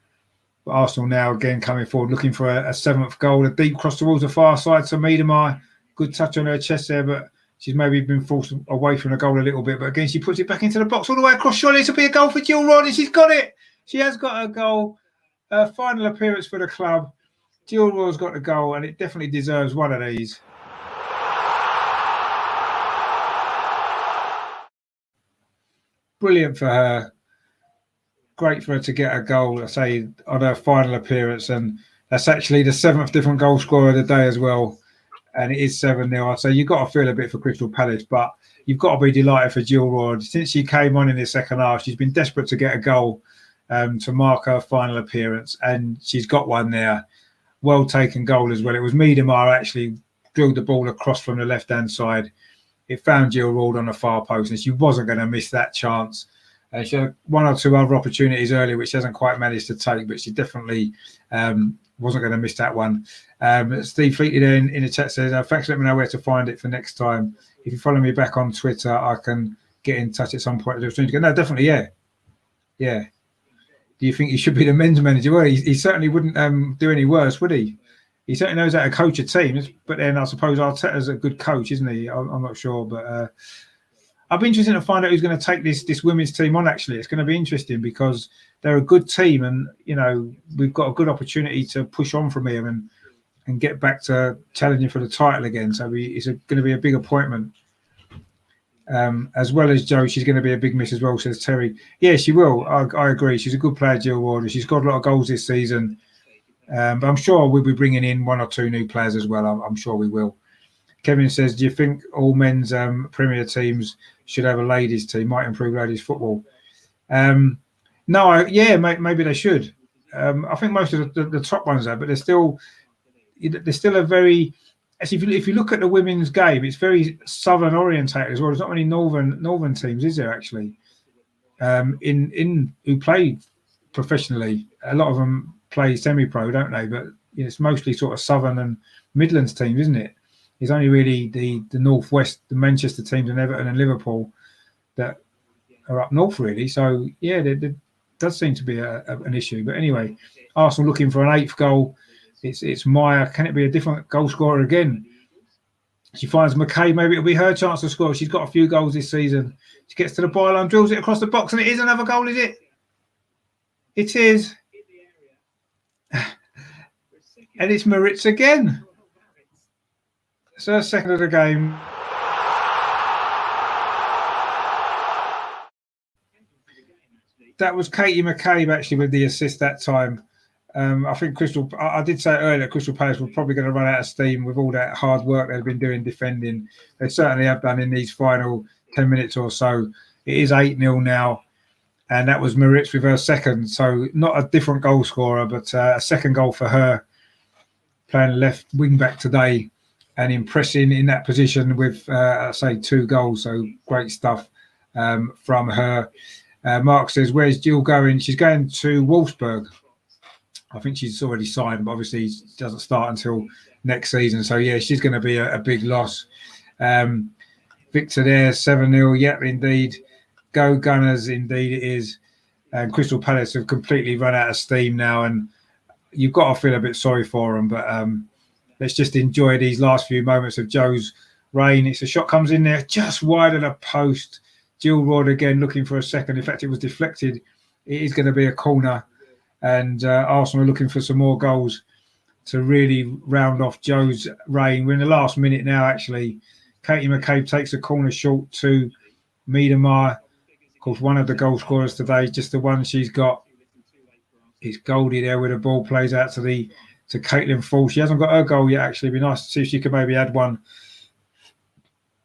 But Arsenal now again coming forward, looking for a seventh goal. A deep cross towards the far side to Miedemar. Good touch on her chest there, but she's maybe been forced away from the goal a little bit. But again, she puts it back into the box all the way across. Surely it'll be a goal for Jill Roord, and she's got it. She has got a goal. Final appearance for the club. Jill Roord's got the goal, and it definitely deserves one of these. Brilliant for her. Great for her to get a goal, I say, on her final appearance. And that's actually the seventh different goal scorer of the day as well. And it is 7-0. I say you've got to feel a bit for Crystal Palace, but you've got to be delighted for Jill Roord. Since she came on in the second half, she's been desperate to get a goal to mark her final appearance. And she's got one there. Well taken goal as well. It was Miedemar actually drilled the ball across from the left-hand side. It found Jill Roord on the far post, and she wasn't going to miss that chance. She had one or two other opportunities earlier, which she hasn't quite managed to take, but she definitely wasn't going to miss that one. Steve Fleety there in the chat says, thanks for letting me know where to find it for next time. If you follow me back on Twitter, I can get in touch at some point. No, definitely, yeah. Yeah. Do you think he should be the men's manager? Well, he certainly wouldn't do any worse, would he? He certainly knows how to coach a team, but then I suppose Arteta's a good coach, isn't he? I'm not sure, but I'll be interested to find out who's going to take this women's team on, actually. It's going to be interesting because they're a good team and, we've got a good opportunity to push on from here and get back to challenging for the title again. So it's going to be a big appointment. As well as Joe, she's going to be a big miss as well, says Terry. Yeah, she will. I agree. She's a good player, Jill Roord. She's got a lot of goals this season. But I'm sure we'll be bringing in one or two new players as well. I'm sure we will. Kevin says, do you think all men's Premier teams should have a ladies team? Might improve ladies football. Maybe they should. I think most of the top ones are, but they're still a very... Actually, if you look at the women's game, it's very southern orientated as well. There's not many northern teams, is there, actually? Who play professionally. A lot of them play semi-pro, don't they? But it's mostly sort of southern and Midlands teams, isn't it? It's only really the northwest, the Manchester teams and Everton and Liverpool that are up north, really. So yeah, there does seem to be an issue. But anyway, Arsenal looking for an eighth goal. It's Maya. Can it be a different goal scorer again? She finds McKay. Maybe it'll be her chance to score. She's got a few goals this season. She gets to the byline, drills it across the box, and it is another goal, is it? It is. And it's Maritz again. It's her second of the game. That was Katie McCabe actually with the assist that time. I think I did say earlier, Crystal Palace were probably going to run out of steam with all that hard work they've been doing defending. They certainly have done in these final 10 minutes or so. It is 8-0 now, and that was Maritz with her second. So not a different goal scorer, but a second goal for her, playing left wing back today and impressing in that position with, say, 2 goals. So great stuff from her. Mark says, where's Jill going? She's going to Wolfsburg. I think she's already signed, but obviously she doesn't start until next season. So yeah, she's going to be a big loss. Victor there, 7-0. Yep, indeed. Go Gunners, indeed it is. And Crystal Palace have completely run out of steam now, and you've got to feel a bit sorry for them. But let's just enjoy these last few moments of Joe's reign. It's a shot comes in there just wide of the post. Jill Rod again looking for a second. In fact, it was deflected. It is going to be a corner. And Arsenal are looking for some more goals to really round off Joe's reign. We're in the last minute now, actually. Katie McCabe takes a corner short to Miedemar. Of course, one of the goal scorers today, just the one she's got. It's Goldie there where the ball plays out to Caitlin Fall. She hasn't got her goal yet, actually. It'd be nice to see if she could maybe add one.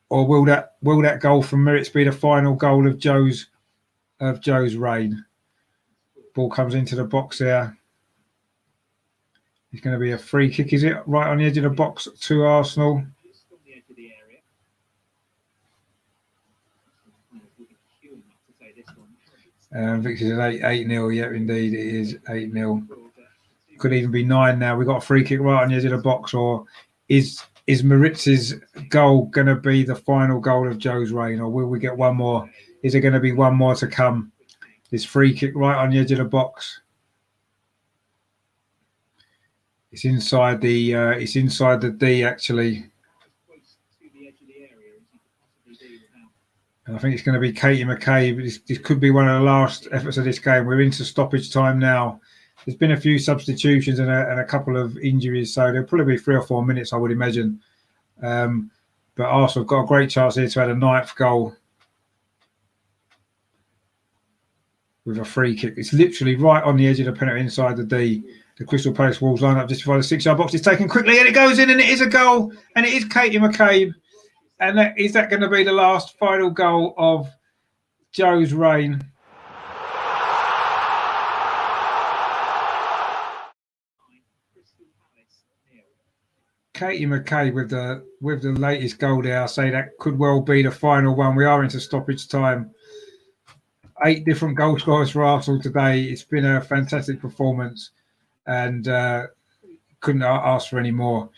Or will that goal from Merritts be the final goal of Joe's reign? Ball comes into the box there. It's going to be a free kick, is it? Right on the edge of the box to Arsenal. Victor's at 8-0. Yep, indeed, it is 8-0. Could even be 9 now. We've got a free kick right on the edge of the box. Or is Maritza's goal going to be the final goal of Joe's reign? Or will we get one more? Is there going to be one more to come? This free kick right on the edge of the box. It's inside the D actually. And I think it's going to be Katie McCabe. This could be one of the last efforts of this game. We're into stoppage time now. There's been a few substitutions and a couple of injuries, so there'll probably be 3 or 4 minutes, I would imagine. But Arsenal have got a great chance here to add a 9th goal with a free kick. It's literally right on the edge of the penalty inside the D. The Crystal Palace Wolves line up just by the 6-yard box. It's taken quickly and it goes in, and it is a goal, and it is Katie McCabe. And is that going to be the last final goal of Joe's reign? Katie McCabe with the latest goal there. I say that could well be the final one. We are into stoppage time. 8 different goal scorers for Arsenal today. It's been a fantastic performance, and couldn't ask for any more.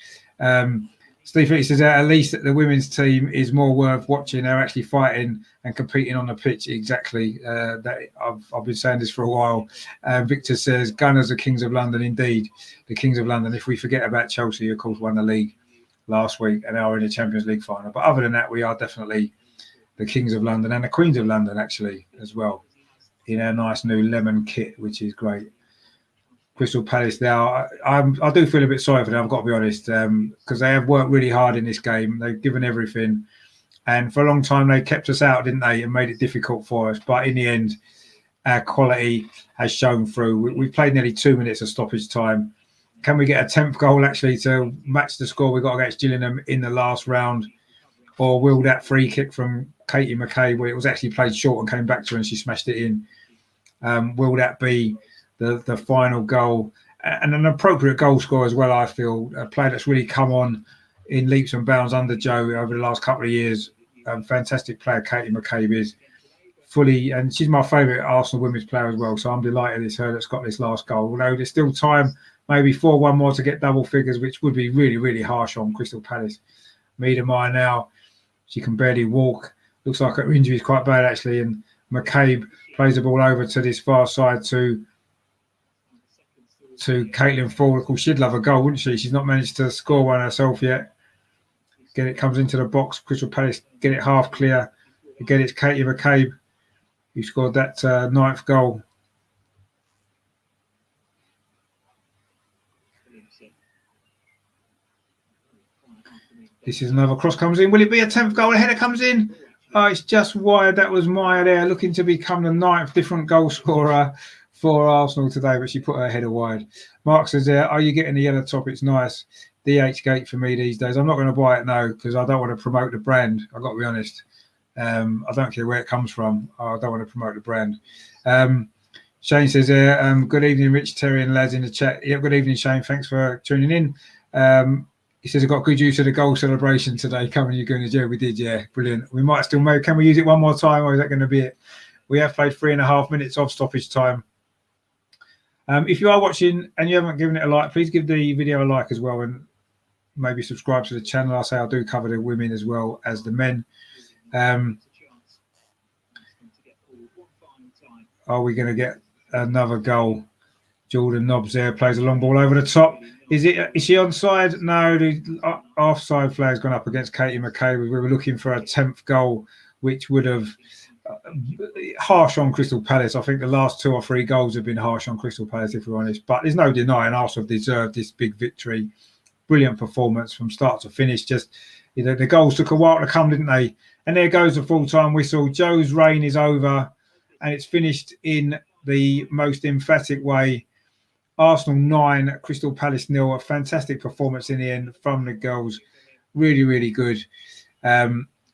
Steve Fitch says at least the women's team is more worth watching. They're actually fighting and competing on the pitch. Exactly. I've been saying this for a while. Victor says Gunners are Kings of London. Indeed, the Kings of London. If we forget about Chelsea, who of course won the league last week and are in the Champions League final. But other than that, we are definitely the Kings of London and the Queens of London actually as well, in our nice new lemon kit, which is great. Crystal Palace now, I do feel a bit sorry for them, I've got to be honest, because they have worked really hard in this game. They've given everything, and for a long time they kept us out, didn't they, and made it difficult for us. But in the end, our quality has shown through. We've played nearly 2 minutes of stoppage time. Can we get a 10th goal actually to match the score we got against Gillingham in the last round? Or will that free kick from Katie McCabe, where it was actually played short and came back to her and she smashed it in, will that be the final goal? And an appropriate goal score as well, I feel. A player that's really come on in leaps and bounds under Joe over the last couple of years. Fantastic player, Katie McCabe is. Fully, and she's my favourite Arsenal women's player as well, so I'm delighted it's her that's got this last goal. Although there's still time, maybe 4-1 more to get double figures, which would be really, really harsh on Crystal Palace. Miedemar now, she can barely walk. Looks like her injury is quite bad actually, and McCabe plays the ball over to this far side to Caitlin Ford. Of course, she'd love a goal, wouldn't she? She's not managed to score one herself yet. Again, it comes into the box. Crystal Palace get it half clear. Again, it's Katie McCabe who scored that 9th goal. This is another cross comes in. Will it be a 10th goal? A header comes in. Oh, it's just wide. That was Maya there, looking to become the 9th different goal scorer for Arsenal today, but she put her header wide. Mark says there, are you getting the yellow top? It's nice. DH Gate for me these days. I'm not going to buy it now because I don't want to promote the brand. I've got to be honest. I don't care where it comes from. I don't want to promote the brand. Shane says there, good evening, Rich, Terry and lads in the chat. Yeah, good evening, Shane. Thanks for tuning in. He says, I got good use of the goal celebration today. Coming, you're going to jail. We did, yeah. Brilliant. We might still make. Can we use it one more time, or is that going to be it? We have played 3.5 minutes of stoppage time. If you are watching and you haven't given it a like, please give the video a like as well, and maybe subscribe to the channel. I say I do cover the women as well as the men. Are we going to get another goal? Jordan Nobbs there plays a long ball over the top. Is she onside? No, the offside flag's gone up against Katie McKay. We were looking for a 10th goal, which would have harsh on Crystal Palace. I think the last 2 or 3 goals have been harsh on Crystal Palace, if we're honest. But there's no denying Arsenal deserved this big victory. Brilliant performance from start to finish. Just, you know, the goals took a while to come, didn't they? And there goes the full-time whistle. Joe's reign is over, and it's finished in the most emphatic way. Arsenal 9, Crystal Palace 0. A fantastic performance in the end from the girls. Really, really good.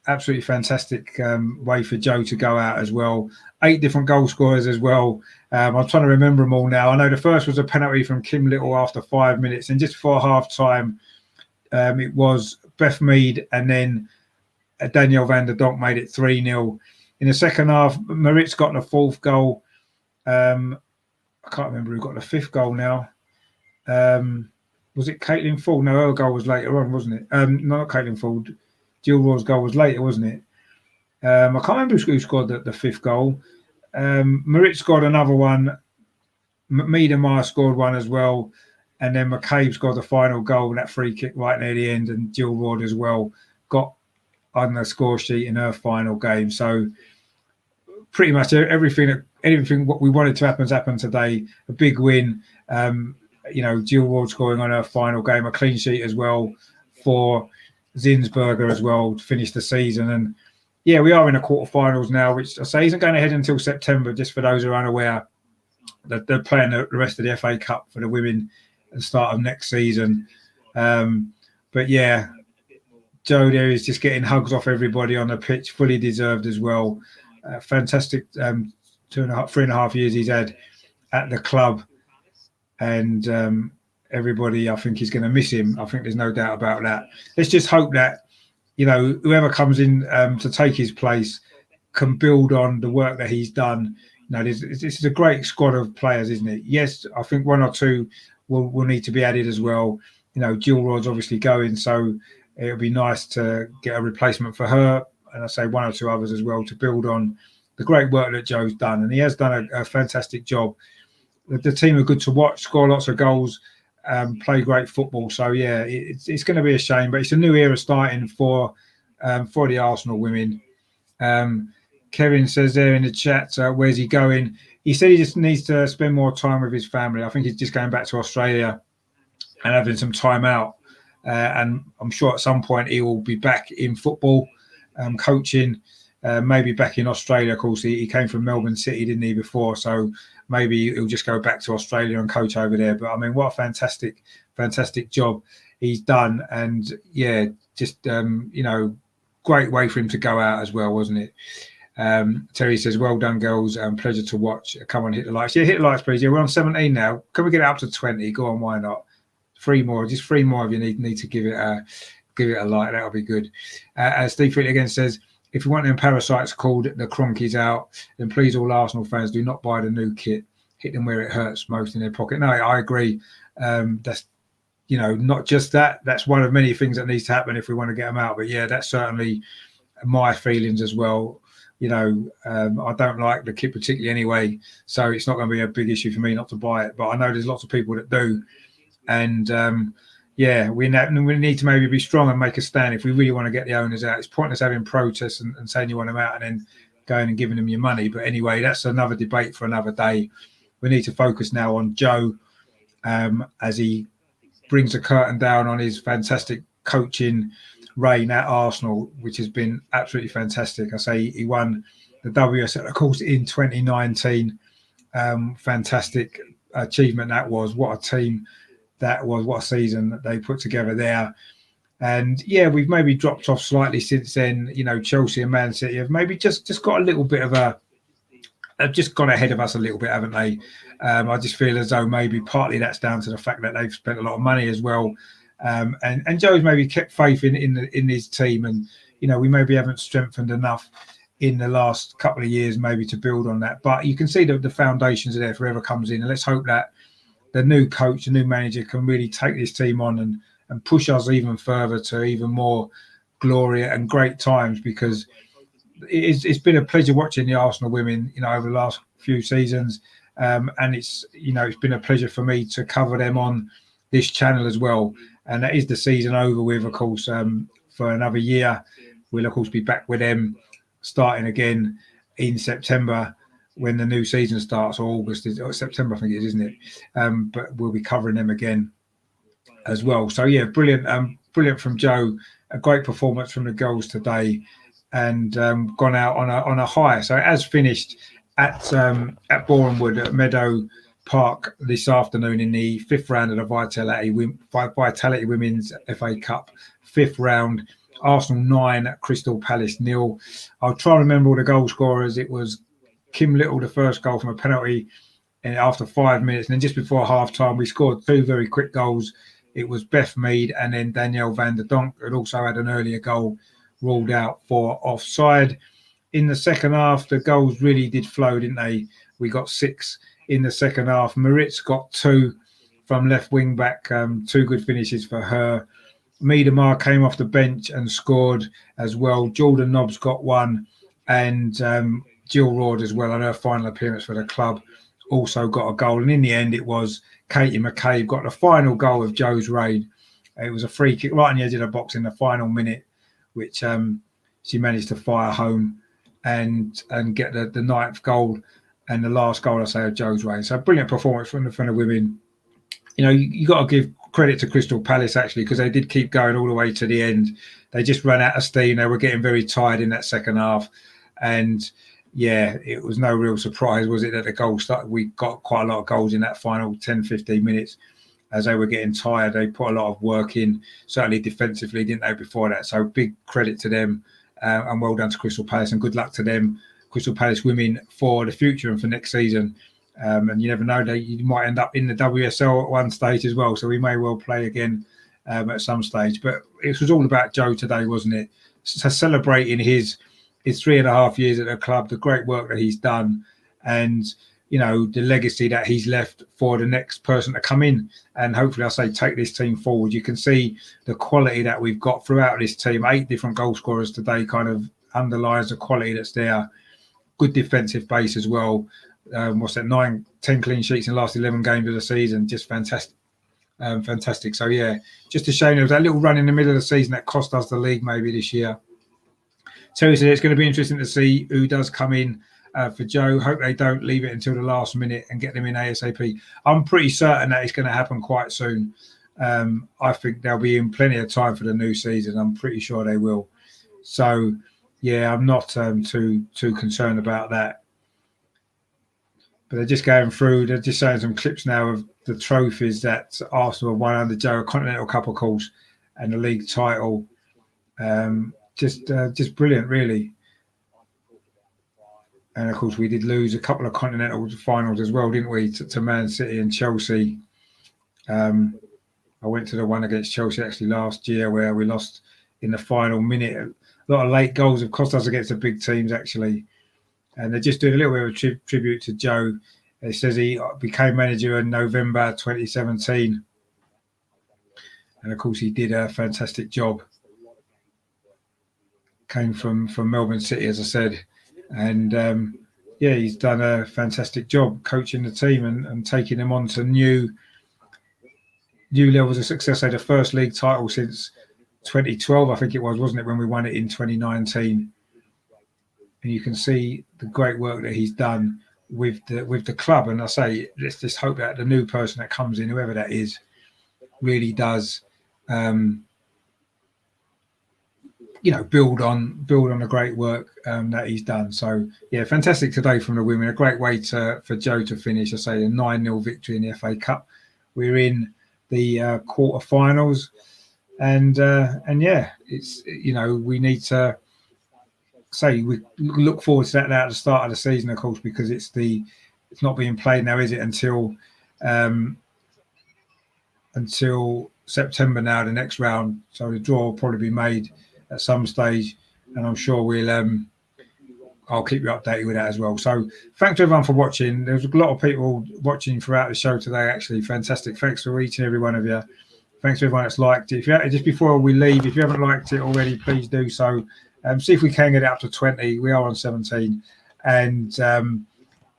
Absolutely fantastic way for Joe to go out as well. 8 different goal scorers as well. I'm trying to remember them all now. I know the first was a penalty from Kim Little after 5 minutes. And just before half-time, it was Beth Mead and then Danielle van der Donk made it 3-0. In the second half, Maritz got the 4th goal. I can't remember who got the 5th goal now. Was it Caitlin Ford? No, her goal was later on, wasn't it? Not Caitlin Ford. Jill Raw's goal was later, wasn't it? I can't remember who scored the 5th goal. Maritz scored another one. Mead and Meyer scored one as well. And then McCabe scored the final goal, that free kick right near the end. And Jill Raw as well got on the score sheet in her final game. So pretty much everything what we wanted to happen has happened today. A big win. Jill Ward scoring on her final game, a clean sheet as well for Zinsberger as well to finish the season. And yeah, we are in the quarterfinals now, which I say isn't going ahead until September, just for those who are unaware. That they're playing the rest of the FA Cup for the women at the start of next season. But yeah, Joe there is just getting hugs off everybody on the pitch, fully deserved as well. Fantastic 3.5 years he's had at the club, and everybody I think is going to miss him. I think there's no doubt about that. Let's just hope that, you know, whoever comes in to take his place can build on the work that he's done. You know, this is a great squad of players, isn't it? Yes, I think 1 or 2 will need to be added as well. You know, Jill Rod's obviously going, so it would be nice to get a replacement for her. And I say 1 or 2 others as well to build on the great work that Joe's done. And he has done a fantastic job. The team are good to watch, score lots of goals, play great football. So, yeah, it's going to be a shame. But it's a new era starting for the Arsenal women. Kevin says there in the chat, where's he going? He said he just needs to spend more time with his family. I think he's just going back to Australia and having some time out. And I'm sure at some point he will be back in football, coaching, maybe back in Australia. Of course, he came from Melbourne City, didn't he, before? So maybe he'll just go back to Australia and coach over there. But, I mean, what a fantastic job he's done. And, yeah, just, great way for him to go out as well, wasn't it? Terry says, well done, girls. Pleasure to watch. Come on, hit the likes. Yeah, hit the likes, please. Yeah, we're on 17 now. Can we get it up to 20? Go on, why not? 3 more. Just 3 more of you need to give it a like. That'll be good. Steve Friedrich again says, if you want them parasites called the Cronkies out, then please, all Arsenal fans, do not buy the new kit. Hit them where it hurts most in their pocket. No, I agree. That's, you know, not just that. That's one of many things that needs to happen if we want to get them out. But yeah, that's certainly my feelings as well. You know, I don't like the kit particularly anyway, so it's not going to be a big issue for me not to buy it. But I know there's lots of people that do. And yeah, we need to maybe be strong and make a stand if we really want to get the owners out. It's pointless having protests and saying you want them out and then going and giving them your money. But anyway, that's another debate for another day. We need to focus now on Joe as he brings the curtain down on his fantastic coaching reign at Arsenal, which has been absolutely fantastic. I say he won the WSL, of course, in 2019. Fantastic achievement that was. What a team that was. What a season that they put together there. And yeah, we've maybe dropped off slightly since then. You know, Chelsea and Man City have maybe just got a little bit of they've just gone ahead of us a little bit, haven't they? I just feel as though maybe partly that's down to the fact that they've spent a lot of money as well. And Joe's maybe kept faith in his team, and you know, we maybe haven't strengthened enough in the last couple of years, maybe to build on that. But you can see that the foundations are there for whoever comes in, and let's hope that the new coach, the new manager, can really take this team on and push us even further to even more glory and great times, because it's been a pleasure watching the Arsenal women, over the last few seasons, and it's been a pleasure for me to cover them on this channel as well. And that is the season over with, of course, for another year. We'll of course be back with them starting again in September when the new season starts, or August or September, I think it is, isn't it? But we'll be covering them again as well. So yeah, brilliant from Joe. A great performance from the girls today, and gone out on a high. So it has finished at Bournemouth at Meadow Park this afternoon in the 5th round of the Vitality Women's FA Cup 5th round. Arsenal 9, Crystal Palace 0. I'll try and remember all the goal scorers. It was Kim Little, the first goal from a penalty after 5 minutes, and then just before half-time we scored 2 very quick goals. It was Beth Mead and then Danielle van der Donk, who had also had an earlier goal ruled out for offside. In the second half, the goals really did flow, didn't they? We got 6 in the second half. Maritz got 2 from left wing back, 2 good finishes for her. Miedemar came off the bench and scored as well. Jordan Nobbs got 1, and Jill Rord as well on her final appearance for the club also got a goal. And in the end, it was Katie McCabe got the final goal of Joe's reign. It was a free kick right on the edge of the box in the final minute, which she managed to fire home and get the 9th goal and the last goal, I say, of Joe's reign. So brilliant performance from the women. You got to give credit to Crystal Palace, actually, because they did keep going all the way to the end. They just ran out of steam. They were getting very tired in that second half. And, yeah, it was no real surprise, was it, that the goal started? We got quite a lot of goals in that final 10, 15 minutes as they were getting tired. They put a lot of work in, certainly defensively, didn't they, before that? So big credit to them, and well done to Crystal Palace, and good luck to them, Crystal Palace women, for the future and for next season. And you never know, you might end up in the WSL at one stage as well. So we may well play again at some stage. But it was all about Joe today, wasn't it? So celebrating his 3.5 years at the club, the great work that he's done, and the legacy that he's left for the next person to come in and hopefully, I say, take this team forward. You can see the quality that we've got throughout this team. 8 different goal scorers today kind of underlies the quality that's there. Good defensive base as well. 9, 10 clean sheets in the last 11 games of the season. Just fantastic. Fantastic. So, yeah, just a shame there was that little run in the middle of the season that cost us the league maybe this year. Terry said it's going to be interesting to see who does come in for Joe. Hope they don't leave it until the last minute and get them in ASAP. I'm pretty certain that it's going to happen quite soon. I think they'll be in plenty of time for the new season. I'm pretty sure they will. So, yeah, I'm not too concerned about that. But they're just going through. They're just showing some clips now of the trophies that Arsenal have won under Joe: a Continental Cup, of course, and the league title. Just brilliant, really. And of course, we did lose a couple of Continental finals as well, didn't we, to Man City and Chelsea. I went to the one against Chelsea actually last year where we lost in the final minute. A lot of late goals have cost us against the big teams, actually. And they're just doing a little bit of a tribute to Joe. It says he became manager in November 2017. And of course, he did a fantastic job. Came from Melbourne City, as I said. And, he's done a fantastic job coaching the team and taking them on to new levels of success. They had the first league title since 2012, I think it was, wasn't it, when we won it in 2019. And you can see the great work that he's done with the club. And I say, let's just hope that the new person that comes in, whoever that is, really does, build on the great work that he's done. So, yeah, fantastic today from the women. A great way for Joe to finish, I say, a 9-0 victory in the FA Cup. We're in the quarterfinals, and it's we need to say we look forward to that at the start of the season, of course, because it's not being played now, is it, until September now, the next round. So the draw will probably be made at some stage, and I'm sure we'll I'll keep you updated with that as well. So thanks to everyone for watching. There's a lot of people watching throughout the show today, actually. Fantastic. Thanks for each and every one of you. Thanks to everyone that's liked it. If you, just before we leave, if you haven't liked it already, please do so. See if we can get it up to 20. We are on 17. And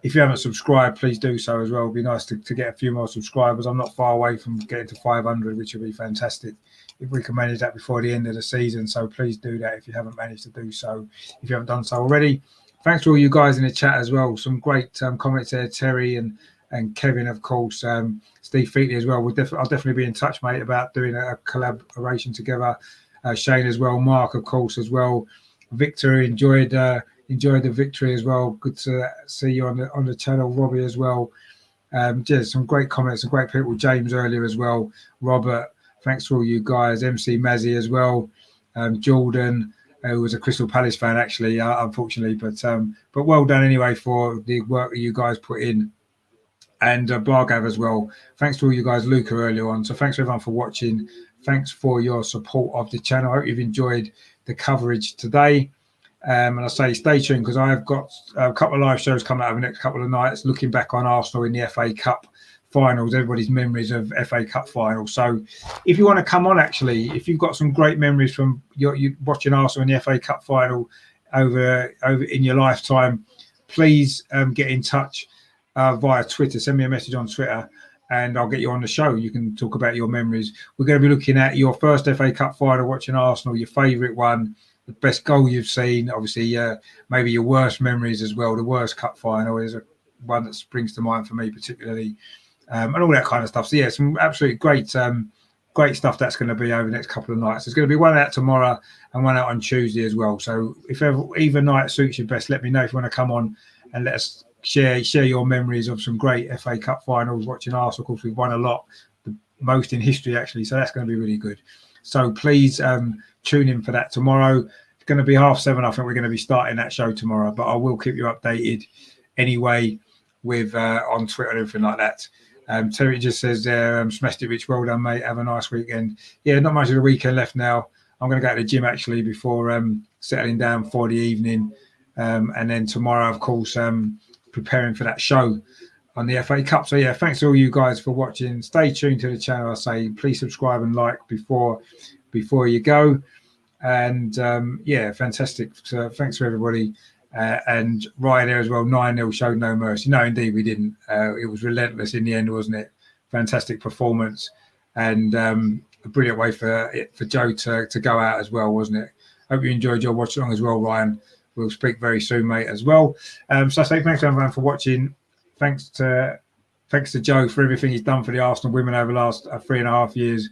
if you haven't subscribed, please do so as well. It'd be nice to get a few more subscribers. I'm not far away from getting to 500, which would be fantastic if we can manage that before the end of the season. So please do that if you haven't managed to do so, if you haven't done so already. Thanks to all you guys in the chat as well. Some great comments there, Terry and Kevin, of course, Steve Featley as well. I'll definitely be in touch, mate, about doing a collaboration together. Shane as well, Mark, of course, as well. Victor, enjoyed the victory as well. Good to see you on the channel. Robbie as well. Just some great comments, some great people. James earlier as well. Robert, thanks to all you guys. MC Mazzy as well. Jordan, who was a Crystal Palace fan actually, unfortunately, but well done anyway for the work that you guys put in. And Bargav as well. Thanks to all you guys, Luca earlier on. So thanks everyone for watching. Thanks for your support of the channel. I hope you've enjoyed the coverage today. And I say stay tuned because I've got a couple of live shows coming out over the next couple of nights, looking back on Arsenal in the FA Cup finals, everybody's memories of FA Cup finals. So if you want to come on, actually, if you've got some great memories from you watching Arsenal in the FA Cup final over in your lifetime, please get in touch via Twitter. Send me a message on Twitter and I'll get you on the show. You can talk about your memories. We're going to be looking at your first FA Cup final watching Arsenal, your favourite one, the best goal you've seen, obviously maybe your worst memories as well. The worst cup final is one that springs to mind for me particularly, and all that kind of stuff. So yeah, some absolutely great stuff that's going to be over the next couple of nights. There's going to be one out tomorrow and one out on Tuesday as well. So if either night suits you best, let me know if you want to come on and let us share your memories of some great FA Cup finals watching Arsenal. Of course, we've won a lot, the most in history actually, so that's going to be really good. So please tune in for that tomorrow. It's going to be 7:30. I think we're going to be starting that show tomorrow, but I will keep you updated anyway with on Twitter and everything like that. Terry just says there, smashed it, Rich. Well done, mate. Have a nice weekend. Yeah, not much of the weekend left now. I'm going to go to the gym actually before settling down for the evening, and then tomorrow, of course, preparing for that show on the FA Cup. So yeah, thanks to all you guys for watching. Stay tuned to the channel. I say please subscribe and like before you go. And yeah, fantastic. So thanks to everybody. And Ryan there as well. 9-0 showed no mercy. No, indeed we didn't. It was relentless in the end, wasn't it? Fantastic performance and a brilliant way for Joe to go out as well, wasn't it? Hope you enjoyed your watch along as well, Ryan. We'll speak very soon, mate, as well. So I say thanks to everyone for watching. Thanks to Joe for everything he's done for the Arsenal women over the last 3.5 years.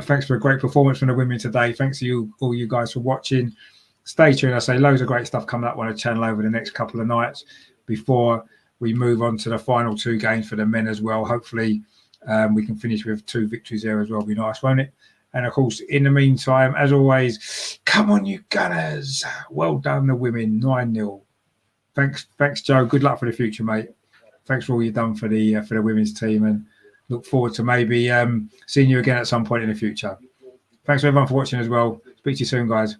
Thanks for a great performance from the women today. Thanks to all you guys for watching. Stay tuned. I say loads of great stuff coming up on the channel over the next couple of nights before we move on to the final 2 games for the men as well. Hopefully we can finish with 2 victories there as well. Be nice, won't it? And of course, in the meantime, as always, come on, you Gunners. Well done, the women, 9-0. Thanks, Joe. Good luck for the future, mate. Thanks for all you've done for the women's team, and look forward to maybe seeing you again at some point in the future. Thanks everyone for watching as well. Speak to you soon, guys.